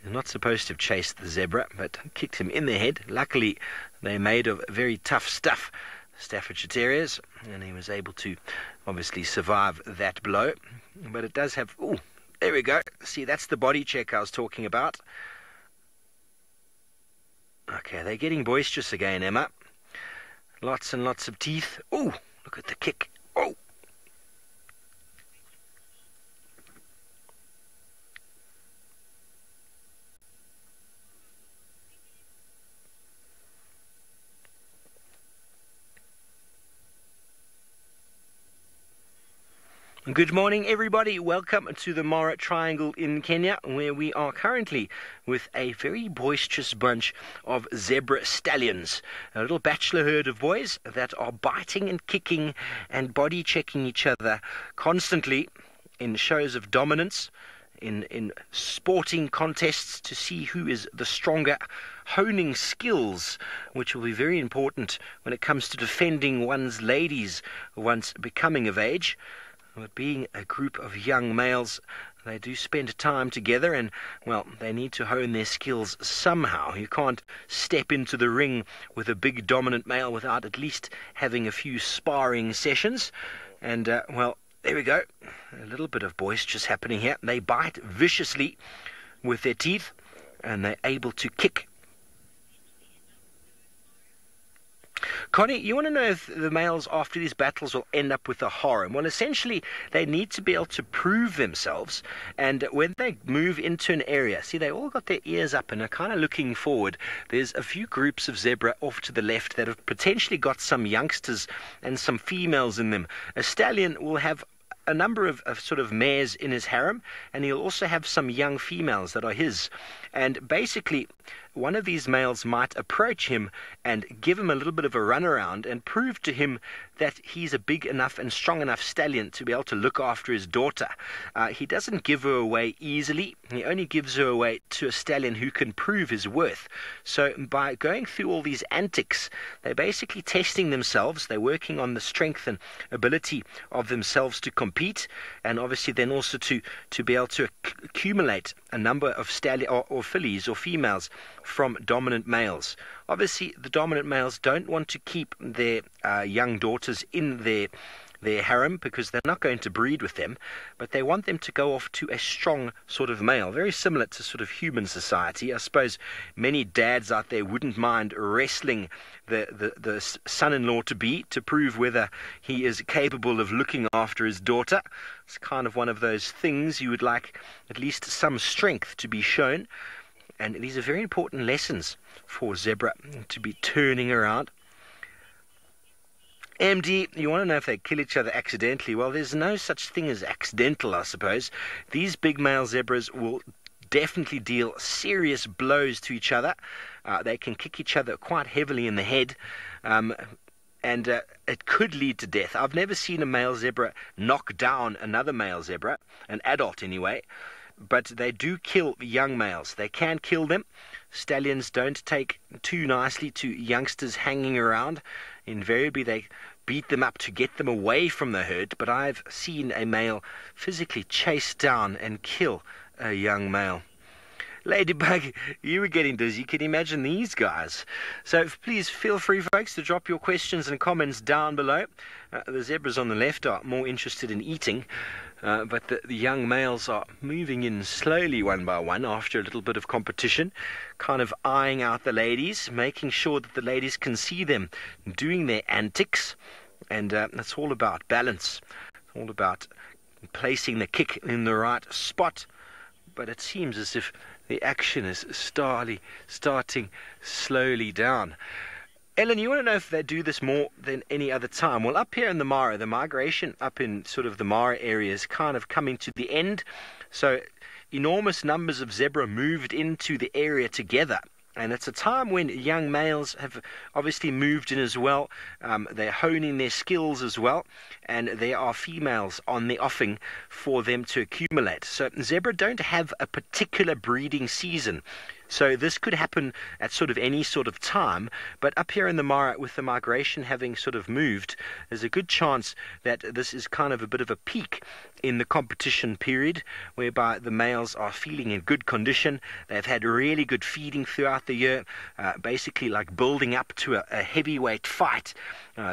He's not supposed to have chased the zebra, but kicked him in the head. Luckily, they're made of very tough stuff, Staffordshire Terriers, and he was able to obviously survive that blow. But it does have... Ooh, there we go. See, that's the body check I was talking about. Okay, they're getting boisterous again, Emma. Lots and lots of teeth. Ooh, look at the kick. Oh! Good morning, everybody. Welcome to the Mara Triangle in Kenya, where we are currently with a very boisterous bunch of zebra stallions, a little bachelor herd of boys that are biting and kicking and body checking each other constantly in shows of dominance, in sporting contests to see who is the stronger, honing skills, which will be very important when it comes to defending one's ladies once becoming of age. But being a group of young males, They do spend time together, and, well, they need to hone their skills somehow. You can't step into the ring with a big dominant male without at least having a few sparring sessions. And, well, there we go. A little bit of boisterous happening here. They bite viciously with their teeth, and they're able to kick. Connie, you want to know if the males after these battles will end up with a harem? Well, essentially, they need to be able to prove themselves, and when they move into an area, see, they all got their ears up and are kind of looking forward. There's a few groups of zebra off to the left that have potentially got some youngsters and some females in them. A stallion will have a number of sort of mares in his harem, and he'll also have some young females that are his. And basically, one of these males might approach him and give him a little bit of a runaround and prove to him that he's a big enough and strong enough stallion to be able to look after his daughter. He doesn't give her away easily. He only gives her away to a stallion who can prove his worth. So by going through all these antics, they're basically testing themselves. They're working on the strength and ability of themselves to compete, and obviously then also to be able to accumulate a number of stallion or fillies or females from dominant males. Obviously, the dominant males don't want to keep their young daughters in their harem because they're not going to breed with them, but they want them to go off to a strong sort of male, very similar to sort of human society. I suppose many dads out there wouldn't mind wrestling the son-in-law to be to prove whether he is capable of looking after his daughter. It's kind of one of those things you would like at least some strength to be shown. And these are very important lessons for zebra to be turning around. MD, you want to know if they kill each other accidentally? Well, there's no such thing as accidental, I suppose. These big male zebras will definitely deal serious blows to each other. They can kick each other quite heavily in the head. And it could lead to death. I've never seen a male zebra knock down another male zebra, an adult anyway. But they do kill young males. They can kill them. Stallions don't take too nicely to youngsters hanging around. Invariably, they beat them up to get them away from the herd. But I've seen a male physically chase down and kill a young male. Ladybug, you were getting dizzy. Can you imagine these guys? So please feel free, folks, to drop your questions and comments down below. The zebras on the left are more interested in eating. But the young males are moving in slowly one by one after a little bit of competition, kind of eyeing out the ladies, making sure that the ladies can see them doing their antics. And it's all about balance. It's all about placing the kick in the right spot. But it seems as if the action is starting slowly down. Ellen, you want to know if they do this more than any other time? Well, up here in the Mara, the migration up in sort of the Mara area is kind of coming to the end. So enormous numbers of zebra moved into the area together. And it's a time when young males have obviously moved in as well. They're honing their skills as well. And there are females on the offing for them to accumulate. So zebra don't have a particular breeding season. So this could happen at sort of any sort of time, but up here in the Mara, with the migration having sort of moved, there's a good chance that this is kind of a bit of a peak in the competition period, whereby the males are feeling in good condition. They've had really good feeding throughout the year, basically like building up to a heavyweight fight.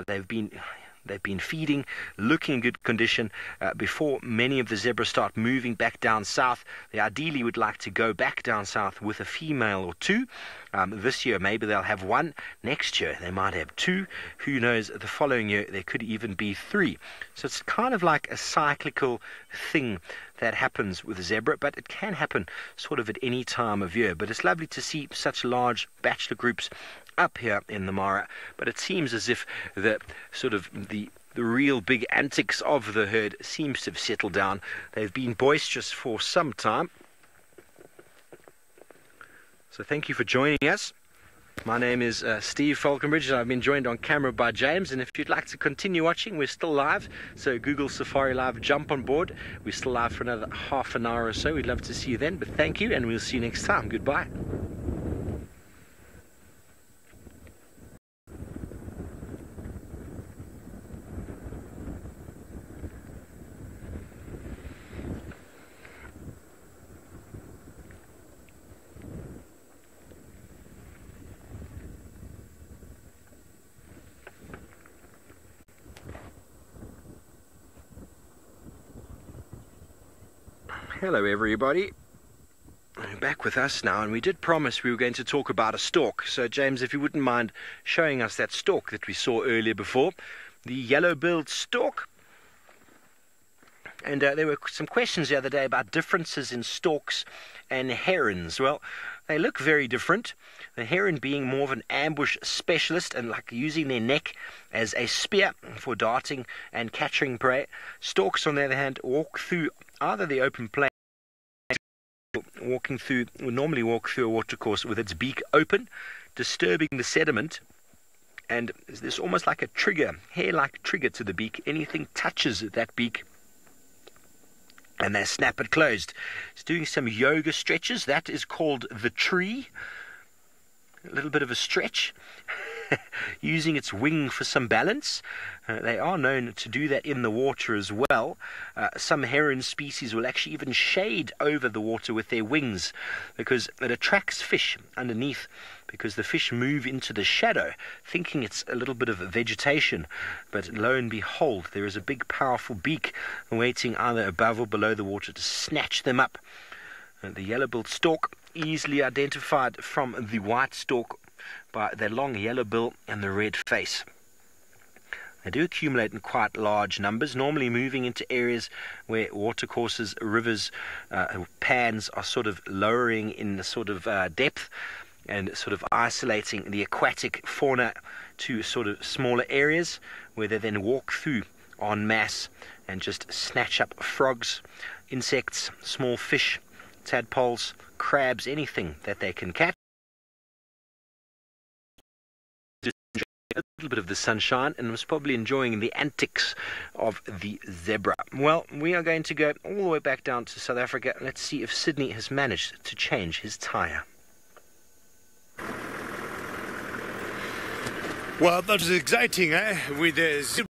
They've been feeding, looking in good condition before many of the zebras start moving back down south. They ideally would like to go back down south with a female or two. This year, maybe they'll have one. Next year, they might have two. Who knows? The following year, there could even be three. So it's kind of like a cyclical thing that happens with zebra, but it can happen sort of at any time of year. But it's lovely to see such large bachelor groups up here in the Mara, but it seems as if the real big antics of the herd seems to have settled down. They've been boisterous for some time. So thank you for joining us. My name is Steve Falconbridge, and I've been joined on camera by James. And if you'd like to continue watching, we're still live. So Google SafariLive, jump on board. We're still live for another half an hour or so. We'd love to see you then. But thank you, and we'll see you next time. Goodbye. Hello everybody, back with us now, and we did promise we were going to talk about a stork. So James, if you wouldn't mind showing us that stork that we saw earlier before, the yellow-billed stork. And there were some questions the other day about differences in storks and herons. Well, they look very different. The heron being more of an ambush specialist and like using their neck as a spear for darting and catching prey. Storks, on the other hand, walk through either the open plain, would normally walk through a watercourse with its beak open, disturbing the sediment. And there's almost like a trigger, hair-like trigger to the beak. Anything touches that beak and they snap it closed. It's doing some yoga stretches. That is called the tree. A little bit of a stretch. Using its wing for some balance. They are known to do that in the water as well. Some heron species will actually even shade over the water with their wings because it attracts fish underneath, because the fish move into the shadow thinking it's a little bit of vegetation, but lo and behold, there is a big powerful beak waiting either above or below the water to snatch them up. The yellow-billed stork, easily identified from the white stork by their long yellow bill and the red face. They do accumulate in quite large numbers, normally moving into areas where watercourses, rivers, pans are sort of lowering in the sort of depth and sort of isolating the aquatic fauna to sort of smaller areas where they then walk through en masse and just snatch up frogs, insects, small fish, tadpoles, crabs, anything that they can catch. A little bit of the sunshine and was probably enjoying the antics of the zebra. Well, we are going to go all the way back down to South Africa. Let's see if Sydney has managed to change his tyre. Well, that is exciting, eh? With the zebra